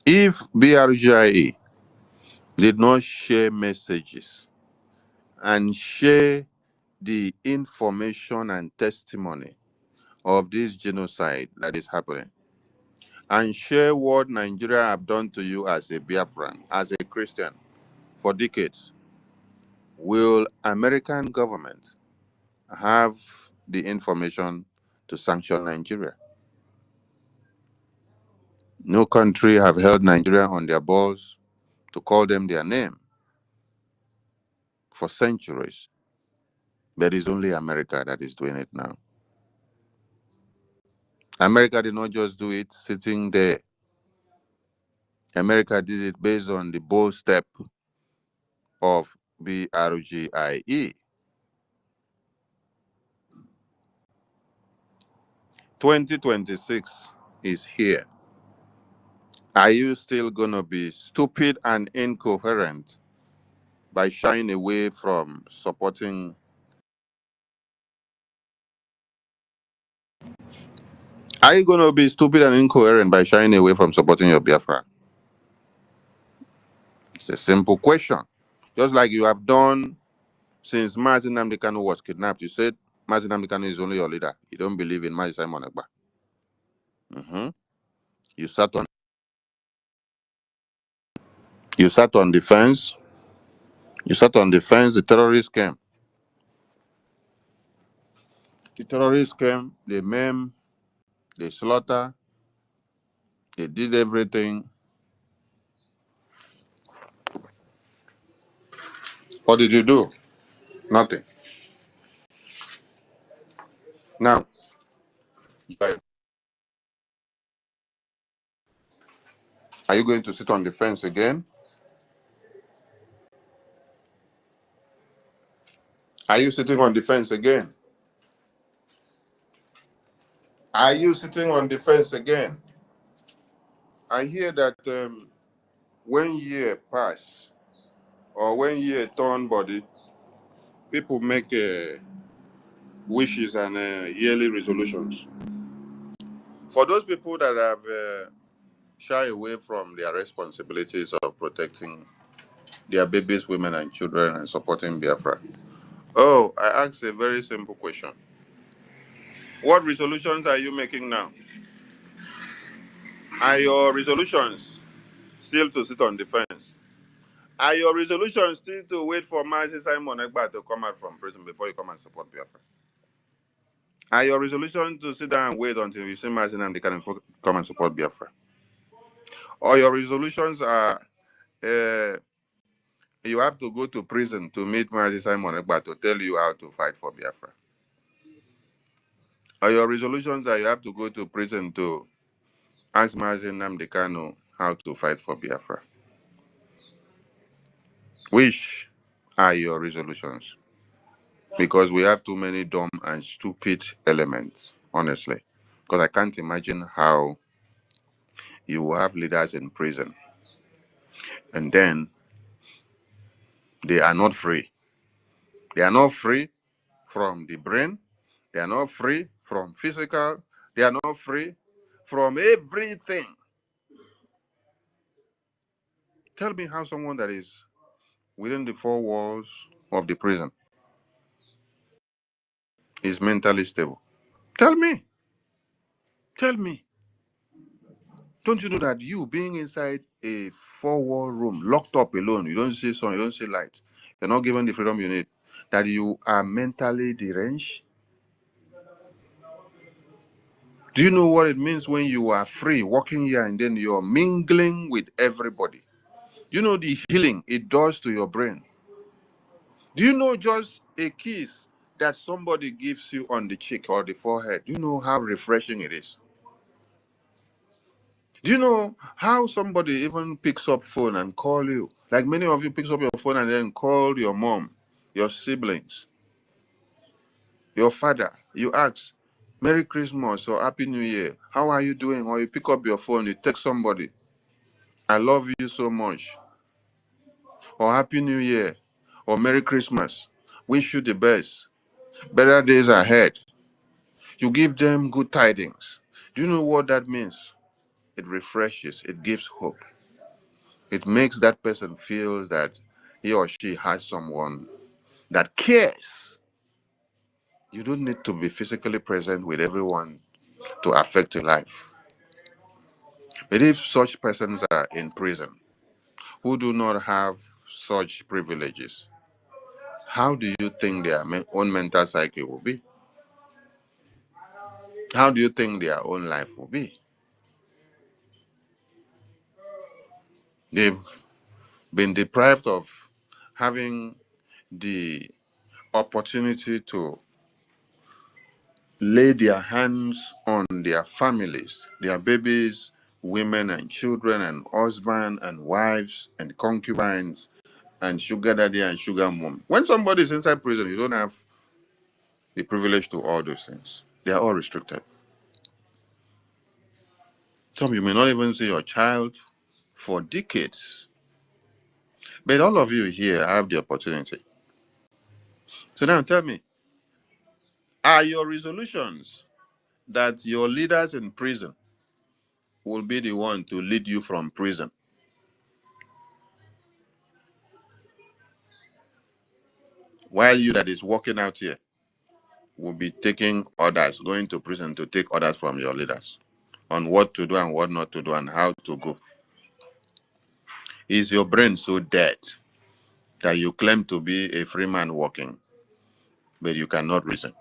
If BRGIA did not share messages and share the information and testimony of this genocide that is happening and share what Nigeria have done to you as a Biafran, as a Christian for decades, will American government have the information to sanction Nigeria? No country have held Nigeria on their balls to call them their name for centuries. But it's only America that is doing it now. America did not just do it sitting there. America did it based on the bold step of BRGIE. 2026 is here. Are you still going to be stupid and incoherent by shying away from supporting? Are you going to be stupid and incoherent by shying away from supporting your Biafra? It's a simple question. Just like you have done since NNAMDI Kanu was kidnapped. You said NNAMDI Kanu is only your leader. You don't believe in Mazi Simon Ekpa. You sat on the fence. You sat on the fence. The terrorists came. The terrorists came. They maim. They slaughter. They did everything. What did you do? Nothing. Now, are you going to sit on the fence again? Are you sitting on the fence again? Are you sitting on the fence again? I hear that when year pass or when year turn body, people make wishes and yearly resolutions. For those people that have shy away from their responsibilities of protecting their babies, women, and children and supporting Biafra. Oh, I asked a very simple question. What resolutions are you making now? Are your resolutions still to sit on the fence? Are your resolutions still to wait for Mazi Simon Ekpa to come out from prison before you come and support Biafra? Are your resolutions to sit down and wait until you see Mazi Nnamdi Kanu come and support Biafra? Or your resolutions are you have to go to prison to meet Mazi Simon Ekpa to tell you how to fight for Biafra? Or your resolutions are you have to go to prison to ask Mazi Nnamdi Kanu how to fight for Biafra? Which are your resolutions? Because we have too many dumb and stupid elements, honestly. Because I can't imagine how you will have leaders in prison and then they are not free. They are not free from the brain. They are not free from physical. They are not free from everything. Tell me how someone that is within the four walls of the prison is mentally stable. Tell me. Tell me. Don't you know that you being inside a four-wall room, locked up alone, you don't see sun, you don't see light, you're not given the freedom you need, that you are mentally deranged? Do you know what it means when you are free, walking here and then you're mingling with everybody? Do you know the healing it does to your brain? Do you know just a kiss that somebody gives you on the cheek or the forehead? Do you know how refreshing it is? Do you know how somebody even picks up phone and call you? Like many of you picks up your phone and then call your mom, your siblings, your father. You ask, Merry Christmas or Happy New Year. How are you doing? Or you pick up your phone, you text somebody, I love you so much. Or Happy New Year. Or Merry Christmas. Wish you the best. Better days ahead. You give them good tidings. Do you know what that means? It refreshes, it gives hope. It makes that person feel that he or she has someone that cares. You don't need to be physically present with everyone to affect your life. But if such persons are in prison who do not have such privileges, how do you think their own mental psyche will be? How do you think their own life will be? They've been deprived of having the opportunity to lay their hands on their families, their babies, women and children, and husbands and wives and concubines, and sugar daddy and sugar mom. When somebody is inside prison, you don't have the privilege to all those things. They are all restricted. Some you may not even see your child for decades. But all of you here have the opportunity. So now tell me, are your resolutions that your leaders in prison will be the one to lead you from prison, while you that is walking out here will be taking orders, going to prison to take orders from your leaders on what to do and what not to do and how to go? Is your brain so dead that you claim to be a free man walking, but you cannot reason,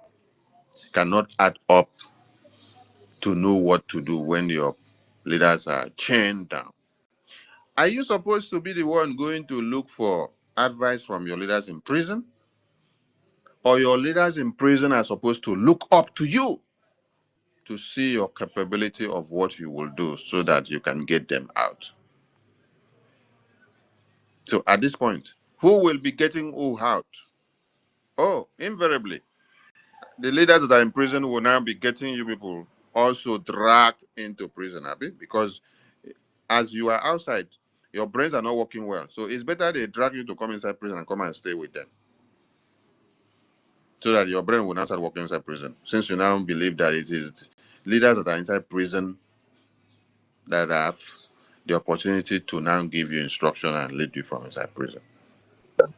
cannot add up to know what to do when your leaders are chained down? Are you supposed to be the one going to look for advice from your leaders in prison? Or your leaders in prison are supposed to look up to you to see your capability of what you will do so that you can get them out? So at this point, who will be getting who out? Oh, invariably, the leaders that are in prison will now be getting you people also dragged into prison, Abby, because as you are outside, your brains are not working well. So it's better they drag you to come inside prison and come and stay with them, so that your brain will not start working inside prison. Since you now believe that it is leaders that are inside prison that have the opportunity to now give you instruction and lead you from inside prison.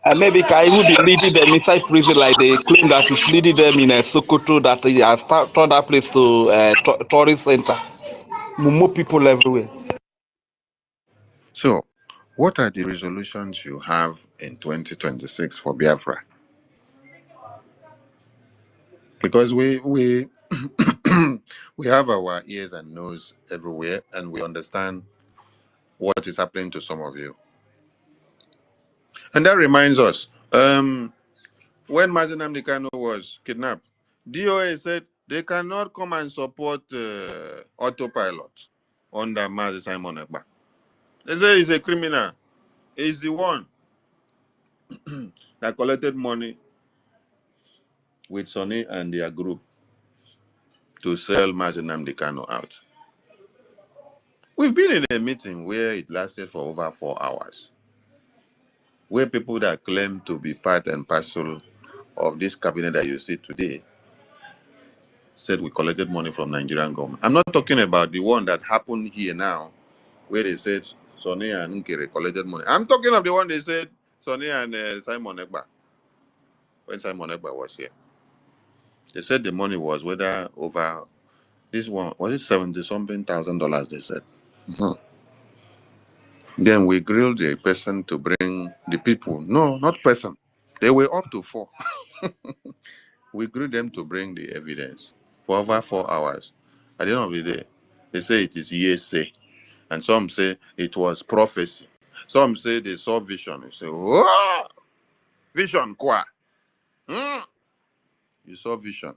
And maybe Kai will be leading them inside prison like they claim that he's leading them in a Sokoto, that he has turned that place to a tourist center. Mumu people everywhere. So, what are the resolutions you have in 2026 for Biafra? Because we we have our ears and nose everywhere, and we understand what is happening to some of you. And that reminds us, when NNAMDI KANU was kidnapped, DOA said they cannot come and support autopilot under Mazi Simon Ekpa. They say he's a criminal. He's the one that collected money with Sonny and their group to sell Mazi Nnamdi Kanu out. We've been in a meeting where it lasted for over 4 hours, where people that claim to be part and parcel of this cabinet that you see today said we collected money from Nigerian government. I'm not talking about the one that happened here now, where they said Sonny and Nkere collected money. I'm talking of the one they said Sonny and Simon Ekpa, when Simon Ekpa was here. They said the money was whether over this one, was it 70 something thousand dollars, they said. Mhm. Then we grilled the person to bring the people. No, not person. They were up to four. We grilled them to bring the evidence for over 4 hours. At the end of the day, they say it is hearsay. And some say it was prophecy. Some say they saw vision. You say, whoa, vision, qua. Hmm? You saw vision.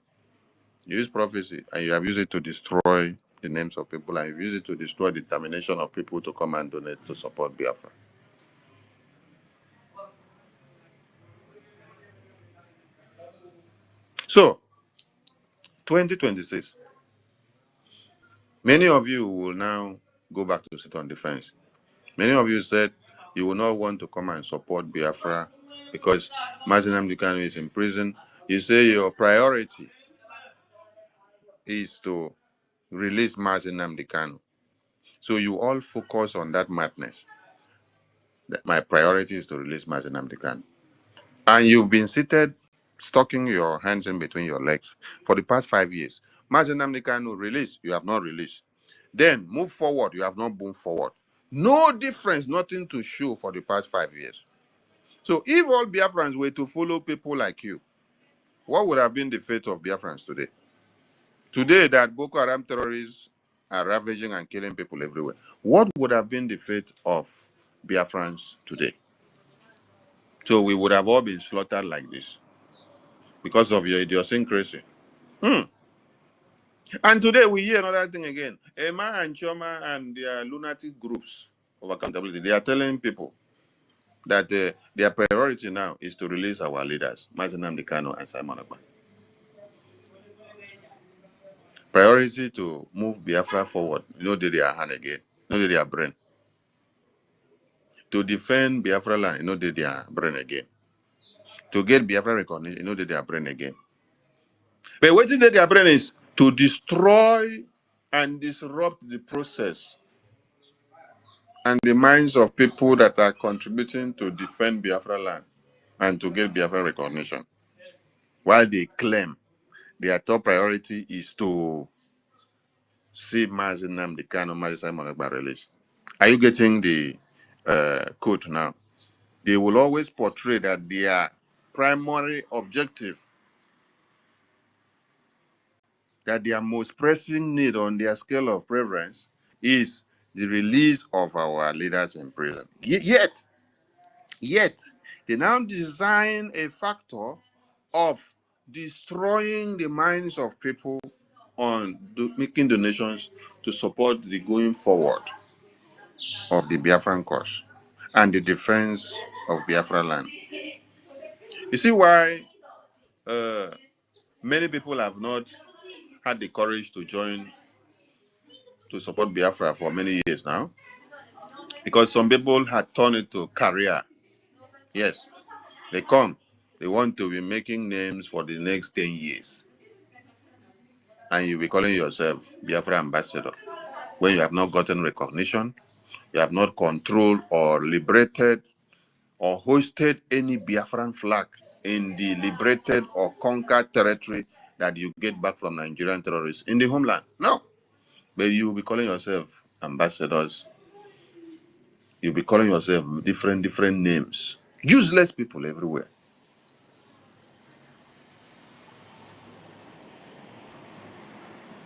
You use prophecy and you have used it to destroy the names of people, and you use it to destroy the determination of people to come and donate to support Biafra. So, 2026, many of you will now go back to sit on the fence. Many of you said you will not want to come and support Biafra because Mazi Nnamdi Kanu is in prison. You say your priority is to release Mazi Nnamdi Kanu. So you all focus on that madness. That my priority is to release Mazi Nnamdi Kanu. And you've been seated Stucking your hands in between your legs for the past 5 years. Mazi Nnamdi Kanu release, you have not released. Then move forward, you have not moved forward. No difference, nothing to show for the past 5 years. So if all Biafrans were to follow people like you, what would have been the fate of Biafrans today? Today that Boko Haram terrorists are ravaging and killing people everywhere, what would have been the fate of Biafrans today? So we would have all been slaughtered like this because of your idiosyncrasy. And today we hear another thing again. Emma and Choma and their lunatic groups of accountability, they are telling people that their priority now is to release our leaders, Mazi Nnamdi Kanu and Simon Ekpa. Priority to move Biafra forward. No, they their hand again. No, they their brain. To defend Biafra land, no, they their brain again. To get Biafra recognition, no, they their brain again. But what they their brain is to destroy and disrupt the process and the minds of people that are contributing to defend Biafra land and to get Biafra recognition. While they claim their top priority is to see Mazi Nnamdi Kanu, Mazi Simon Ekpa released. Are you getting the quote now? They will always portray that their primary objective, that their most pressing need on their scale of preference is the release of our leaders in prison. Yet, they now design a factor of destroying the minds of people on making donations to support the going forward of the Biafran cause and the defense of Biafra land. You see why many people have not had the courage to join to support Biafra for many years now? Because some people had turned it to career. Yes, they come. They want to be making names for the next 10 years. And you'll be calling yourself Biafra ambassador when you have not gotten recognition, you have not controlled or liberated or hosted any Biafran flag in the liberated or conquered territory that you get back from Nigerian terrorists in the homeland. No. But you'll be calling yourself ambassadors. You'll be calling yourself different names. Useless people everywhere.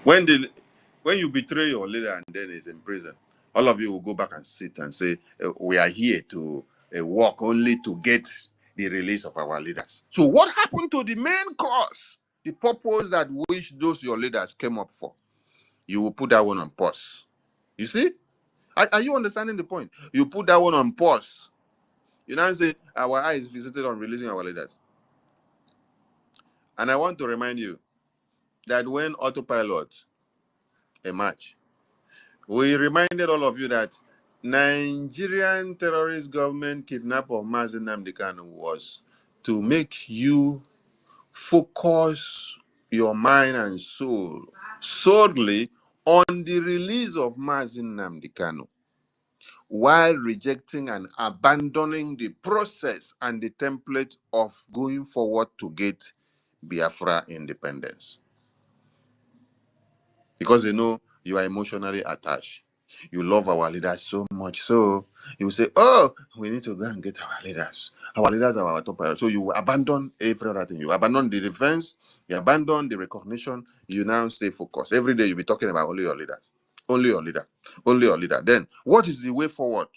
When you betray your leader and then he's in prison, all of you will go back and sit and say, we are here to work only to get the release of our leaders. So what happened to the main cause, the purpose that which those your leaders came up for? You will put that one on pause. You see? Are you understanding the point? You put that one on pause. You now say, our eyes visited on releasing our leaders. And I want to remind you that when autopilot emerged, we reminded all of you that Nigerian terrorist government kidnap of Mazi Nnamdi Kanu was to make you focus your mind and soul solely on the release of Mazi Nnamdi Kanu, while rejecting and abandoning the process and the template of going forward to get Biafra independence. Because they know you are emotionally attached. You love our leaders so much. So you will say, oh, we need to go and get our leaders. Our leaders are our top priority. So you will abandon every other thing. You abandon the defense, you abandon the recognition, you now stay focused. Every day you'll be talking about only your leaders. Only your leader. Only your leader. Then what is the way forward?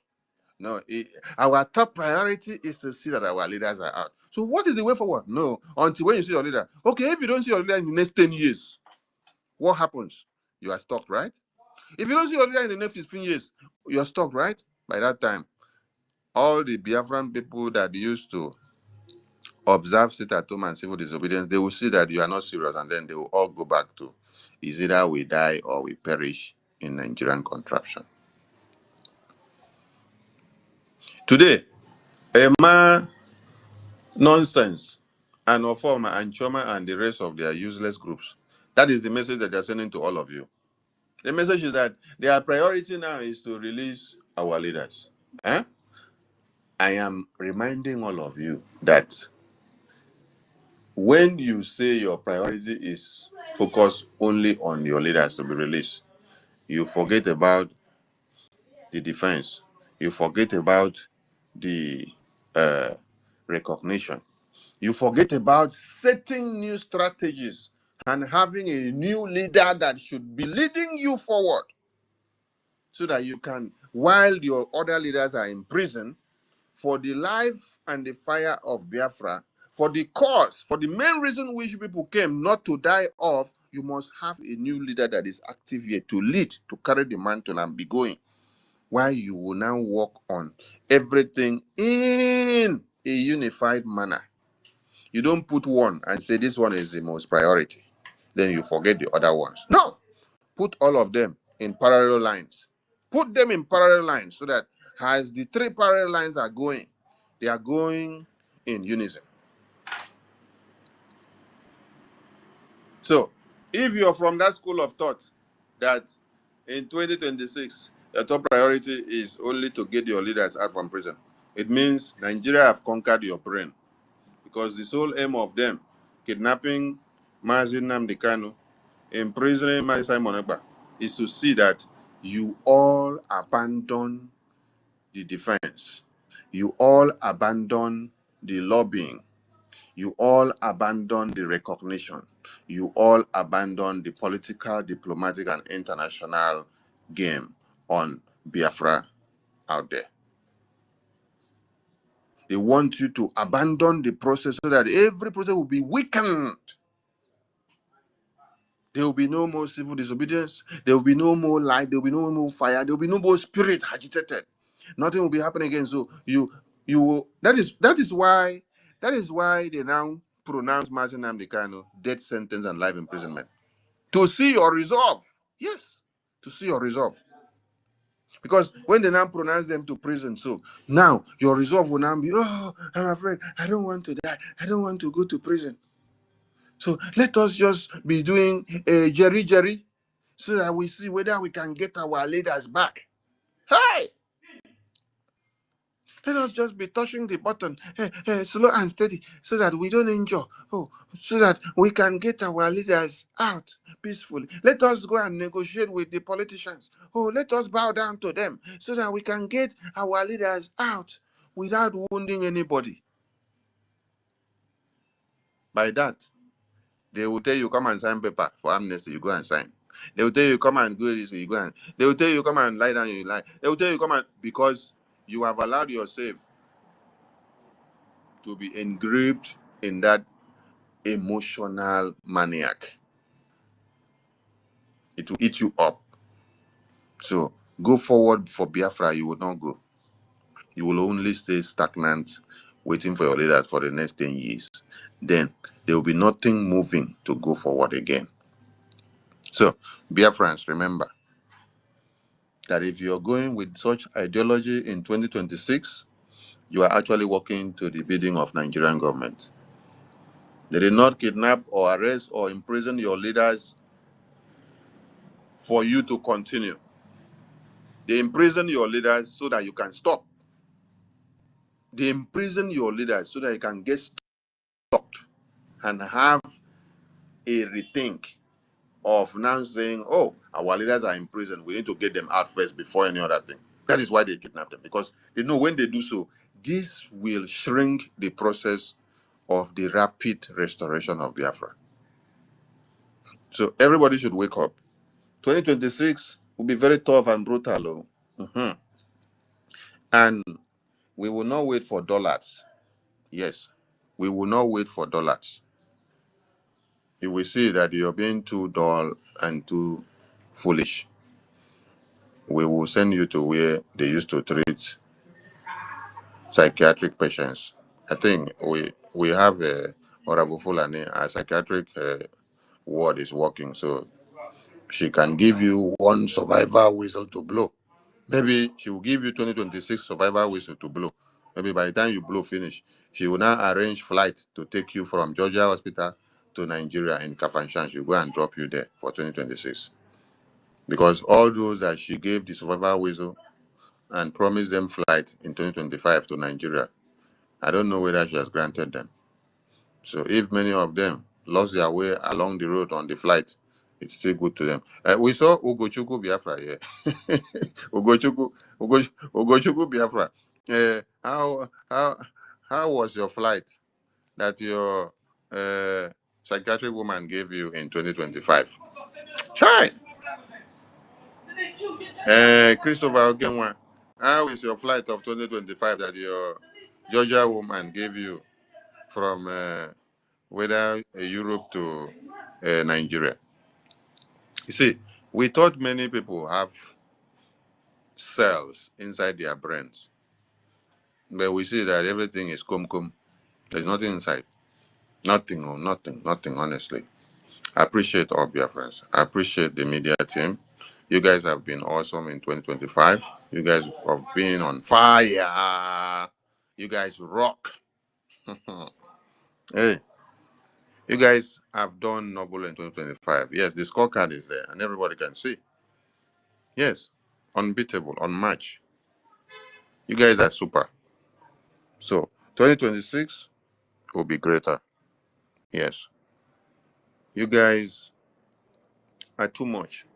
No, our top priority is to see that our leaders are out. So what is the way forward? No, until when you see your leader. Okay, if you don't see your leader in the next 10 years, what happens? You are stuck, right? If you don't see your leader in the next 15 years, you're stuck, right? By that time, all the Biafran people that used to observe sit at home and civil disobedience, they will see that you are not serious, and then they will all go back to is either we die or we perish in Nigerian contraption. Today, Emma nonsense and Oforma and Choma and the rest of their useless groups. That is the message that they're sending to all of you. The message is that their priority now is to release our leaders. Eh? I am reminding all of you that when you say your priority is focus only on your leaders to be released, you forget about the defense. You forget about the uh, recognition. You forget about setting new strategies and having a new leader that should be leading you forward so that you can, while your other leaders are in prison, for the life and the fire of Biafra, for the cause, for the main reason which people came not to die off, you must have a new leader that is active here to lead, to carry the mantle and be going. While you will now work on everything in a unified manner. You don't put one and say this one is the most priority. Then you forget the other ones. No, put all of them in parallel lines. Put them in parallel lines so that as the three parallel lines are going, they are going in unison. So if you're from that school of thought that in 2026, your top priority is only to get your leaders out from prison, it means Nigeria have conquered your brain, because the sole aim of them, kidnapping NNAMDI KANU, imprisoning Simon Ekpa, is to see that you all abandon the defense. You all abandon the lobbying. You all abandon the recognition. You all abandon the political, diplomatic, and international game on Biafra out there. They want you to abandon the process so that every process will be weakened. There will be no more civil disobedience. There will be no more light. There will be no more fire. There will be no more spirit agitated. Nothing will be happening again. So you will. That is why they now pronounce Mazi Nnamdi Kanu death sentence and life imprisonment, to see your resolve. Yes, to see your resolve. Because when they now pronounce them to prison, so now your resolve will now be, oh, I'm afraid. I don't want to die. I don't want to go to prison. So let us just be doing a jerry so that we see whether we can get our leaders back. Hey! Let us just be touching the button, slow and steady, so that we don't injure. Oh, so that we can get our leaders out peacefully. Let us go and negotiate with the politicians. Oh, let us bow down to them, so that we can get our leaders out without wounding anybody. By that, they will tell you, come and sign paper for amnesty, you go and sign. They will tell you, come and do this, you go and. They will tell you, come and lie down, you lie. They will tell you, come and, because you have allowed yourself to be engraved in that emotional maniac. It will eat you up. So go forward for Biafra, you will not go. You will only stay stagnant, waiting for your leaders for the next 10 years. Then there will be nothing moving to go forward again. So, Biafrans, remember that if you're going with such ideology in 2026, you are actually working to the bidding of Nigerian government. They did not kidnap or arrest or imprison your leaders for you to continue. They imprison your leaders so that you can stop. They imprison your leaders so that you can get stopped and have a rethink of now saying, oh, our leaders are in prison. We need to get them out first before any other thing. That is why they kidnap them, because they know when they do so, this will shrink the process of the rapid restoration of Biafra. So everybody should wake up. 2026 will be very tough and brutal. And we will not wait for dollars. Yes, we will not wait for dollars. If we see that you're being too dull and too foolish, we will send you to where they used to treat psychiatric patients. I think we have a Honorable Fulani, a psychiatric ward is working, so she can give you one survivor whistle to blow. Maybe she will give you 2026 survivor whistle to blow. Maybe by the time you blow finish, she will now arrange flight to take you from Georgia Hospital to Nigeria in Kafanchan. She'll go and drop you there for 2026. Because all those that she gave the survivor whistle and promised them flight in 2025 to Nigeria, I don't know whether she has granted them. So if many of them lost their way along the road on the flight, it's still good to them. We saw Ugochukwu Biafra here. Ugochukwu Biafra. How was your flight that your psychiatric woman gave you in 2025? Chai! Christopher Ogenwa, how is your flight of 2025 that your Georgia woman gave you from whether Europe to Nigeria? You see, we thought many people have cells inside their brains, but we see that everything is cum. There's nothing inside. Nothing, or nothing, honestly. I appreciate all Biafrans. I appreciate the media team. You guys have been awesome in 2025. You guys have been on fire. You guys rock. Hey, you guys have done noble in 2025. Yes, the scorecard is there and everybody can see. Yes, unbeatable, unmatched. You guys are super. So 2026 will be greater. Yes, you guys are too much.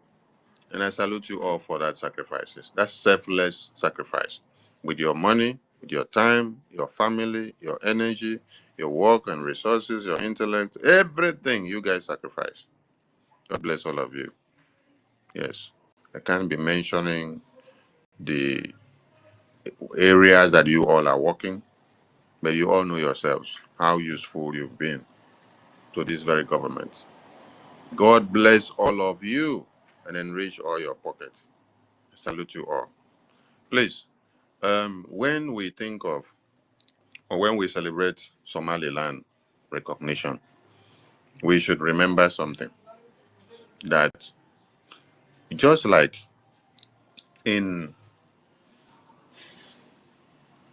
And I salute you all for that sacrifices. That's selfless sacrifice. With your money, with your time, your family, your energy, your work and resources, your intellect, everything you guys sacrifice. God bless all of you. Yes. I can't be mentioning the areas that you all are working, but you all know yourselves how useful you've been to this very government. God bless all of you and enrich all your pockets. I salute you all. Please, when we think of or when we celebrate Somaliland recognition, we should remember something that just like in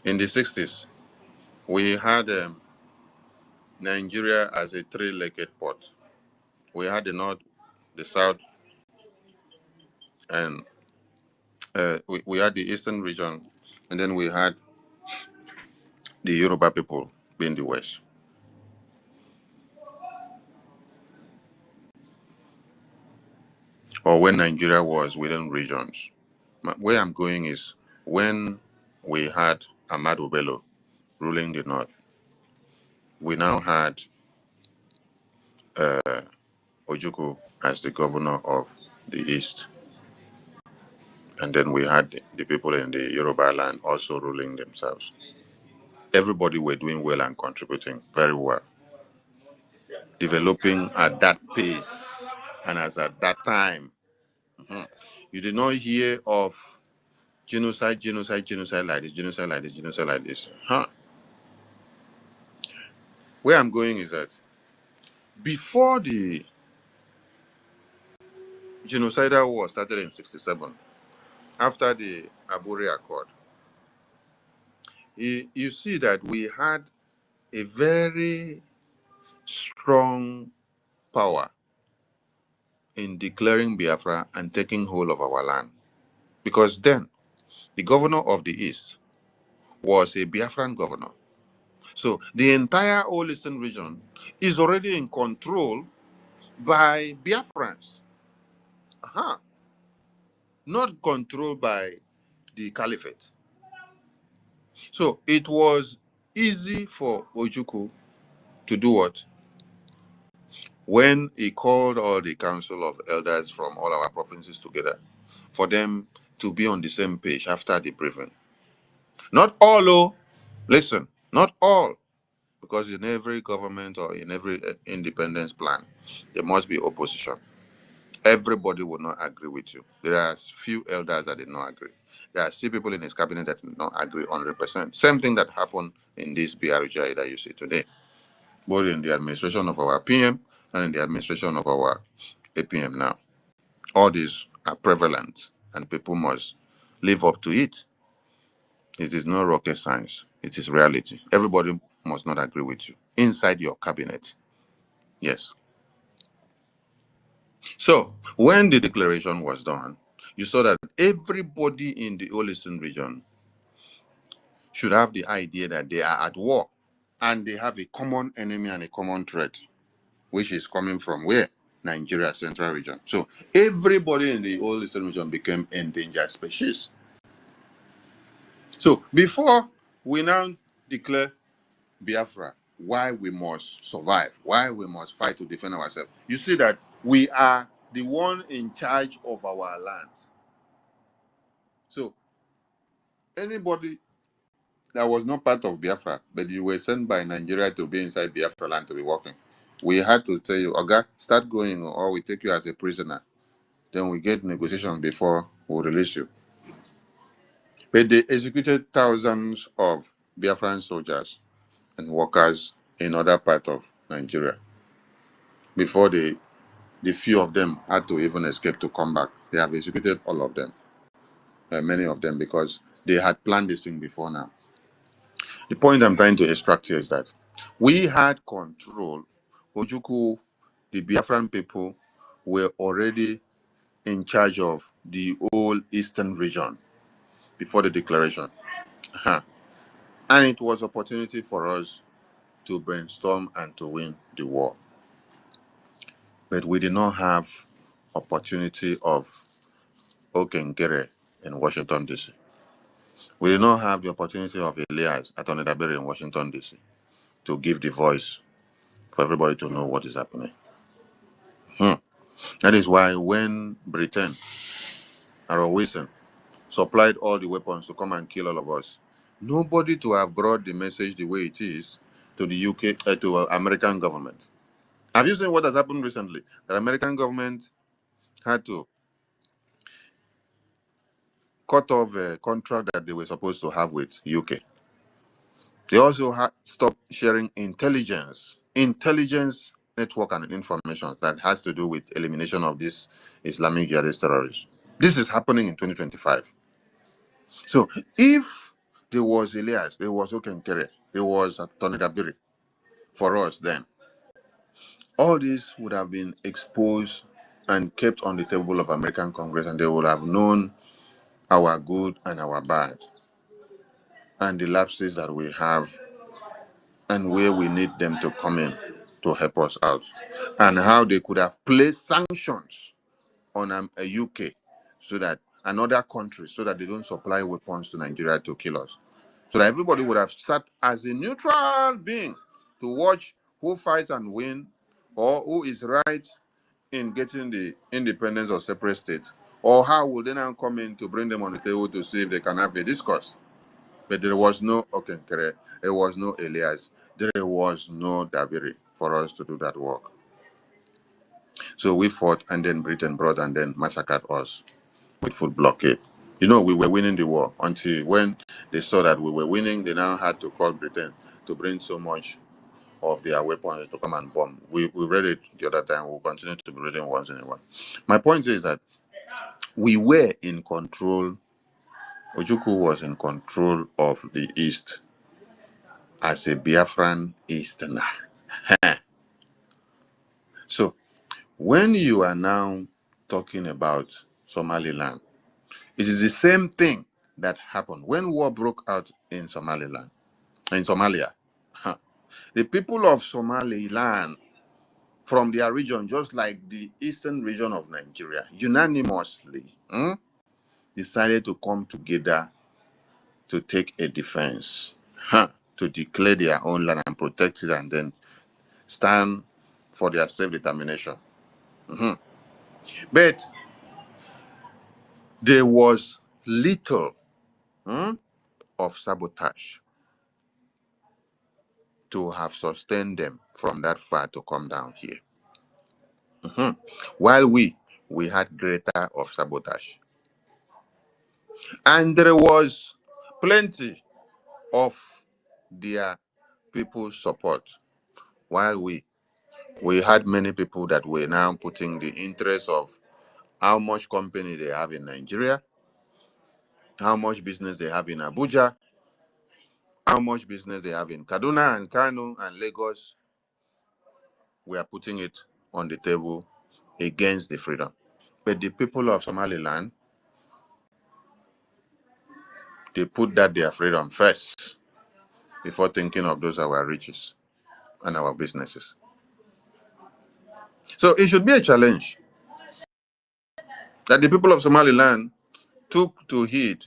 the 60s, we had Nigeria as a three-legged pot. We had the north, the south, and we had the eastern region, and then we had the Yoruba people being the west. Or when Nigeria was within regions. Where I'm going is when we had Ahmadu Bello ruling the north, we now had Ojukwu as the governor of the east, and then we had the people in the Yoruba land also ruling themselves. Everybody were doing well and contributing very well, developing at that pace and as at that time. Mhm. You did not hear of genocide like this, genocide like this. Huh? Where I'm going is that before the genocidal war started in 67, after the Aburi Accord, you see that we had a very strong power in declaring Biafra and taking hold of our land. Because then, the governor of the East was a Biafran governor. So the entire Old Eastern region is already in control by Biafrans. Uh-huh. Not controlled by the caliphate. So it was easy for Ojukwu to do what? When he called all the council of elders from all our provinces together for them to be on the same page after the briefing. Not all, oh, listen, not all, because in every government or in every independence plan, there must be opposition. Everybody will not agree with you. There are few elders that did not agree. There are still people in his cabinet that did not agree 100%. Same thing that happened in this BRGI that you see today, both in the administration of our PM and in the administration of our APM now. All these are prevalent and people must live up to it. It is not rocket science. It is reality. Everybody must not agree with you inside your cabinet. Yes. So when the declaration was done, you saw that everybody in the Old Eastern region should have the idea that they are at war. and they have a common enemy and a common threat, which is coming from where? Nigeria Central Region. So everybody in the whole Eastern region became endangered species. So before we now declare Biafra, why we must survive, why we must fight to defend ourselves, you see that we are the one in charge of our land. So anybody that was not part of Biafra, but you were sent by Nigeria to be inside Biafra land to be working, we had to tell you, okay, start going, or we take you as a prisoner. Then we get negotiation before we release you. But they executed thousands of Biafran soldiers and workers in other parts of Nigeria before the few of them had to even escape to come back. They have executed all of them, many of them, because they had planned this thing before now. The point I'm trying to extract here is that we had control. Ojuku, the Biafran people, were already in charge of the whole eastern region before the declaration. And it was opportunity for us to brainstorm and to win the war. But we did not have opportunity of Okengere in Washington, D.C. We did not have the opportunity of Elias at Onedabere in Washington, D.C. to give the voice for everybody to know what is happening. That is why when Britain, Harold Wilson, supplied all the weapons to come and kill all of us, nobody to have brought the message the way it is to the UK, to American government. Have you seen what has happened recently? The American government had to cut off a contract that they were supposed to have with UK. They also had stopped sharing intelligence network and information that has to do with elimination of this Islamic jihadist terrorists. This is happening in 2025. So if there was Elias, there was Okenkere, there was Tony Dabiri for us then, all this would have been exposed and kept on the table of American Congress, and they would have known our good and our bad, and the lapses that we have, and where we need them to come in to help us out, and how they could have placed sanctions on a UK so that another country, so that they don't supply weapons to Nigeria to kill us. So that everybody would have sat as a neutral being to watch who fights and win, or who is right in getting the independence of separate states, or how will they now come in to bring them on the table to see if they can have a discourse. But there was no Okenkere, there was no Elias, there was no Dabiri for us to do that work. So we fought, and then Britain brought and then massacred us with food blockade. You know, we were winning the war until when they saw that we were winning, they now had to call Britain to bring so much of their weapons to come and bomb. We read it the other time, we'll continue to be reading once in a while. My point is that we were in control. Ojukwu was in control of the East as a Biafran Easterner. So when you are now talking about Somaliland, it is the same thing that happened when war broke out in Somaliland, in Somalia. The people of Somaliland from their region, just like the eastern region of Nigeria, unanimously decided to come together to take a defense, to declare their own land and protect it, and then stand for their self-determination. But there was little of sabotage to have sustained them from that far to come down here. While we had greater of sabotage. And there was plenty of their people's support. While we had many people that were now putting the interest of how much company they have in Nigeria, how much business they have in Abuja, how much business they have in Kaduna and Kanu and Lagos. We are putting it on the table against the freedom. But the people of Somaliland, they put that their freedom first. before thinking of those our riches and our businesses. So it should be a challenge that the people of Somaliland took to heed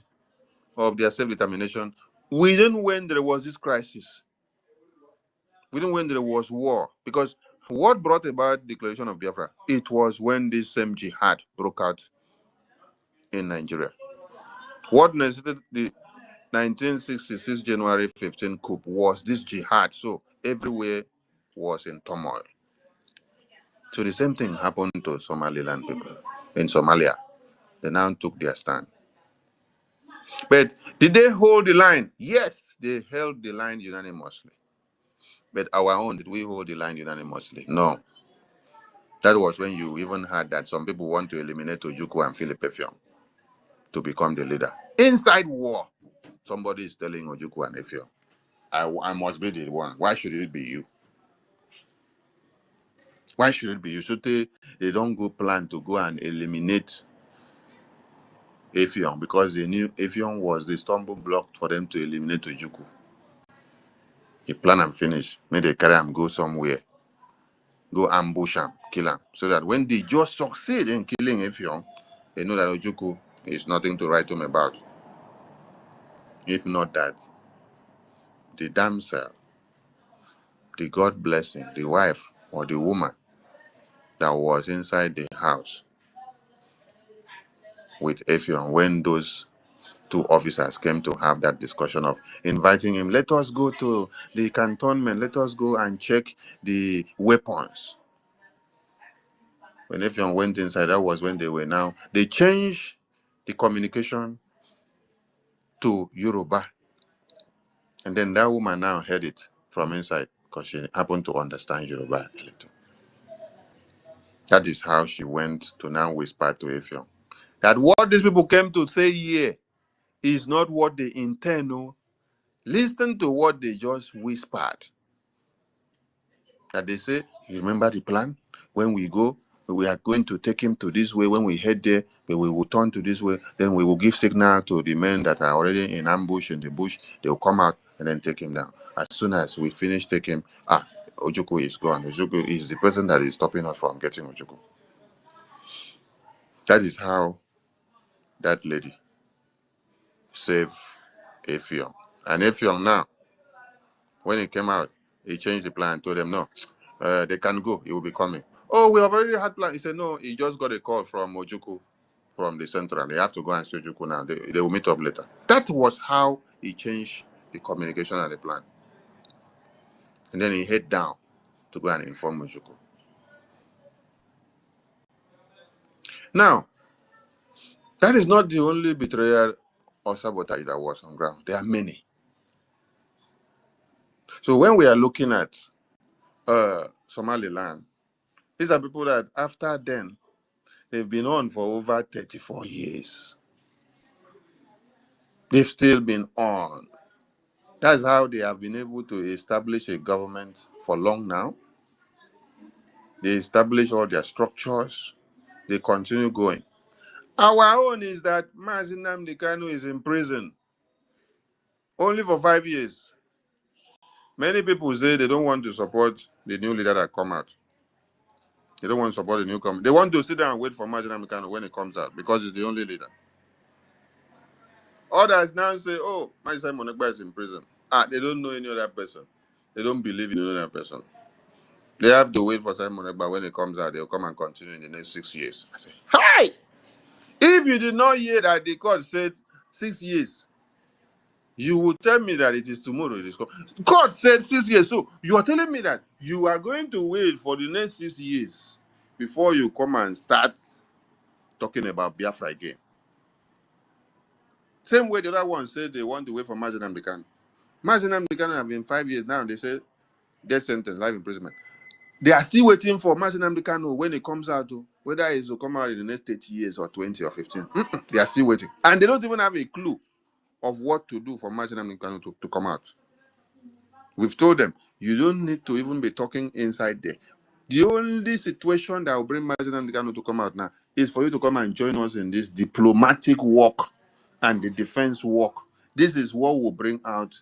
of their self-determination within when there was this crisis, within when there was war. Because what brought about declaration of Biafra? It was when this same jihad broke out in Nigeria. What necessitated the 1966 January 15 coup was this jihad. So everywhere was in turmoil. So the same thing happened to Somaliland people in Somalia. They now took their stand. But did they hold the line? Yes, they held the line unanimously. But our own, did we hold the line unanimously? No. That was when you even heard that some people want to eliminate Ojukwu and Philip Effiong to become the leader. Inside war, somebody is telling Ojukwu and Effiong, I must be the one. Why should it be you? Why should it be you? So they don't go plan to go and eliminate Effiong because they knew Effiong was the stumbling block for them to eliminate Ojukwu. The plan and finish. May they carry him go somewhere. Go ambush him, kill him. So that when they just succeed in killing Effiong, they know that Ojukwu is nothing to write home about. If not that, the damsel, the God blessing, the wife or the woman that was inside the house with Effiong when those two officers came to have that discussion of inviting him, let us go to the cantonment, let us go and check the weapons. When Effiong went inside, that was when they changed the communication to Yoruba. And then that woman now heard it from inside because she happened to understand Yoruba a little. That is how she went to now whisper to Effiong that what these people came to say here is not what they intend. No. Listen to what they just whispered. That they say, you remember the plan? When we go, we are going to take him to this way. When we head there, we will turn to this way. Then we will give signal to the men that are already in ambush in the bush. They will come out and then take him down. As soon as we finish taking him, Ojukwu is gone. Ojukwu is the person that is stopping us from getting Ojukwu. That is how that lady saved Effiong. And Effiong now, when he came out, he changed the plan and told them, no, they can go. He will be coming. Oh, we have already had plan. He said, no, he just got a call from Ojukwu, from the central. They have to go and see Ojukwu now. They will meet up later. That was how he changed the communication and the plan. And then he head down to go and inform Ojukwu. Now, that is not the only betrayal or sabotage that was on ground. There are many. So when we are looking at Somaliland, these are people that after then, they've been on for over 34 years. They've still been on. That's how they have been able to establish a government for long now. They establish all their structures. They continue going. Our own is that NNAMDI KANU is in prison only for 5 years. Many people say they don't want to support the new leader that come out. They don't want to support the newcomer. They want to sit down and wait for NNAMDI KANU when it comes out because it's the only leader. Others now say, oh, my Simon Ekpa is in prison. They don't know any other person. They don't believe in any other person. They have to wait for Simon Ekpa when it comes out. They'll come and continue in the next 6 years. I say, hi! If you did not hear that the court said 6 years, you will tell me that it is tomorrow. It is court said 6 years. So you are telling me that you are going to wait for the next 6 years before you come and start talking about Biafra again. Same way the other one said they want to wait for NNAMDI KANU. NNAMDI KANU have been 5 years now. They say death sentence, life imprisonment. They are still waiting for NNAMDI KANU when it comes out, whether it will come out in the next 30 years or 20 or 15. They are still waiting. And they don't even have a clue of what to do for NNAMDI KANU to come out. We've told them, you don't need to even be talking inside there. The only situation that will bring NNAMDI KANU to come out now is for you to come and join us in this diplomatic work and the defense work. This is what will bring out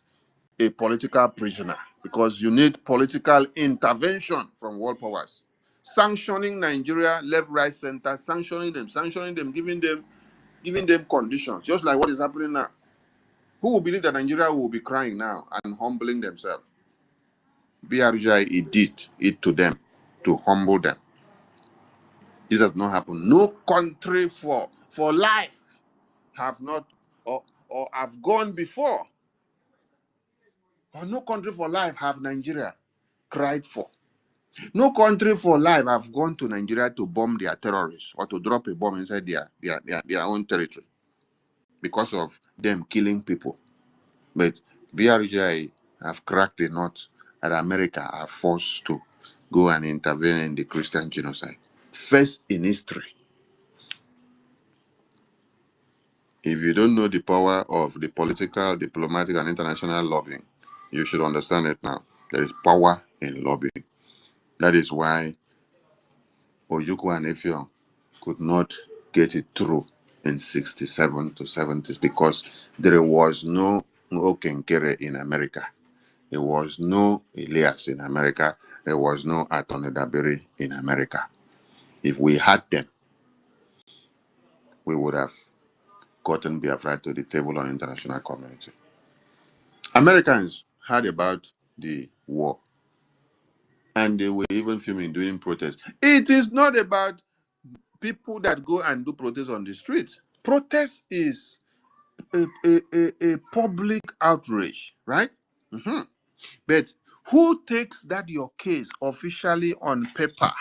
a political prisoner because you need political intervention from world powers. Sanctioning Nigeria, left, right, center, sanctioning them, giving them conditions, just like what is happening now. Who will believe that Nigeria will be crying now and humbling themselves? BRGI, it did it to them, to humble them. This has not happened. No country for life have not or have gone before. Or no country for life have Nigeria cried for. No country for life have gone to Nigeria to bomb their terrorists or to drop a bomb inside their own territory because of them killing people. But BRGI have cracked the nut that America are forced to go and intervene in the Christian genocide. First in history. If you don't know the power of the political, diplomatic, and international lobbying, you should understand it now. There is power in lobbying. That is why Ojukwu and Effiong could not get it through in 67 to 70s because there was no Okenkere in America. There was no Elias in America. There was no Attorney Dabiri in America. If we had them, we would have gotten Biafra to the table on international community. Americans heard about the war and they were even filming during protests. It is not about people that go and do protests on the streets. Protest is a public outrage, right? Mhm. But who takes that your case officially on paper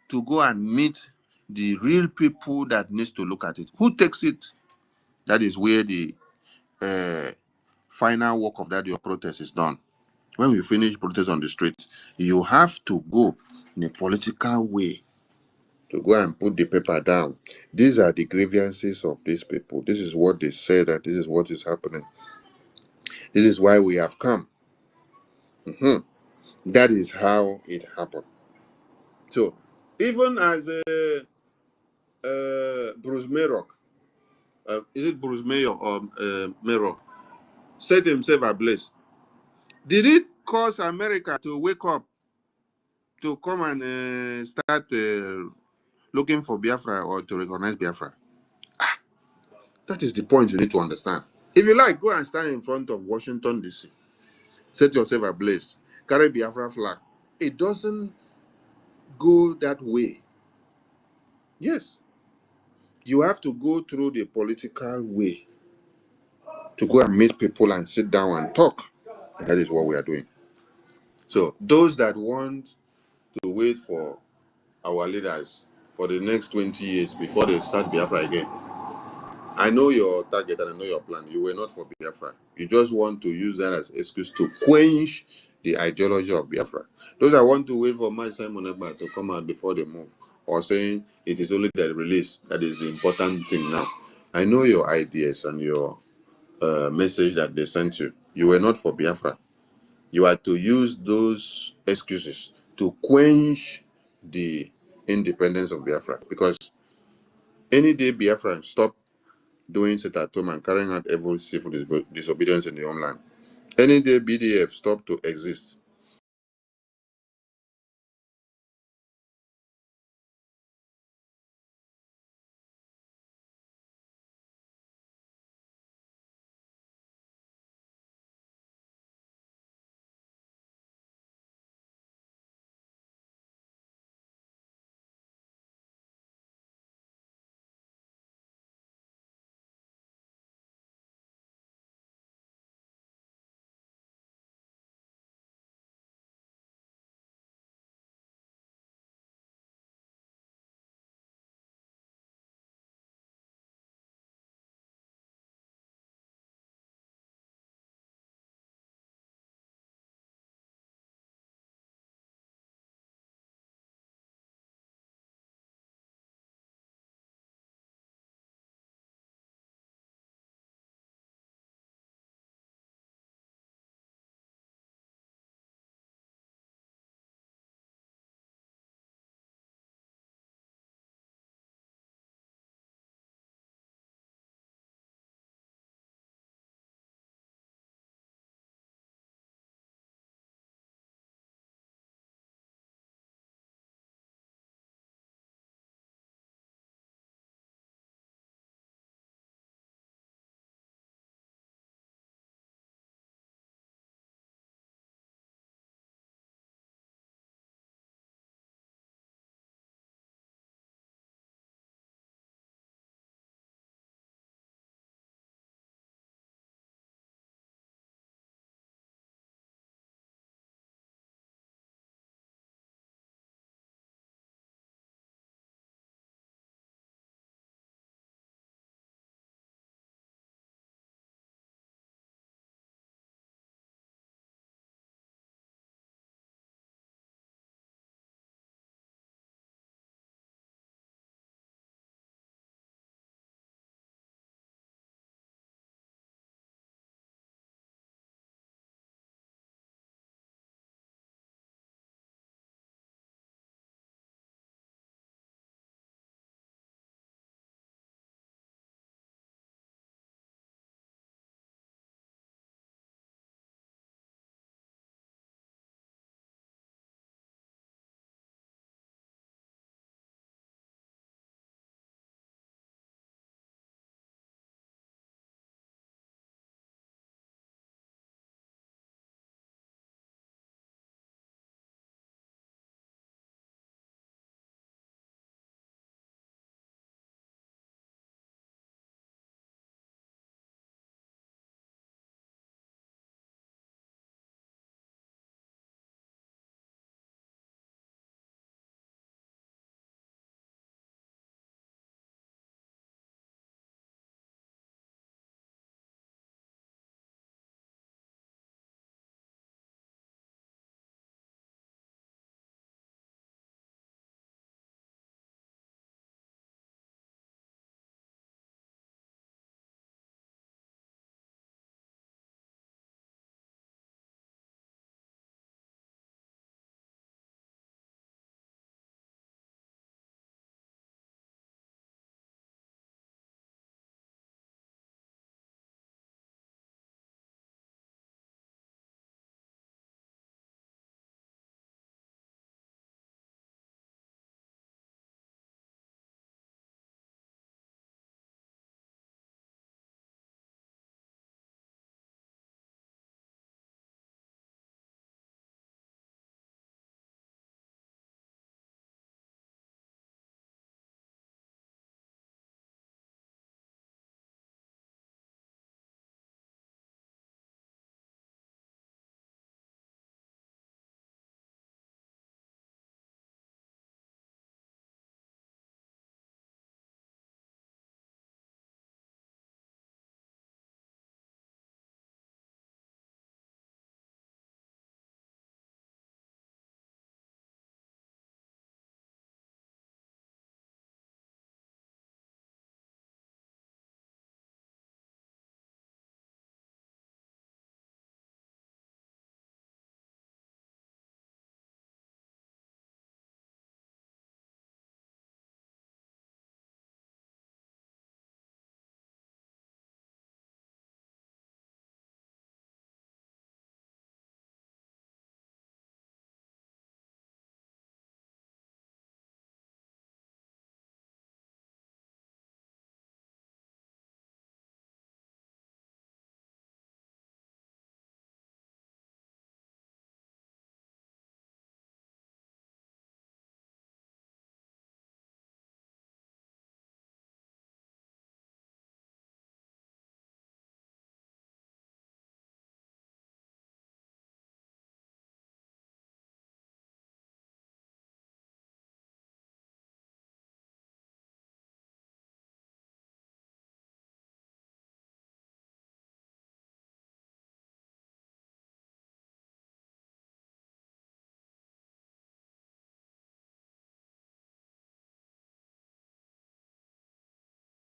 to go and meet the real people that needs to look at it? Who takes it? That is where the final work of that your protest is done. When we finish protest on the streets, you have to go in a political way to go and put the paper down. These are the grievances of these people. This is what they say that this is what is happening. This is why we have come. Mhm. That is how it happened. So, even as Bruce Mayrock, is it Bruce Mayor or Mayrock, set himself ablaze, did it cause America to wake up to come and start looking for Biafra or to recognize Biafra? That is the point you need to understand. If you like, go and stand in front of Washington, D.C., set yourself ablaze, carry Biafra flag. It doesn't go that way. Yes, you have to go through the political way to go and meet people and sit down and talk. And that is what we are doing. So those that want to wait for our leaders for the next 20 years before they start Biafra again, I know your target and I know your plan. You were not for Biafra. You just want to use that as excuse to quench the ideology of Biafra. Those that want to wait for Mike Simon Ekpa to come out before they move, or saying it is only the release that is the important thing now. I know your ideas and your message that they sent you. You were not for Biafra. You are to use those excuses to quench the independence of Biafra. Because any day Biafra stop doing sit at home and carrying out every civil disobedience in the homeland, any day BDF stop to exist,